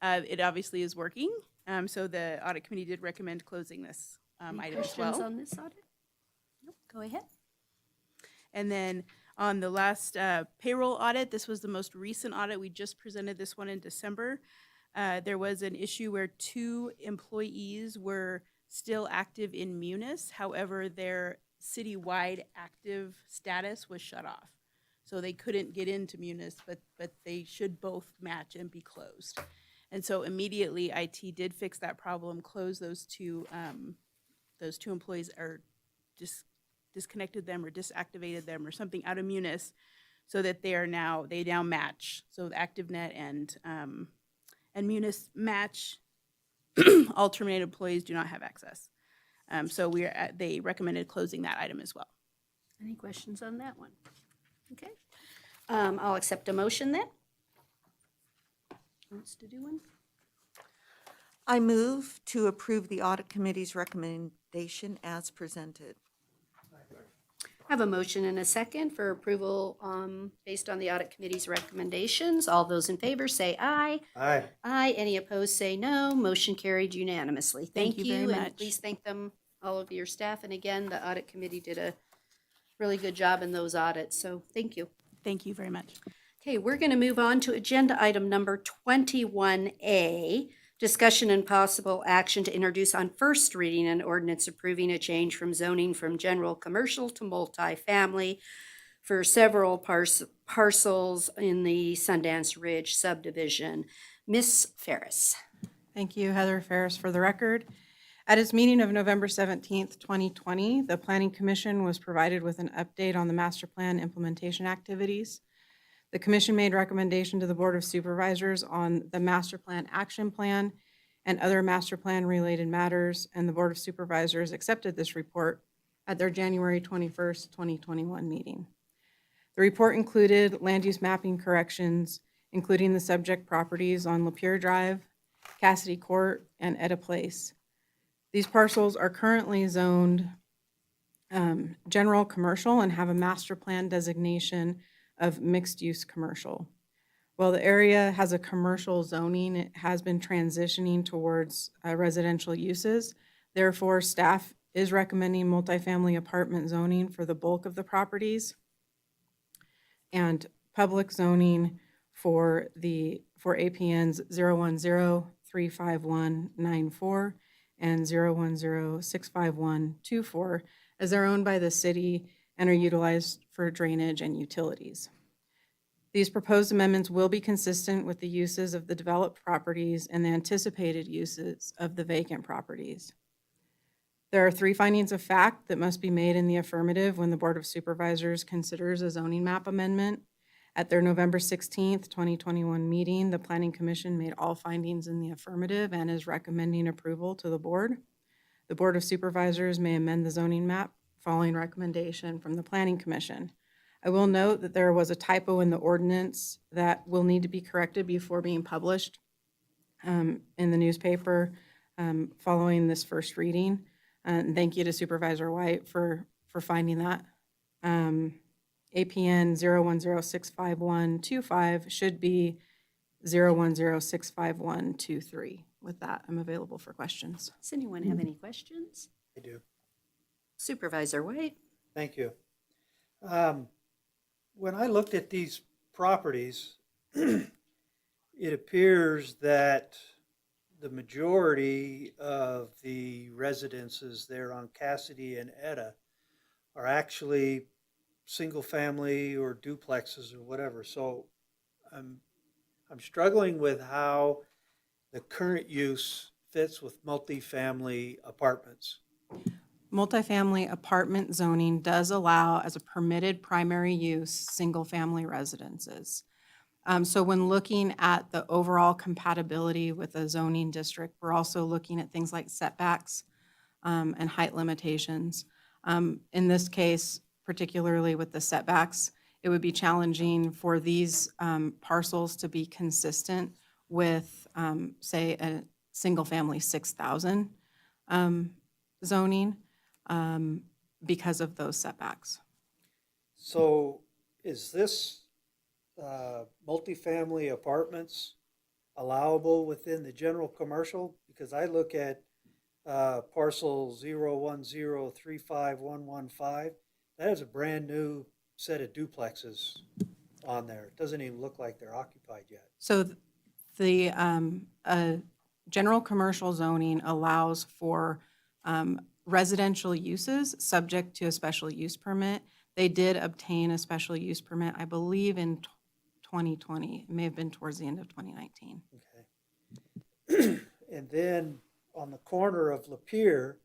it obviously is working. So the audit committee did recommend closing this item as well. Questions on this audit? Nope, go ahead. And then on the last payroll audit, this was the most recent audit. We just presented this one in December. There was an issue where 2 employees were still active in Munis. However, their citywide active status was shut off. So they couldn't get into Munis, but they should both match and be closed. And so immediately IT did fix that problem, close those two employees, or just disconnected them or disactivated them or something out of Munis, so that they now match. So the ActiveNet and Munis match. All terminated employees do not have access. So they recommended closing that item as well. Any questions on that one? Okay. I'll accept a motion then. Who wants to do one? I move to approve the audit committee's recommendation as presented. I have a motion and a second for approval based on the audit committee's recommendations. All those in favor say aye. Aye. Aye. Any opposed say no. Motion carried unanimously. Thank you very And much. please thank them, all of your staff. And again, the audit committee did a really good job in those audits. So thank you. Thank you very much. Okay, we're going to move on to agenda item number 21A, discussion and possible action to introduce on first reading an ordinance approving a change from zoning from general commercial to multifamily for several parcels in the Sundance Ridge subdivision. Ms. Ferris. Thank you, Heather Ferris, for the record. At its meeting of November 17th, 2020, the Planning Commission was provided with an update on the master plan implementation activities. The commission made recommendation to the Board of Supervisors on the master plan action plan and other master plan related matters, and the Board of Supervisors accepted this report at their January 21st, 2021 meeting. The report included land use mapping corrections, including the subject properties on Lapeer Drive, Cassidy Court, and Etta Place. These parcels are currently zoned general commercial and have a master plan designation of mixed-use commercial. While the area has a commercial zoning, it has been transitioning towards residential uses. Therefore, staff is recommending multifamily apartment zoning for the bulk of the properties and public zoning for APNs 010-35194 and 010-65124, as they're owned by the city and are utilized for drainage and utilities. These proposed amendments will be consistent with the uses of the developed properties and the anticipated uses of the vacant properties. There are 3 findings of fact that must be made in the affirmative when the Board of Supervisors considers a zoning map amendment. At their November 16th, 2021 meeting, the Planning Commission made all findings in the affirmative and is recommending approval to the board. The Board of Supervisors may amend the zoning map following recommendation from the Planning Commission. I will note that there was a typo in the ordinance that will need to be corrected before being published in the newspaper following this first reading. And thank you to Supervisor White for finding that APN 010-65125 should be 010-65123. With that, I'm available for questions. Does anyone have any questions? I do. Supervisor White? Thank you. When I looked at these properties, it appears that the majority of the residences there on Cassidy and Etta are actually single-family or duplexes or whatever. So I'm struggling with how the current use fits with multifamily apartments. Multifamily apartment zoning does allow as a permitted primary use, single-family residences. So when looking at the overall compatibility with a zoning district, we're also looking at things like setbacks and height limitations. In this case, particularly with the setbacks, it would be challenging for these parcels to be consistent with, say, a single-family 6,000 zoning because of those setbacks. So is this multifamily apartments allowable within the general commercial? Because I look at parcel 010351115, that is a brand new set of duplexes on there. It doesn't even look like they're occupied yet. So the general commercial zoning allows for residential uses subject to a special use permit. They did obtain a special use permit, I believe, in 2020. It may have been towards the end of 2019. Okay. And then on the corner of Lapeer,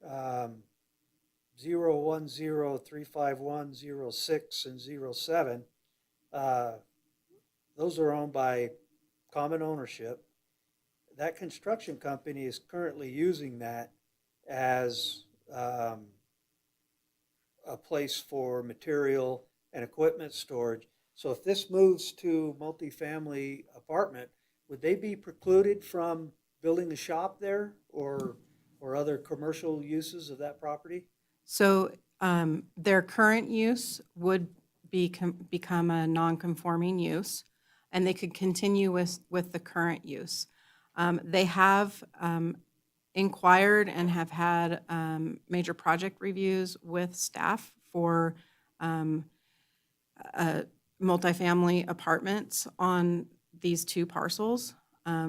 010351006 and 07, those are owned by common ownership. That construction company is currently using that as a place for material and equipment storage. So if this moves to multifamily apartment, would they be precluded from building a shop there or other commercial uses of that property? So their current use would become a non-conforming use, and they could continue with the current use. They have inquired and have had major project reviews with staff for multifamily apartments on these two parcels.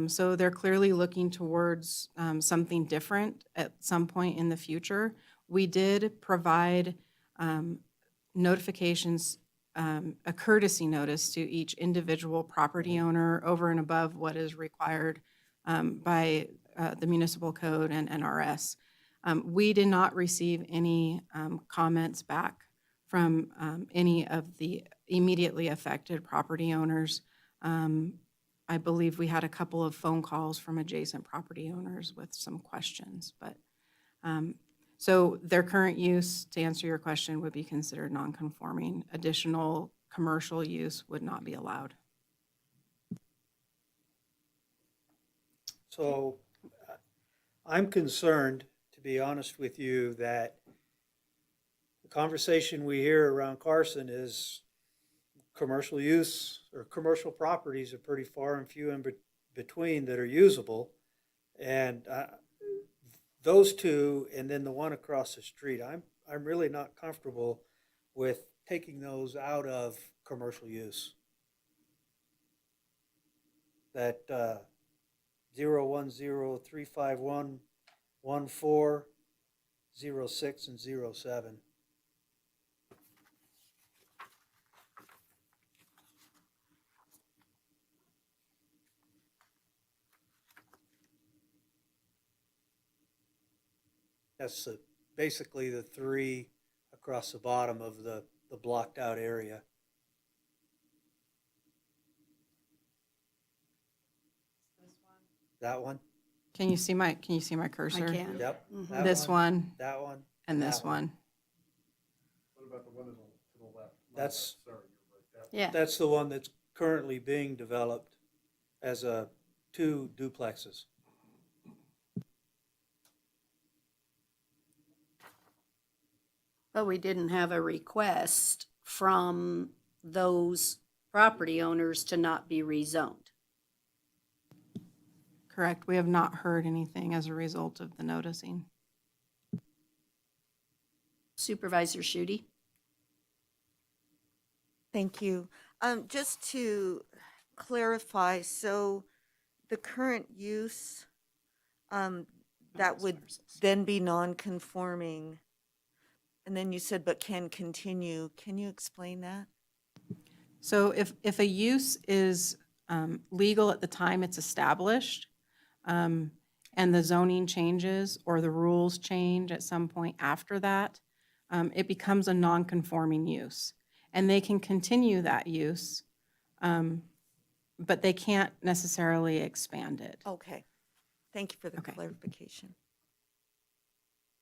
So they're clearly looking towards something different at some point in the future. We did provide notifications, a courtesy notice to each individual property owner over and above what is required by the municipal code and NRS. We did not receive any comments back from any of the immediately affected property owners. I believe we had a couple of phone calls from adjacent property owners with some questions, but so their current use, to answer your question, would be considered non-conforming. Additional commercial use would not be allowed. So I'm concerned, to be honest with you, that the conversation we hear around Carson is commercial use or commercial properties are pretty far and few in between that are usable. And those two, and then the one across the street, I'm really not comfortable with taking those out of commercial use. That 010351140, 06 and 07. That's basically the three across the bottom of the blocked out area. That one? Can you see my cursor? I can. Yep. Mhm. That This one That one. and that this one. What about the one to the left? That's, Sorry, you're right. Yeah. that's the one that's currently being developed as two duplexes. But we didn't have a request from those property owners to not be rezoned. Correct. We have not heard anything as a result of the noticing. Supervisor Shooty? Thank you. Just to clarify, so the current use, that would then be non-conforming. And then you said, but can continue. Can you explain that? So if a use is legal at the time it's established, and the zoning changes or the rules change at some point after that, it becomes a non-conforming use. And they can continue that use, but they can't necessarily expand it. Okay. Thank you for the clarification.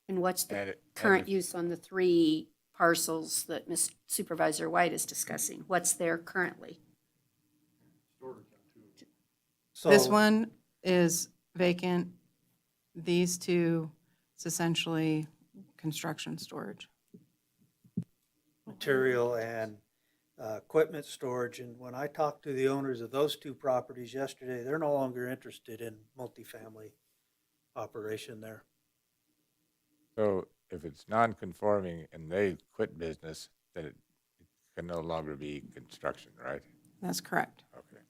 And what's the And current if- use on the 3 parcels that Ms. Supervisor White is discussing? What's there currently? This So- one is vacant. These 2, it's essentially construction storage. Material and equipment storage. And when I talked to the owners of those 2 properties yesterday, they're no longer interested in multifamily operation there. So if it's non-conforming and they quit business, then it can no longer be construction, right? That's correct. Okay.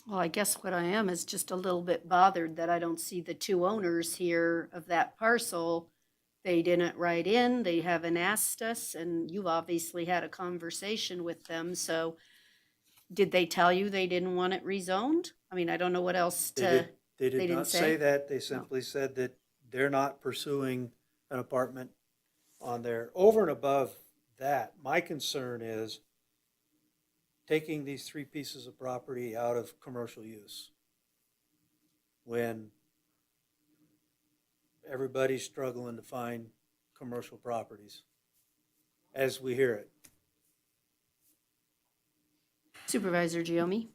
Well, I guess what I am is just a little bit bothered that I don't see the 2 owners here of that parcel. They didn't write in, they haven't asked us, and you've obviously had a conversation with them, so did they tell you they didn't want it rezoned? I mean, I don't know what else to, They they did didn't not say? say that. They simply said that they're not pursuing an apartment on there. Over and above that, my concern is taking these 3 pieces of property out of commercial use when everybody's struggling to find commercial properties, as we hear it. Supervisor Giomi?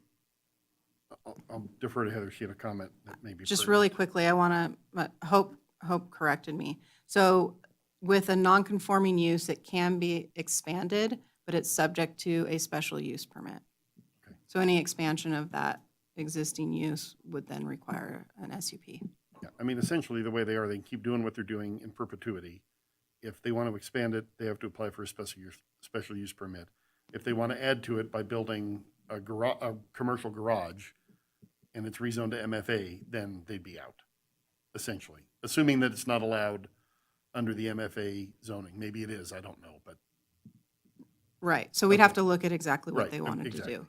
I'll defer to Heather. She had a comment that may be Just pertinent. really quickly, I want to, Hope corrected me. So with a non-conforming use, it can be expanded, but it's subject to a special use permit. Okay. So any expansion of that existing use would then require an SUP. Yeah, I mean, essentially, the way they are, they can keep doing what they're doing in perpetuity. If they want to expand it, they have to apply for a special use permit. If they want to add to it by building a commercial garage, and it's rezoned to MFA, then they'd be out, essentially. Assuming that it's not allowed under the MFA zoning. Maybe it is, I don't know, but. Right, so we'd have to look at exactly what Right, they wanted to exactly. do.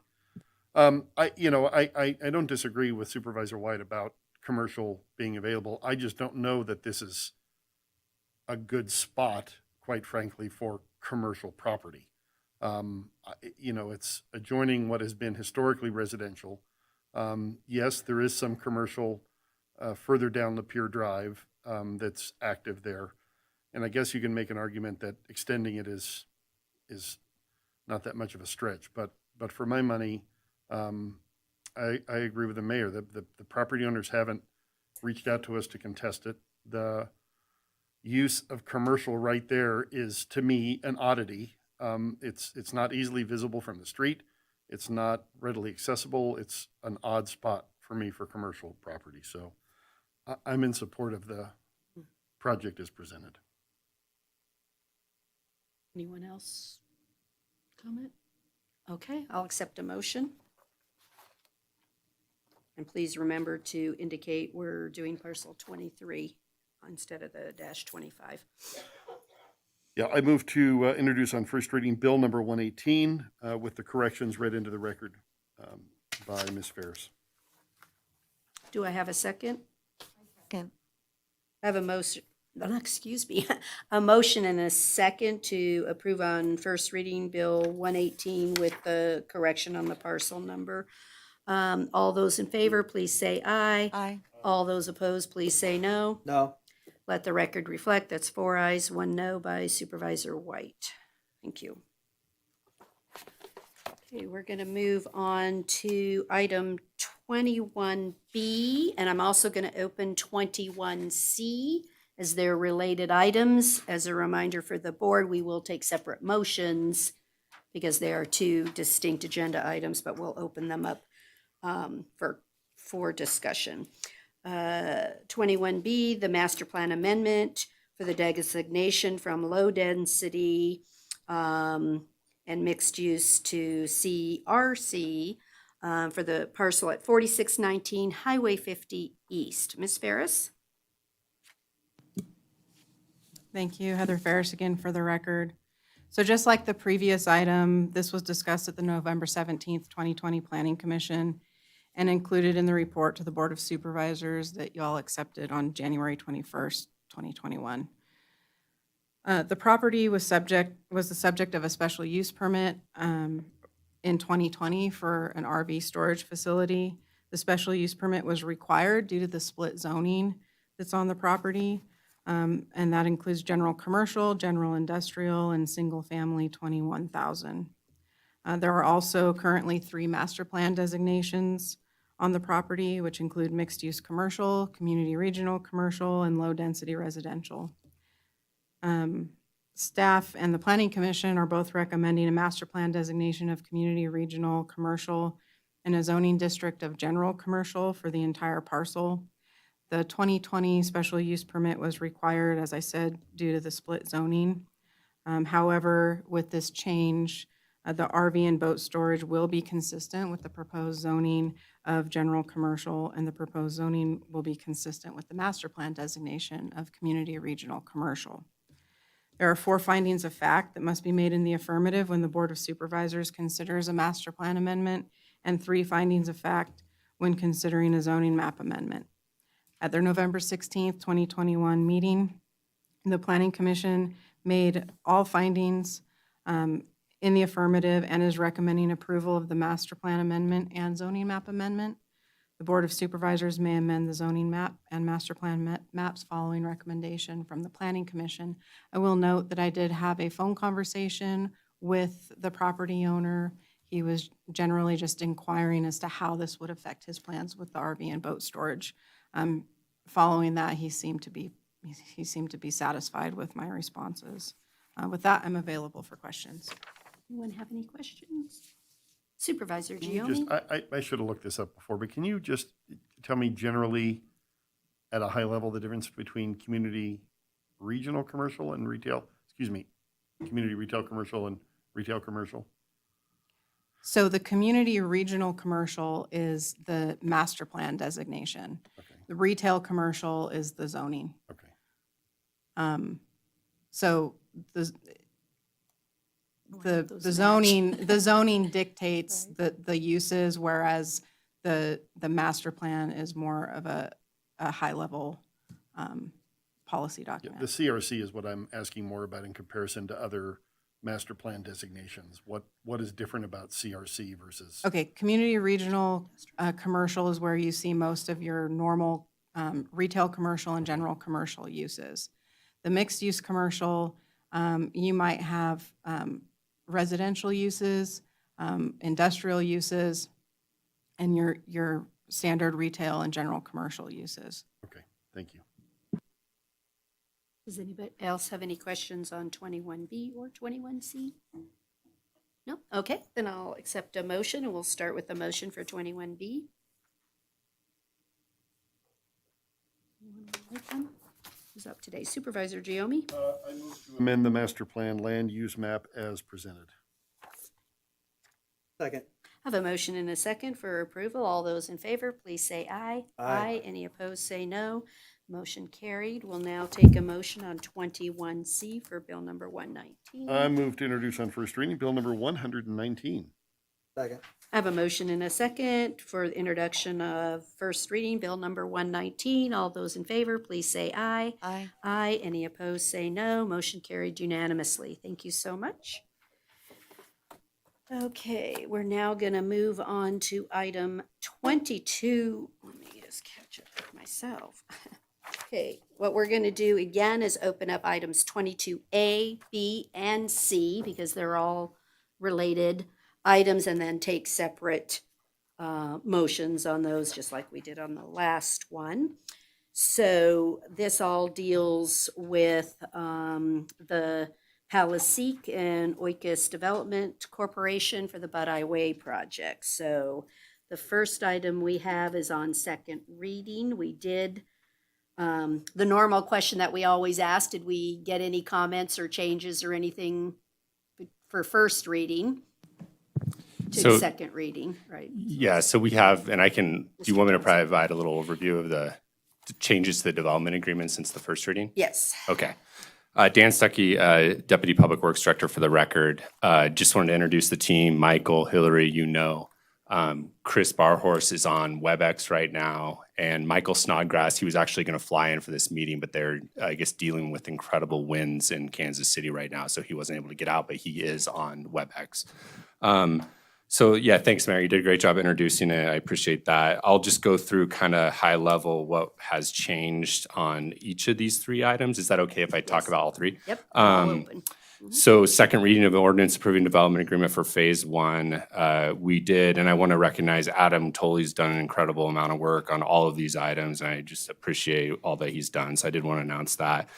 I don't disagree with Supervisor White about commercial being available. I just don't know that this is a good spot, quite frankly, for commercial property. It's adjoining what has been historically residential. Yes, there is some commercial further down the Pier Drive that's active there. And I guess you can make an argument that extending it is not that much of a stretch. But for my money, I agree with the mayor. The property owners haven't reached out to us to contest it. The use of commercial right there is, to me, an oddity. It's not easily visible from the street. It's not readily accessible. It's an odd spot for me for commercial property. So I'm in support of the project as presented. Anyone else comment? Okay, I'll accept a motion. And please remember to indicate we're doing parcel 23 instead of the -25. Yeah, I move to introduce on first reading Bill number 118 with the corrections read into the record by Ms. Ferris. Do I have a second? Second. I have a motion, excuse me, a motion and a second to approve on first reading Bill 118 with the correction on the parcel number. All those in favor, please say aye. Aye. All those opposed, please say no. No. Let the record reflect that's 4 ayes, 1 no by Supervisor White. Thank you. Okay, we're going to move on to item 21B, and I'm also going to open 21C as they're related items. As a reminder for the board, we will take separate motions because they are two distinct agenda items, but we'll open them up for discussion. 21B, the master plan amendment for the designation from low density and mixed use to CRC for the parcel at 4619 Highway 50 East. Ms. Ferris? Thank you. Heather Ferris again for the record. So just like the previous item, this was discussed at the November 17th, 2020 Planning Commission and included in the report to the Board of Supervisors that y'all accepted on January 21st, 2021. The property was the subject of a special use permit in 2020 for an RV storage facility. The special use permit was required due to the split zoning that's on the property. And that includes general commercial, general industrial, and single-family 21,000. There are also currently 3 master plan designations on the property, which include mixed-use commercial, community regional commercial, and low-density residential. Staff and the Planning Commission are both recommending a master plan designation of community regional commercial and a zoning district of general commercial for the entire parcel. The 2020 special use permit was required, as I said, due to the split zoning. However, with this change, the RV and boat storage will be consistent with the proposed zoning of general commercial, and the proposed zoning will be consistent with the master plan designation of community regional commercial. There are 4 findings of fact that must be made in the affirmative when the Board of Supervisors considers a master plan amendment, and 3 findings of fact when considering a zoning map amendment. At their November 16th, 2021 meeting, the Planning Commission made all findings in the affirmative and is recommending approval of the master plan amendment and zoning map amendment. The Board of Supervisors may amend the zoning map and master plan maps following recommendation from the Planning Commission. I will note that I did have a phone conversation with the property owner. He was generally just inquiring as to how this would affect his plans with the RV and boat storage. Following that, he seemed to be satisfied with my responses. With that, I'm available for questions. Anyone have any questions? Supervisor Can you Giomi? I should have looked this up before, but can you just tell me generally, at a high level, the difference between community regional commercial and retail, community retail commercial and retail commercial? So the community regional commercial is the master plan designation. Okay. The retail commercial is the zoning. Okay. So the zoning dictates the uses, whereas the master plan is more of a high-level policy document. The CRC is what I'm asking more about in comparison to other master plan designations. What is different about CRC versus? Okay, community regional commercial is where you see most of your normal retail commercial and general commercial uses. The mixed-use commercial, you might have residential uses, industrial uses, and your standard retail and general commercial uses. Okay, thank you. Does anybody else have any questions on 21B or 21C? No? Okay, then I'll accept a motion, and we'll start with the motion for 21B. Who's up today? Supervisor Giomi? I move to amend the master plan land use map as presented. Second. I have a motion and a second for approval. All those in favor, please say aye. Aye. Any opposed, say no. Motion carried. We'll now take a motion on 21C for bill number 119. I move to introduce on first reading bill number 119. Second. I have a motion and a second for the introduction of first reading, bill number 119. All those in favor, please say aye. Aye. Aye. Any opposed, say no. Motion carried unanimously. Thank you so much. Okay, we're now going to move on to item 22. Let me just catch up with myself. Okay, what we're going to do again is open up items 22A, B, and C because they're all related items, and then take separate motions on those, just like we did on the last one. So this all deals with the Paliseek and Oikos Development Corporation for the Butteye Way project. So the first item we have is on second reading. We did the normal question that we always ask, did we get any comments or changes or anything for first reading to second reading, right? Yeah, so we have, and do you want me to provide a little overview of the changes to the development agreement since the first reading? Yes. Okay. Dan Stuckey, Deputy Public Works Director for the record. Just wanted to introduce the team. Michael, Hillary, Chris Barhorse is on WebEx right now, and Michael Snodgrass, he was actually going to fly in for this meeting, but they're, I guess, dealing with incredible winds in Kansas City right now, so he wasn't able to get out, but he is on WebEx. So yeah, thanks, Mary. You did a great job introducing it. I appreciate that. I'll just go through kind of high level what has changed on each of these three items. Is that okay if I talk about all three? Yep, all open. So second reading of the ordinance approving development agreement for phase one, we did, and I want to recognize Adam Tolley's done an incredible amount of work on all of these items, and I just appreciate all that he's done. So I did want to announce that.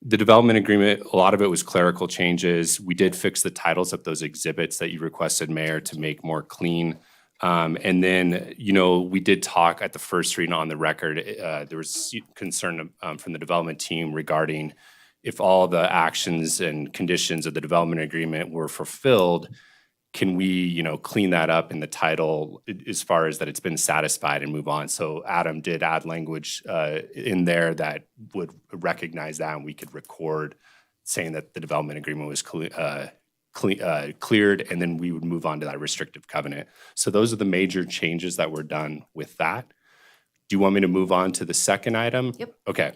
The development agreement, a lot of it was clerical changes. We did fix the titles of those exhibits that you requested, Mayor, to make more clean. And then, we did talk at the first reading on the record. There was concern from the development team regarding if all the actions and conditions of the development agreement were fulfilled, can we, clean that up in the title as far as that it's been satisfied and move on? So Adam did add language in there that would recognize that, and we could record saying that the development agreement was cleared, and then we would move on to that restrictive covenant. So those are the major changes that were done with that. Do you want me to move on to the second item? Yep. Okay.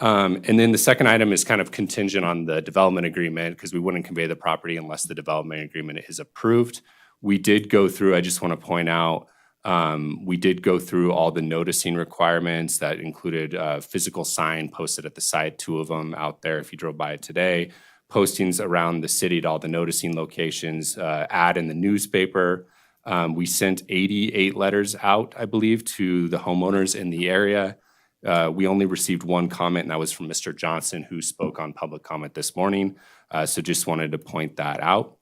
And then the second item is kind of contingent on the development agreement because we wouldn't convey the property unless the development agreement is approved. We did go through, I just want to point out, we did go through all the noticing requirements that included physical sign posted at the site, 2 of them out there if you drove by it today, postings around the city to all the noticing locations, ad in the newspaper. We sent 88 letters out, I believe, to the homeowners in the area. We only received one comment, and that was from Mr. Johnson, who spoke on public comment this morning. So just wanted to point that out.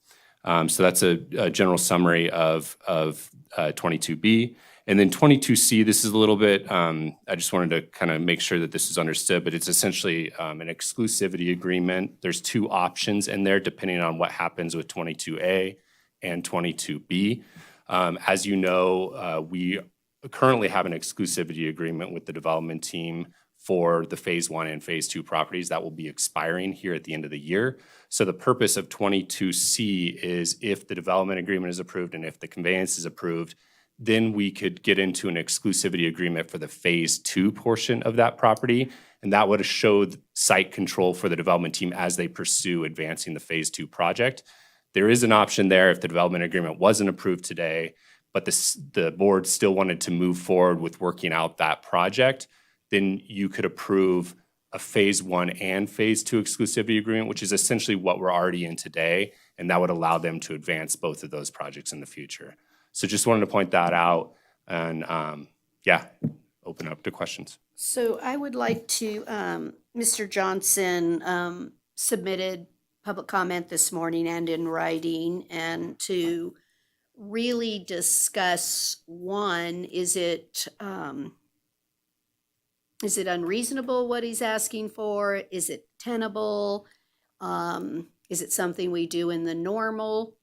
So that's a general summary of 22B. And then 22C, this is a little bit, I just wanted to kind of make sure that this is understood, but it's essentially an exclusivity agreement. There's 2 options in there depending on what happens with 22A and 22B. As you know, we currently have an exclusivity agreement with the development team for the phase 1 and phase 2 properties that will be expiring here at the end of the year. So the purpose of 22C is if the development agreement is approved and if the conveyance is approved, then we could get into an exclusivity agreement for the phase 2 portion of that property. And that would show site control for the development team as they pursue advancing the phase 2 project. There is an option there if the development agreement wasn't approved today, but the board still wanted to move forward with working out that project, then you could approve a phase 1 and phase 2 exclusivity agreement, which is essentially what we're already in today, and that would allow them to advance both of those projects in the future. So just wanted to point that out and, open up to questions. So I would like to, Mr. Johnson submitted public comment this morning and in writing, and to really discuss, one, is it unreasonable what he's asking for? Is it tenable? Is it something we do in the normal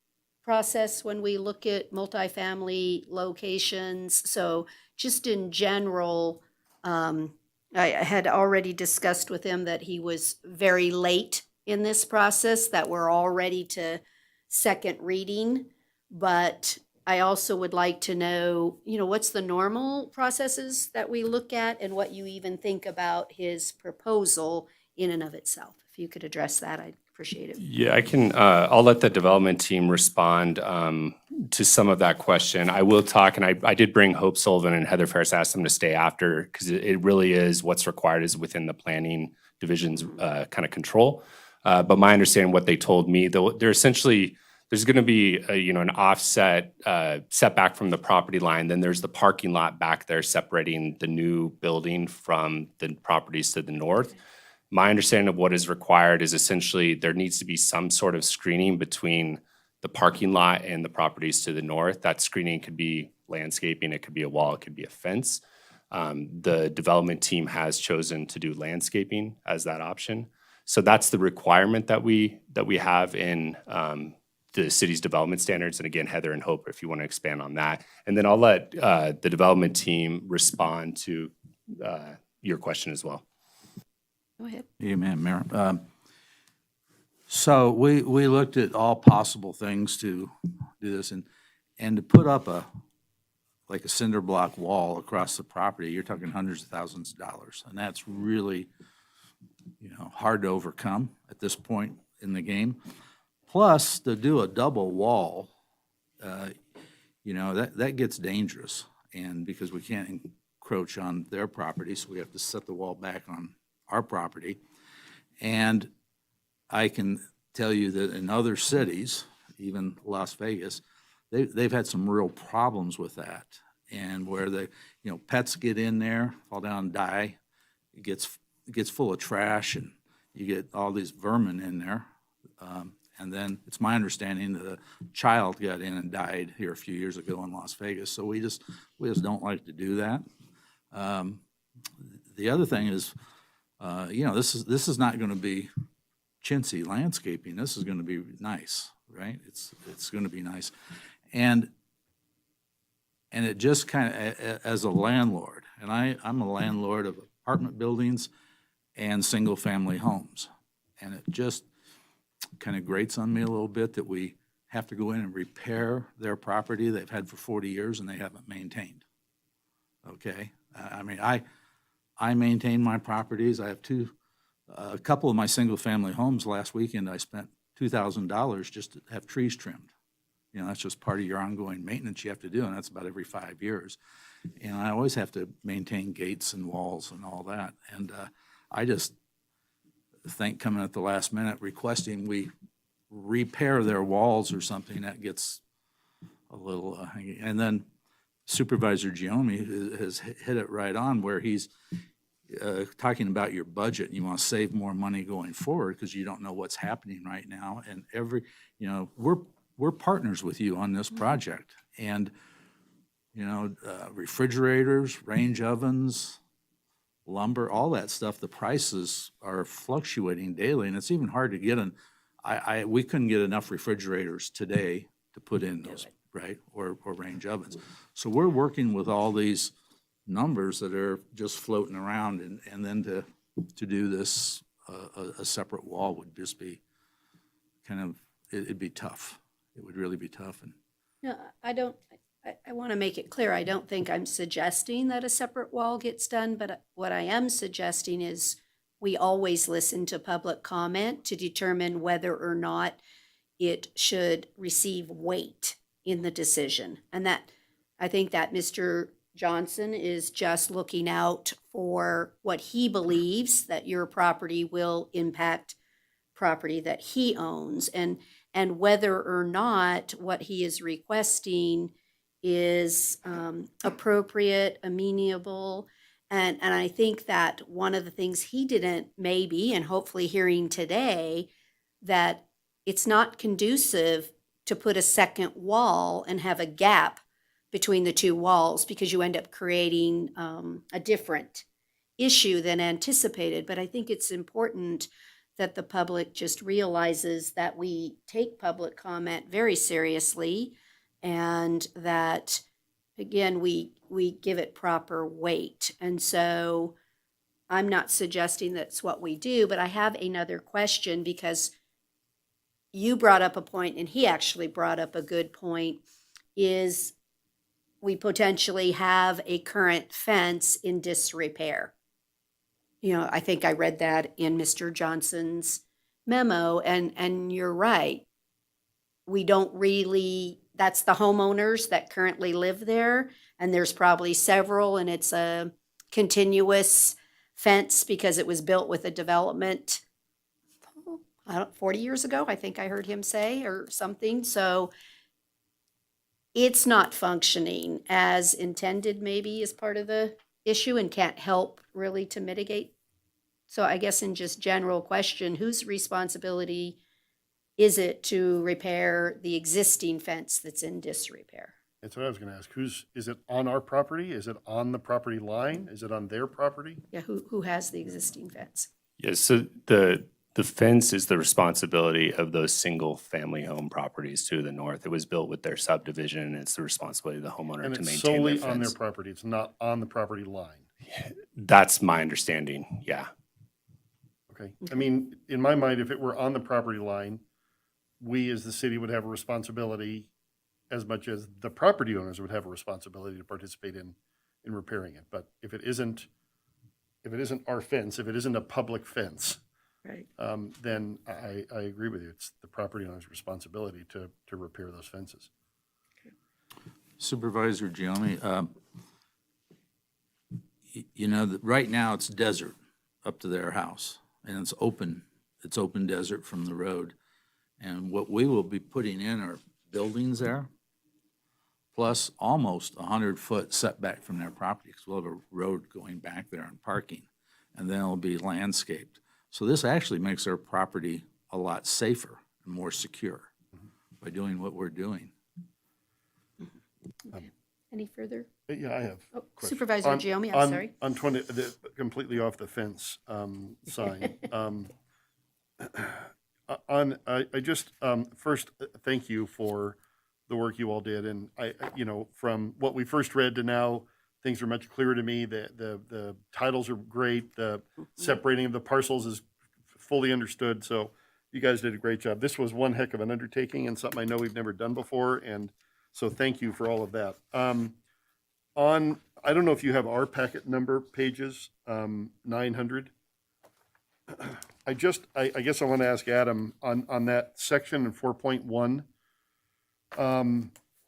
process when we look at multifamily locations? So just in general, I had already discussed with him that he was very late in this process, that we're already to second reading. But I also would like to know, what's the normal processes that we look at and what you even think about his proposal in and of itself. If you could address that, I'd appreciate it. Yeah, I can, I'll let the development team respond to some of that question. I will talk, and I did bring Hope Sullivan and Heather Ferris, asked them to stay after, because it really is what's required is within the planning division's kind of control. But my understanding, what they told me, they're essentially, there's going to be an offset setback from the property line. Then there's the parking lot back there separating the new building from the properties to the north. My understanding of what is required is essentially there needs to be some sort of screening between the parking lot and the properties to the north. That screening could be landscaping, it could be a wall, it could be a fence. The development team has chosen to do landscaping as that option. So that's the requirement that we have in the city's development standards. And again, Heather and Hope, if you want to expand on that. And then I'll let the development team respond to your question as well. Go ahead. Amen, Mayor. So we looked at all possible things to do this, and to put up a cinder block wall across the property, you're talking hundreds of thousands of dollars. And that's really, hard to overcome at this point in the game. Plus, to do a double wall, that gets dangerous. And because we can't encroach on their property, so we have to set the wall back on our property. And I can tell you that in other cities, even Las Vegas, they've had some real problems with that. And where pets get in there, fall down and die, it gets full of trash, and you get all these vermin in there. And then it's my understanding that a child got in and died here a few years ago in Las Vegas. So we just don't like to do that. The other thing is, this is not going to be chintzy landscaping. This is going to be nice, right? It's going to be nice, and it just kind of, as a landlord, and I'm a landlord of apartment buildings and single-family homes, and it just kind of grates on me a little bit that we have to go in and repair their property they've had for 40 years and they haven't maintained. Okay, I mean, I maintain my properties. I have a couple of my single-family homes last weekend, I spent $2,000 just to have trees trimmed. That's just part of your ongoing maintenance you have to do, and that's about every 5 years. And I always have to maintain gates and walls and all that. And I just think coming at the last minute requesting we repair their walls or something, that gets a little, and then Supervisor Giomi has hit it right on where he's talking about your budget, and you want to save more money going forward because you don't know what's happening right now. And we're partners with you on this project. And, refrigerators, range ovens, lumber, all that stuff, the prices are fluctuating daily, and it's even hard to get we couldn't get enough refrigerators today to put in those, right, or range ovens. So we're working with all these numbers that are just floating around, and then to do this, a separate wall would just be it'd be tough. It would really be tough. And No, I want to make it clear, I don't think I'm suggesting that a separate wall gets done, but what I am suggesting is we always listen to public comment to determine whether or not it should receive weight in the decision. And that, I think that Mr. Johnson is just looking out for what he believes that your property will impact property that he owns, and whether or not what he is requesting is appropriate, amenable. And I think that one of the things he didn't maybe, and hopefully hearing today, that it's not conducive to put a second wall and have a gap between the two walls, because you end up creating a different issue than anticipated. But I think it's important that the public just realizes that we take public comment very seriously, and that, again, we give it proper weight. And so I'm not suggesting that's what we do, but I have another question, because you brought up a point, and he actually brought up a good point, is we potentially have a current fence in disrepair. I think I read that in Mr. Johnson's memo, and you're right. We don't really, that's the homeowners that currently live there, and there's probably several, and it's a continuous fence because it was built with a development 40 years ago, I think I heard him say, or something. So it's not functioning as intended, maybe, as part of the issue, and can't help really to mitigate. So I guess in just general question, whose responsibility is it to repair the existing fence that's in disrepair? That's what I was going to ask. Is it on our property? Is it on the property line? Is it on their property? Yeah, who has the existing fence? Yes, so the fence is the responsibility of those single-family home properties to the north. It was built with their subdivision, and it's the responsibility of the homeowner And to it's maintain their solely on their fence. property. It's not on the property line. That's my understanding, yeah. Okay. I mean, in my mind, if it were on the property line, we as the city would have a responsibility as much as the property owners would have a responsibility to participate in repairing it. But if it isn't our fence, if it isn't a public fence, Right. then I agree with you. It's the property owner's responsibility to repair those fences. Supervisor Giammi, you know, that right now it's desert up to their house, and it's open desert from the road. And what we will be putting in are buildings there, plus almost 100-foot setback from their property, because we'll have a road going back there and parking, and then it'll be landscaped. So this actually makes their property a lot safer and more secure by doing what we're doing. Any further? Yeah, I have. Oh, questions. Supervisor On- Giammi, I'm on- sorry. On 20, completely off the fence sign. I just, first, thank you for the work you all did. And from what we first read to now, things are much clearer to me. The titles are great. The separating of the parcels is fully understood. So you guys did a great job. This was one heck of an undertaking and something I know we've never done before. And so thank you for all of that. I don't know if you have our packet number pages, 900. I guess I want to ask Adam on that section in 4.1,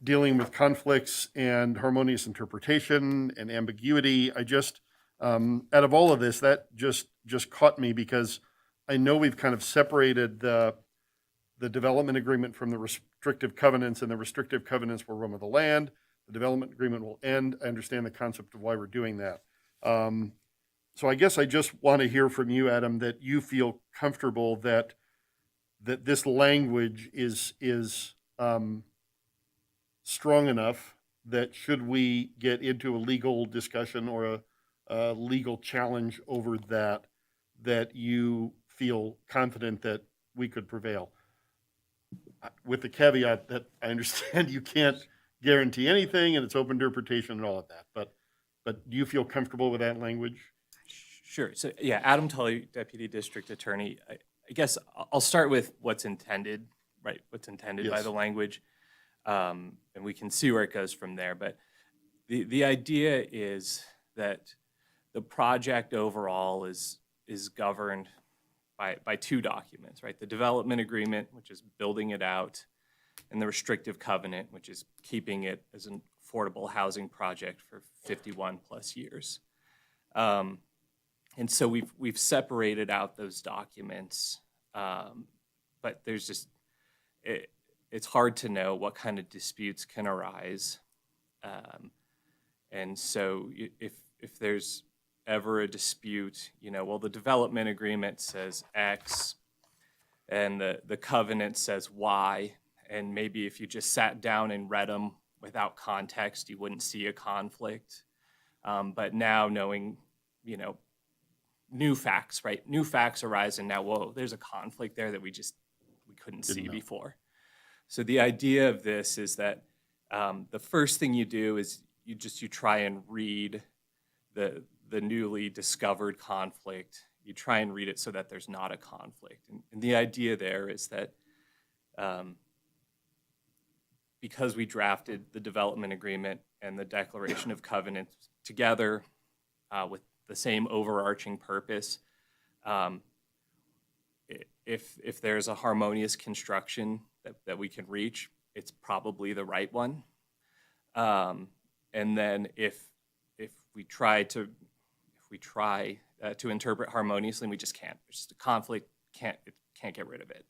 dealing with conflicts and harmonious interpretation and ambiguity. I just, out of all of this, that just caught me because I know we've kind of separated the development agreement from the restrictive covenants, and the restrictive covenants will run with the land. The development agreement will end. I understand the concept of why we're doing that. So I guess I just want to hear from you, Adam, that you feel comfortable that this language is strong enough that should we get into a legal discussion or a legal challenge over that you feel confident that we could prevail. With the caveat that I understand you can't guarantee anything and it's open to interpretation and all of that, but do you feel comfortable with that language? Sure. So yeah, Adam Tully, Deputy District Attorney. I guess I'll start with what's intended, right? What's intended by Yes. the language, and we can see where it goes from there. But the idea is that the project overall is governed by two documents, right? The development agreement, which is building it out, and the restrictive covenant, which is keeping it as an affordable housing project for 51 plus years. And so we've separated out those documents, but there's just, it's hard to know what kind of disputes can arise. And so if there's ever a dispute, well, the development agreement says X and the covenant says Y, and maybe if you just sat down and read them without context, you wouldn't see a conflict. But now knowing, new facts, right? New facts arise, and now, whoa, there's a conflict there that we couldn't see before. So the idea of this is that the first thing you do is you try and read the newly discovered conflict. You try and read it so that there's not a conflict. And the idea there is that because we drafted the development agreement and the declaration of covenants together with the same overarching purpose, if there's a harmonious construction that we can reach, it's probably the right one. And then if we try to interpret harmoniously, and we just can't. There's just a conflict. can't get rid of it.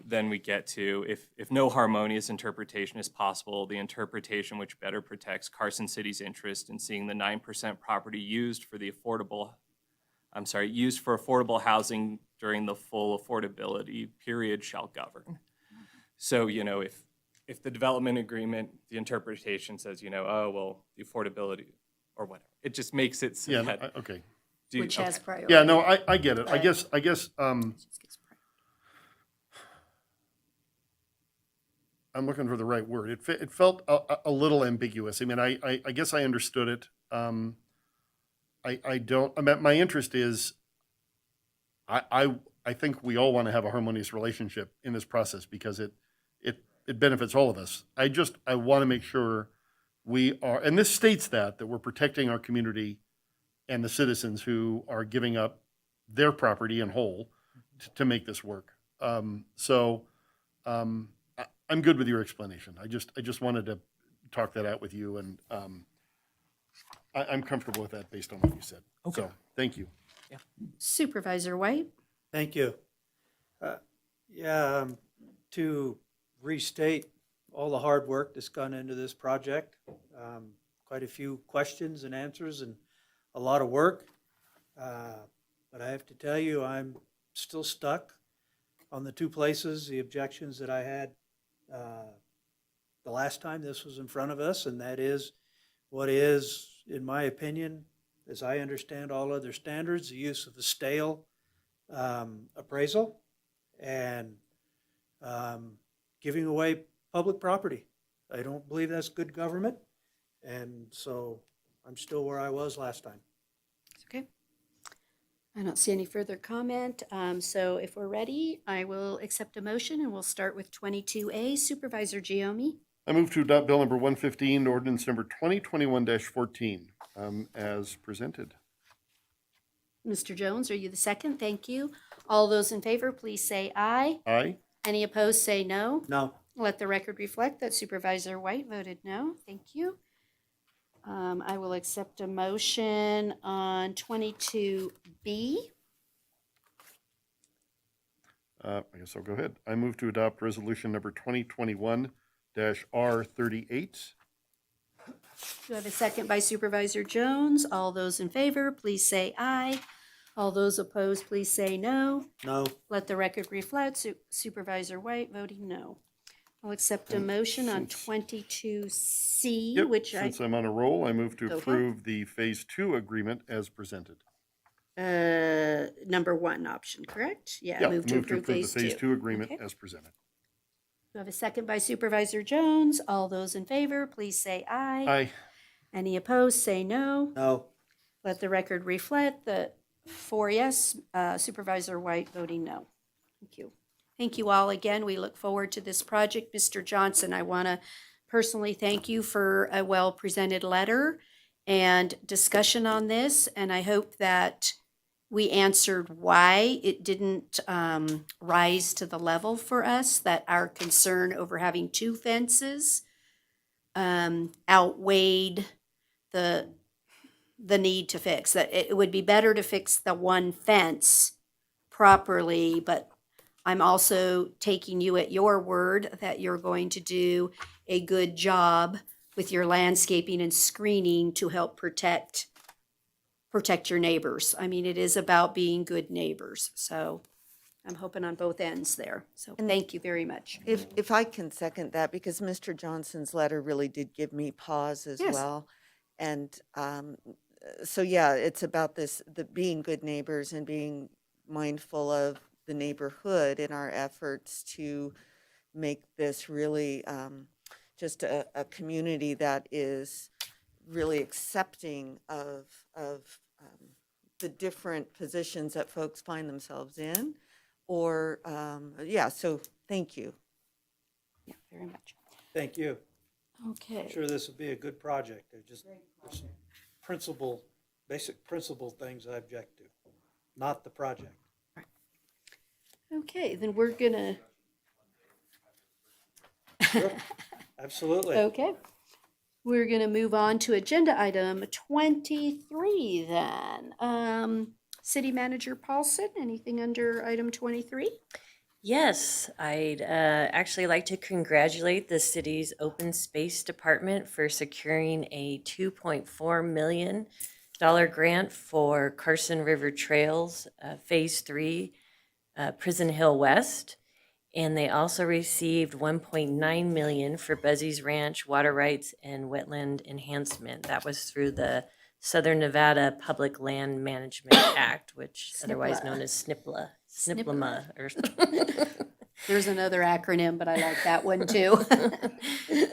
Then we get to, if no harmonious interpretation is possible, the interpretation which better protects Carson City's interest in seeing the 9% property used for affordable housing during the full affordability period shall govern. So, if the development agreement, the interpretation says, oh, well, the affordability or whatever, it just makes it so Yeah, that. okay. Which has priority. Yeah, no, I get it. I But- guess, I'm looking for the right word. It felt a little ambiguous. I mean, I guess I understood it. I don't, I mean, my interest is, I think we all want to have a harmonious relationship in this process because it benefits all of us. I want to make sure we are, and this states that we're protecting our community and the citizens who are giving up their property in whole to make this work. I'm good with your explanation. I just wanted to talk that out with you, and I'm comfortable with that based on what you said. Okay. So, thank you. Supervisor White? Thank you. To restate all the hard work that's gone into this project, quite a few questions and answers and a lot of work. But I have to tell you, I'm still stuck on the two places, the objections that I had the last time this was in front of us, and that is what is, in my opinion, as I understand all other standards, the use of the stale appraisal and giving away public property. I don't believe that's good government, and so I'm still where I was last time. Okay. I don't see any further comment. So if we're ready, I will accept a motion and we'll start with 22A. Supervisor Giomi? I move to adopt Bill number 115, ordinance number 2021-14, as presented. Mr. Jones, are you the second? Thank you. All those in favor, please say aye. Aye. Any opposed, say no. No. Let the record reflect that Supervisor White voted no. Thank you. I will accept a motion on 22B. I guess I'll go ahead. I move to adopt resolution number 2021-R38. Do I have a second by Supervisor Jones? All those in favor, please say aye. All those opposed, please say no. No. Let the record reflect Supervisor White voting no. I'll accept a motion on 22C, Yep, which I, since I'm on a roll, I move to Okay. approve the Phase 2 agreement as presented. number one option, correct? Yeah, Yeah, move to approve the phase Phase 2 agreement Okay. as presented. Do I have a second by Supervisor Jones? All those in favor, please say aye. Aye. Any opposed, say no. No. Let the record reflect the 4 yes, Supervisor White voting no. Thank you. Thank you all again. We look forward to this project. Mr. Johnson, I want to personally thank you for a well-presented letter and discussion on this, and I hope that we answered why it didn't rise to the level for us, that our concern over having two fences outweighed the need to fix. That it would be better to fix the one fence properly, but I'm also taking you at your word that you're going to do a good job with your landscaping and screening to help protect your neighbors. I mean, it is about being good neighbors. So I'm hoping on both ends there. So thank you very much. If I can second that, because Mr. Johnson's letter really did give me pause as Yes. well. And so, yeah, it's about the being good neighbors and being mindful of the neighborhood in our efforts to make this really just a community that is really accepting of the different positions that folks find themselves in. Or, so thank you. Yeah, very much. Thank you. Okay. I'm sure this will be a good project. There's some basic principle things I object to, not the project. Okay, then we're gonna. Sure. Absolutely. Okay. We're gonna move on to agenda item 23 then. City Manager Paulson, anything under item 23? Yes, I'd actually like to congratulate the city's Open Space Department for securing a $2.4 million grant for Carson River Trails Phase 3, Prison Hill West. And they also received $1.9 million for Buzzy's Ranch water rights and wetland enhancement. That was through the Southern Nevada Public Land Management Act, which otherwise known as SNPLA. SNPLMA. Or There's another acronym, but I like that one too.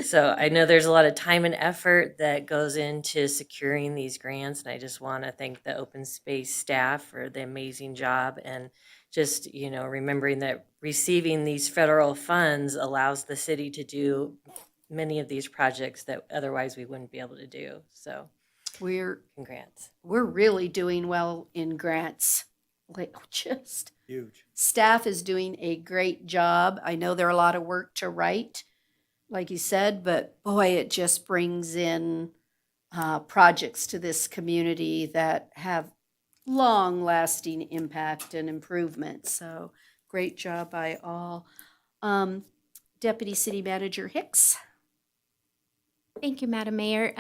So I know there's a lot of time and effort that goes into securing these grants, and I just want to thank the open space staff for the amazing job, and just, remembering that receiving these federal funds allows the city to do many of these projects that otherwise we wouldn't be able to do. So congrats. We're really doing well in grants. Like, just Huge. staff is doing a great job. I know there are a lot of work to write, like you said, but boy, it just brings in projects to this community that have long-lasting impact and improvement. So great job by all. Deputy City Manager Hicks. Thank you, Madam Mayor.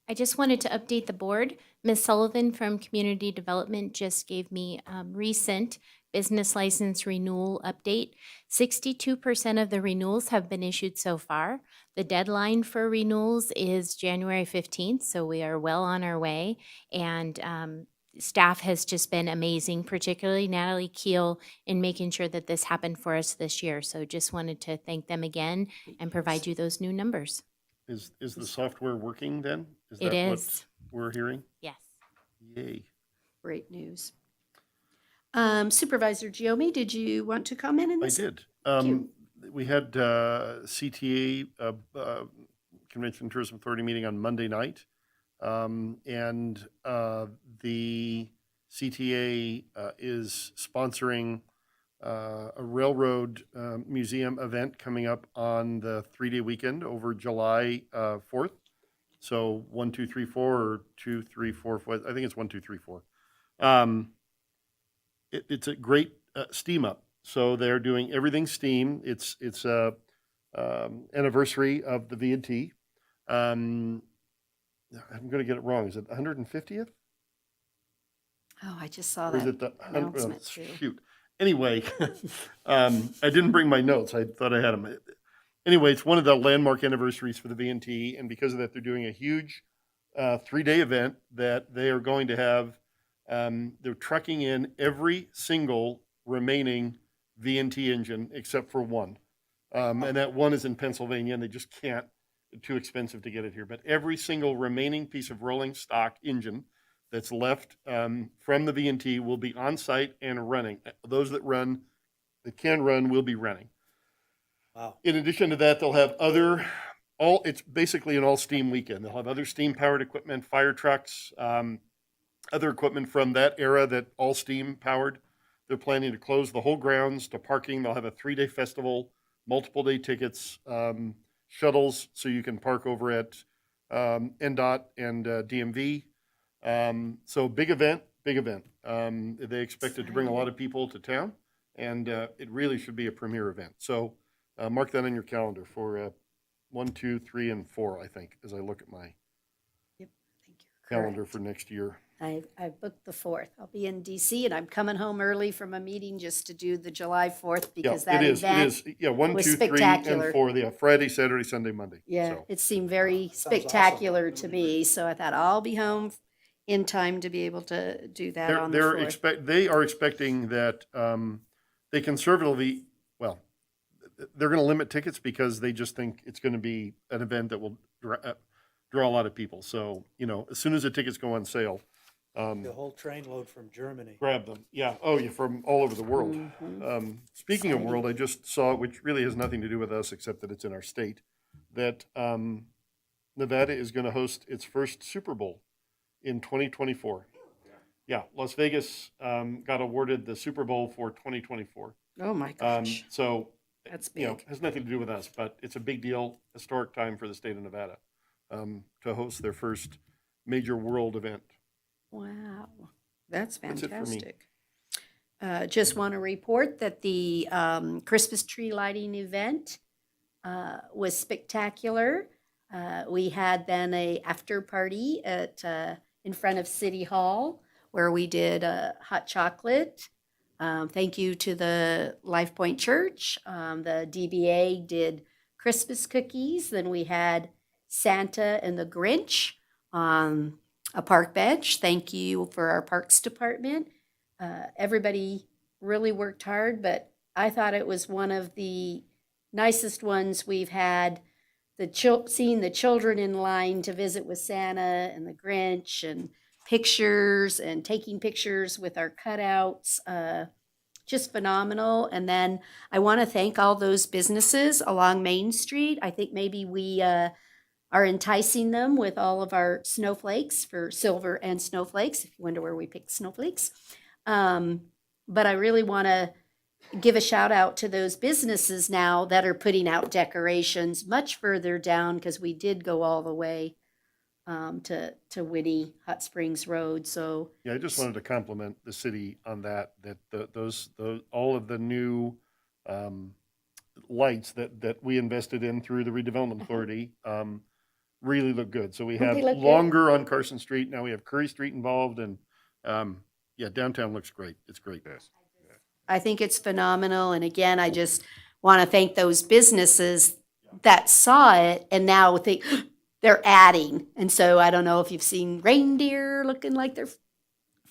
I just wanted to update the board. Ms. Sullivan from Community Development just gave me recent business license renewal update. 62% of the renewals have been issued so far. The deadline for renewals is January 15th, so we are well on our way. And staff has just been amazing, particularly Natalie Keel, in making sure that this happened for us this year. So just wanted to thank them again and provide you those new numbers. Is the software working then? It that is. what we're hearing? Yes. Yay. Great news. Supervisor Giomi, did you want to comment on I this? did. you. We had CTA, Convention and Tourism Authority meeting on Monday night. And the CTA is sponsoring a railroad museum event coming up on the 3-day weekend over July 4th. So 1, 2, 3, 4, or 2, 3, 4, 5. I think it's 1, 2, 3, 4. It's a great steam up. So they're doing everything steam. It's a anniversary of the V&T. I'm going to get it wrong. Is it 150th? Oh, I just saw Or is that it the announcement too. shoot? Anyway, I didn't bring my notes. I thought I had them. Anyway, it's one of the landmark anniversaries for the V&T, and because of that, they're doing a huge 3-day event that they are going to have. They're trucking in every single remaining V&T engine except for one, and that one is in Pennsylvania, and they just can't. Too expensive to get it here. But every single remaining piece of rolling stock engine that's left from the V&T will be on site and running. Those that can run, will be running. Wow. In addition to that, they'll have it's basically an all steam weekend. They'll have other steam powered equipment, fire trucks, other equipment from that era that all steam powered. They're planning to close the whole grounds to parking. They'll have a 3-day festival, multiple day tickets, shuttles so you can park over at NDOT and DMV. So big event. They expect it to bring a lot of people to town, and it really should be a premier event. So mark that on your calendar for 1, 2, 3, and 4, I think, as I look at my calendar for next year. I've booked the 4th. I'll be in DC, and I'm coming home early from a meeting just to do the July 4th because that event Yeah, 1, was 2, 3, spectacular. and 4. Yeah, Friday, Saturday, Sunday, Monday. Yeah, So. it seemed very spectacular to me, so I thought I'll be home in time to be able to do that on the 4th. They are expecting that they conservatively, well, they're going to limit tickets because they just think it's going to be an event that will draw a lot of people. So, as soon as the tickets go on sale, The whole trainload from Germany. grab them. Yeah. Oh, yeah, from all over the world. Speaking of world, I just saw, which really has nothing to do with us except that it's in our state, that Nevada is going to host its first Super Bowl in 2024. Yeah, Las Vegas got awarded the Super Bowl for 2024. Oh my gosh. So, That's big. has nothing to do with us, but it's a big deal, historic time for the state of Nevada to host their first major world event. Wow. That's That's it for me. fantastic. Just want to report that the Christmas tree lighting event was spectacular. We had then a after party at in front of City Hall where we did hot chocolate. Thank you to the Life Point Church. The DBA did Christmas cookies. Then we had Santa and the Grinch on a park bench. Thank you for our Parks Department. Everybody really worked hard, but I thought it was one of the nicest ones we've had. Seeing the children in line to visit with Santa and the Grinch, and pictures and taking pictures with our cutouts, just phenomenal. And then I want to thank all those businesses along Main Street. I think maybe we are enticing them with all of our snowflakes for silver and snowflakes, if you wonder where we picked snowflakes. But I really want to give a shout out to those businesses now that are putting out decorations much further down, because we did go all the way to Winnie Hot Springs Road. So Yeah, I just wanted to compliment the city on that, those all of the new lights that we invested in through the redevelopment authority really look good. So we Don't have they look good? longer on Carson Street. Now we have Curry Street involved, and yeah, downtown looks great. It's great. I think it's phenomenal. And again, I just want to thank those businesses that saw it and now think they're adding. And so I don't know if you've seen reindeer looking like they're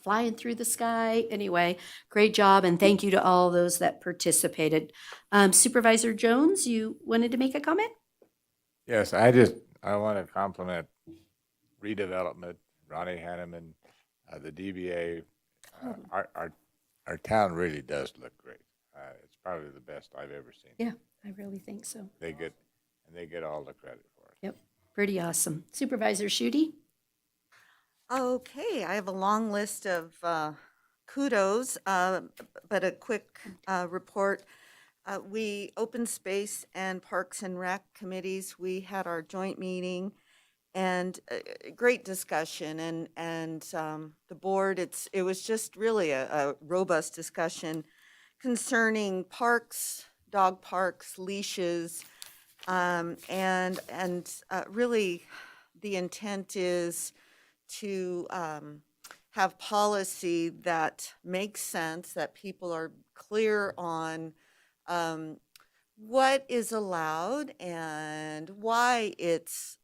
flying through the sky. Anyway, great job. And thank you to all those that participated. Supervisor Jones, you wanted to make a comment? Yes, I want to compliment redevelopment, Ronnie Hanneman, the DBA. Our town really does look great. It's probably the best I've ever seen. Yeah, I really think so. They get all the credit for it. Yep, pretty awesome. Supervisor Schutte? Okay, I have a long list of kudos, but a quick report. We, Open Space and Parks and Rec committees, we had our joint meeting, and great discussion, and the board, it was just really a robust discussion concerning parks, dog parks, leashes, and really the intent is to have policy that makes sense, that people are clear on what is allowed and why it's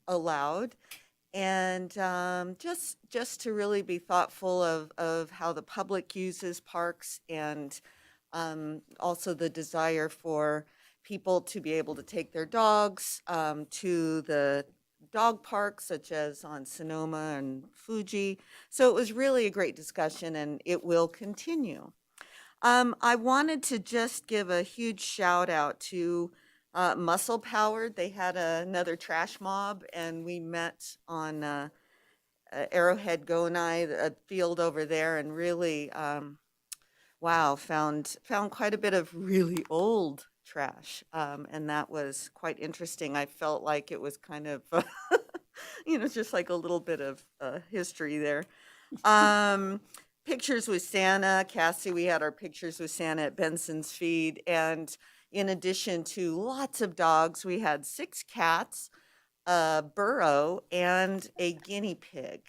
allowed, and just to really be thoughtful of how the public uses parks, and also the desire for people to be able to take their dogs to the dog parks, such as on Sonoma and Fuji. So it was really a great discussion, and it will continue. I wanted to just give a huge shout out to Muscle Powered. They had another trash mob, and we met on Arrowhead Gonai, a field over there, and really, wow, found quite a bit of really old trash, and that was quite interesting. I felt like it was kind of, just like a little bit of history there. Pictures with Santa, Cassie, we had our pictures with Santa at Benson's Feed, and in addition to lots of dogs, we had 6 cats, a burro, and a guinea pig.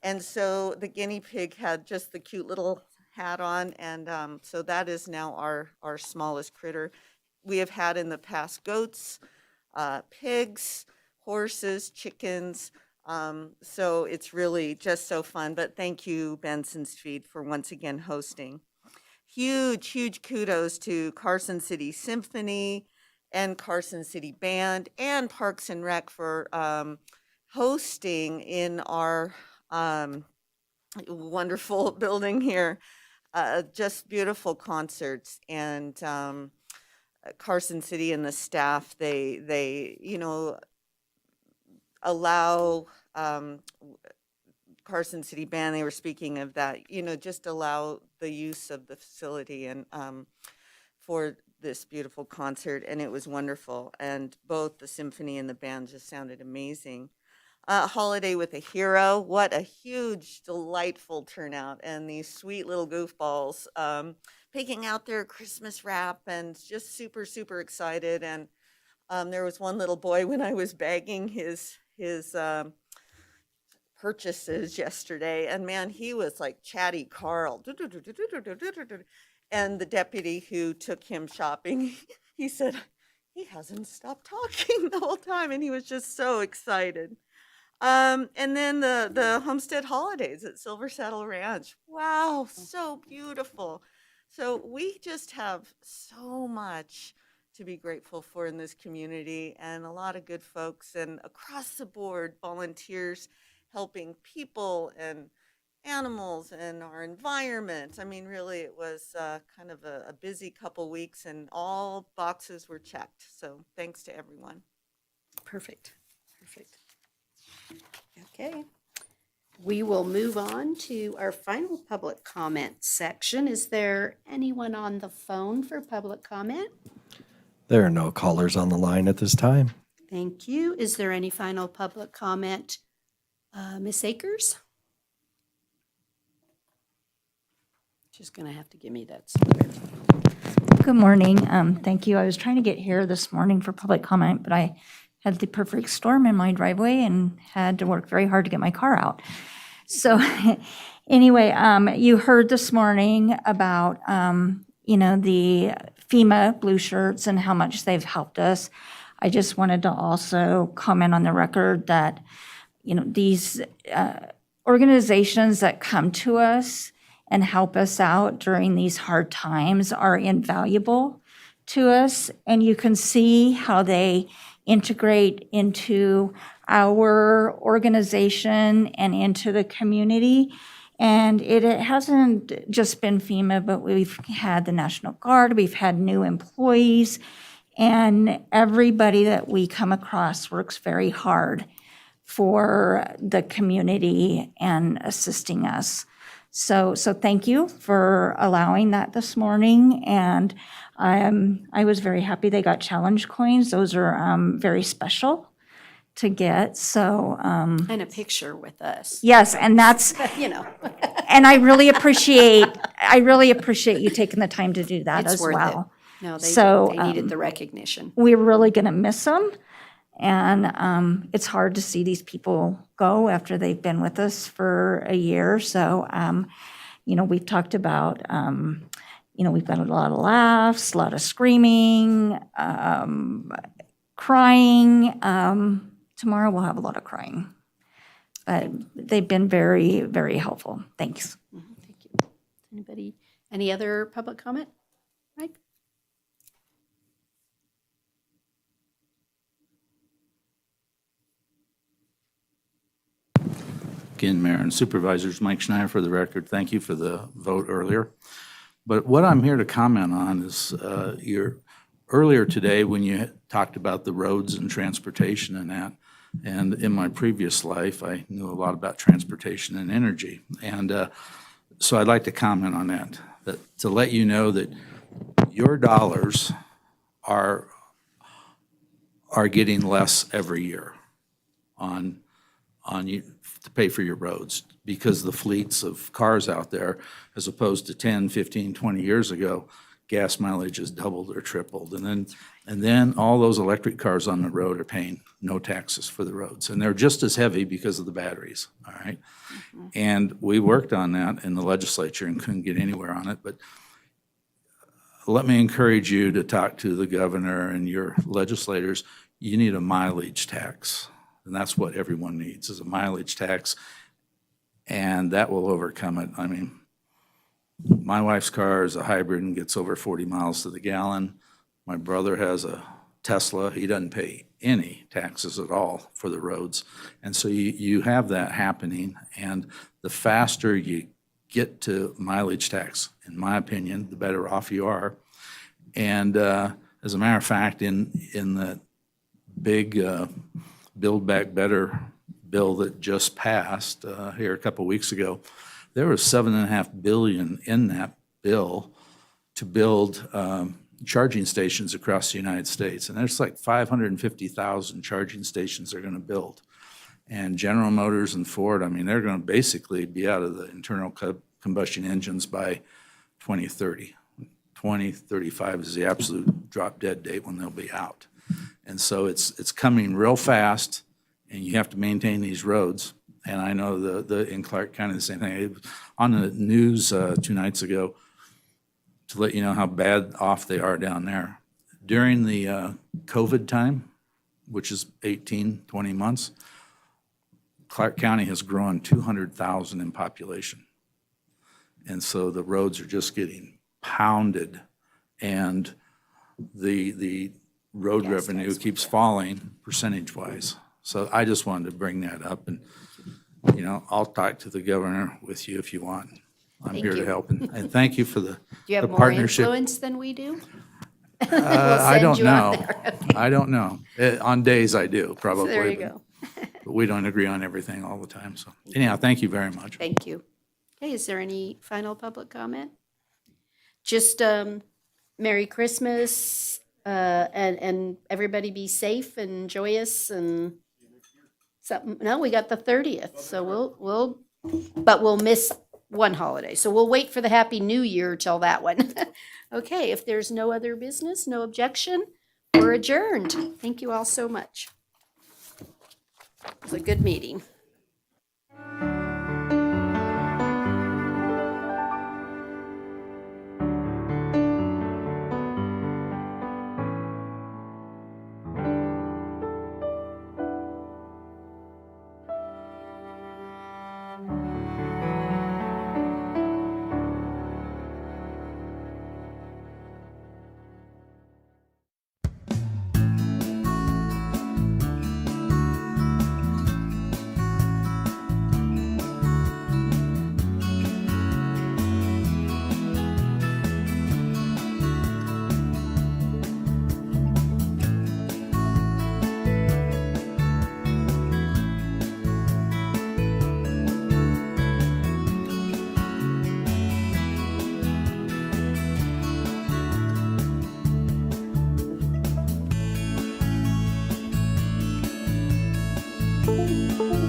And so the guinea pig had just the cute little hat on, and so that is now our smallest critter. We have had in the past goats, pigs, horses, chickens. So it's really just so fun. But thank you, Benson's Feed, for once again hosting. Huge kudos to Carson City Symphony and Carson City Band and Parks and Rec for hosting in our wonderful building here. Just beautiful concerts, and Carson City and the staff, they allow Carson City Band, they were speaking of that, just allow the use of the facility and for this beautiful concert, and it was wonderful. And both the symphony and the band just sounded amazing. Holiday with a Hero. What a huge, delightful turnout, and these sweet little goofballs picking out their Christmas wrap and just super, super excited. And there was one little boy when I was bagging his purchases yesterday, and man, he was like Chatty Carl. And the deputy who took him shopping, he said he hasn't stopped talking the whole time, and he was just so excited. And then the homestead holidays at Silver Saddle Ranch. Wow, so beautiful. So we just have so much to be grateful for in this community, and a lot of good folks and across the board volunteers helping people and animals and our environment. I mean, really, it was kind of a busy couple weeks, and all boxes were checked. So thanks to everyone. Perfect. Perfect. Okay. We will move on to our final public comment section. Is there anyone on the phone for public comment? There are no callers on the line at this time. Thank you. Is there any final public comment? Ms. Akers? She's going to have to give me that slip. Good morning. Thank you. I was trying to get here this morning for public comment, but I had the perfect storm in my driveway and had to work very hard to get my car out. So anyway, you heard this morning about, the FEMA blue shirts and how much they've helped us. I just wanted to also comment on the record that, these organizations that come to us and help us out during these hard times are invaluable to us. And you can see how they integrate into our organization and into the community. And it hasn't just been FEMA, but we've had the National Guard, we've had new employees, and everybody that we come across works very hard for the community and assisting us. So thank you for allowing that this morning. And I was very happy they got challenge coins. Those are very special to get. So And a picture with us. yes, and that's and I really appreciate you taking the time to do that It's as worth well. it. No, they needed the recognition. We're really going to miss them. And it's hard to see these people go after they've been with us for a year. So, we've talked about, we've got a lot of laughs, a lot of screaming, crying. Tomorrow we'll have a lot of crying. But they've been very, very helpful. Thanks. Thank you. Any other public comment? Mike? Again, Mayor and Supervisors, Mike Schneider for the record. Thank you for the vote earlier. But what I'm here to comment on is earlier today when you talked about the roads and transportation and that, and in my previous life, I knew a lot about transportation and energy. And so I'd like to comment on that to let you know that your dollars are getting less every year on you to pay for your roads because the fleets of cars out there, as opposed to 10, 15, 20 years ago, gas mileage has doubled or tripled. And then all those electric cars on the road are paying no taxes for the roads. And they're just as heavy because of the batteries, all right? And we worked on that in the legislature and couldn't get anywhere on it. But let me encourage you to talk to the governor and your legislators. You need a mileage tax. And that's what everyone needs, is a mileage tax. And that will overcome it. I mean, my wife's car is a hybrid and gets over 40 miles to the gallon. My brother has a Tesla. He doesn't pay any taxes at all for the roads. And so you have that happening. And the faster you get to mileage tax, in my opinion, the better off you are. And as a matter of fact, in the big Build Back Better bill that just passed here a couple weeks ago, there was $7.5 billion in that bill to build charging stations across the United States. And there's like 550,000 charging stations they're going to build. And General Motors and Ford, I mean, they're going to basically be out of the internal combustion engines by 2030. 2035 is the absolute drop dead date when they'll be out. And so it's coming real fast, and you have to maintain these roads. And I know in Clark County, the same thing. It was on the news 2 nights ago to let you know how bad off they are down there. During the COVID time, which is 18, 20 months, Clark County has grown 200,000 in population. And so the roads are just getting pounded, and the road revenue keeps falling percentage-wise. So I just wanted to bring that up, and, you know, I'll talk to the governor with you if you want. I'm Thank here to you. help, and thank you for the Do you have the more partnership. influence than we do? I send don't you out know. there. I don't know. On days I do, probably. There you but- go. But we don't agree on everything all the time, so anyhow, thank you very much. Thank you. Okay, is there any final public comment? Just Merry Christmas, and everybody be safe and joyous and something. No, we got the 30th, so we'll miss one holiday. So we'll wait for the Happy New Year till that one. Okay, if there's no other business, no objection, we're adjourned. Thank you all so much. It was a good meeting. Thank you.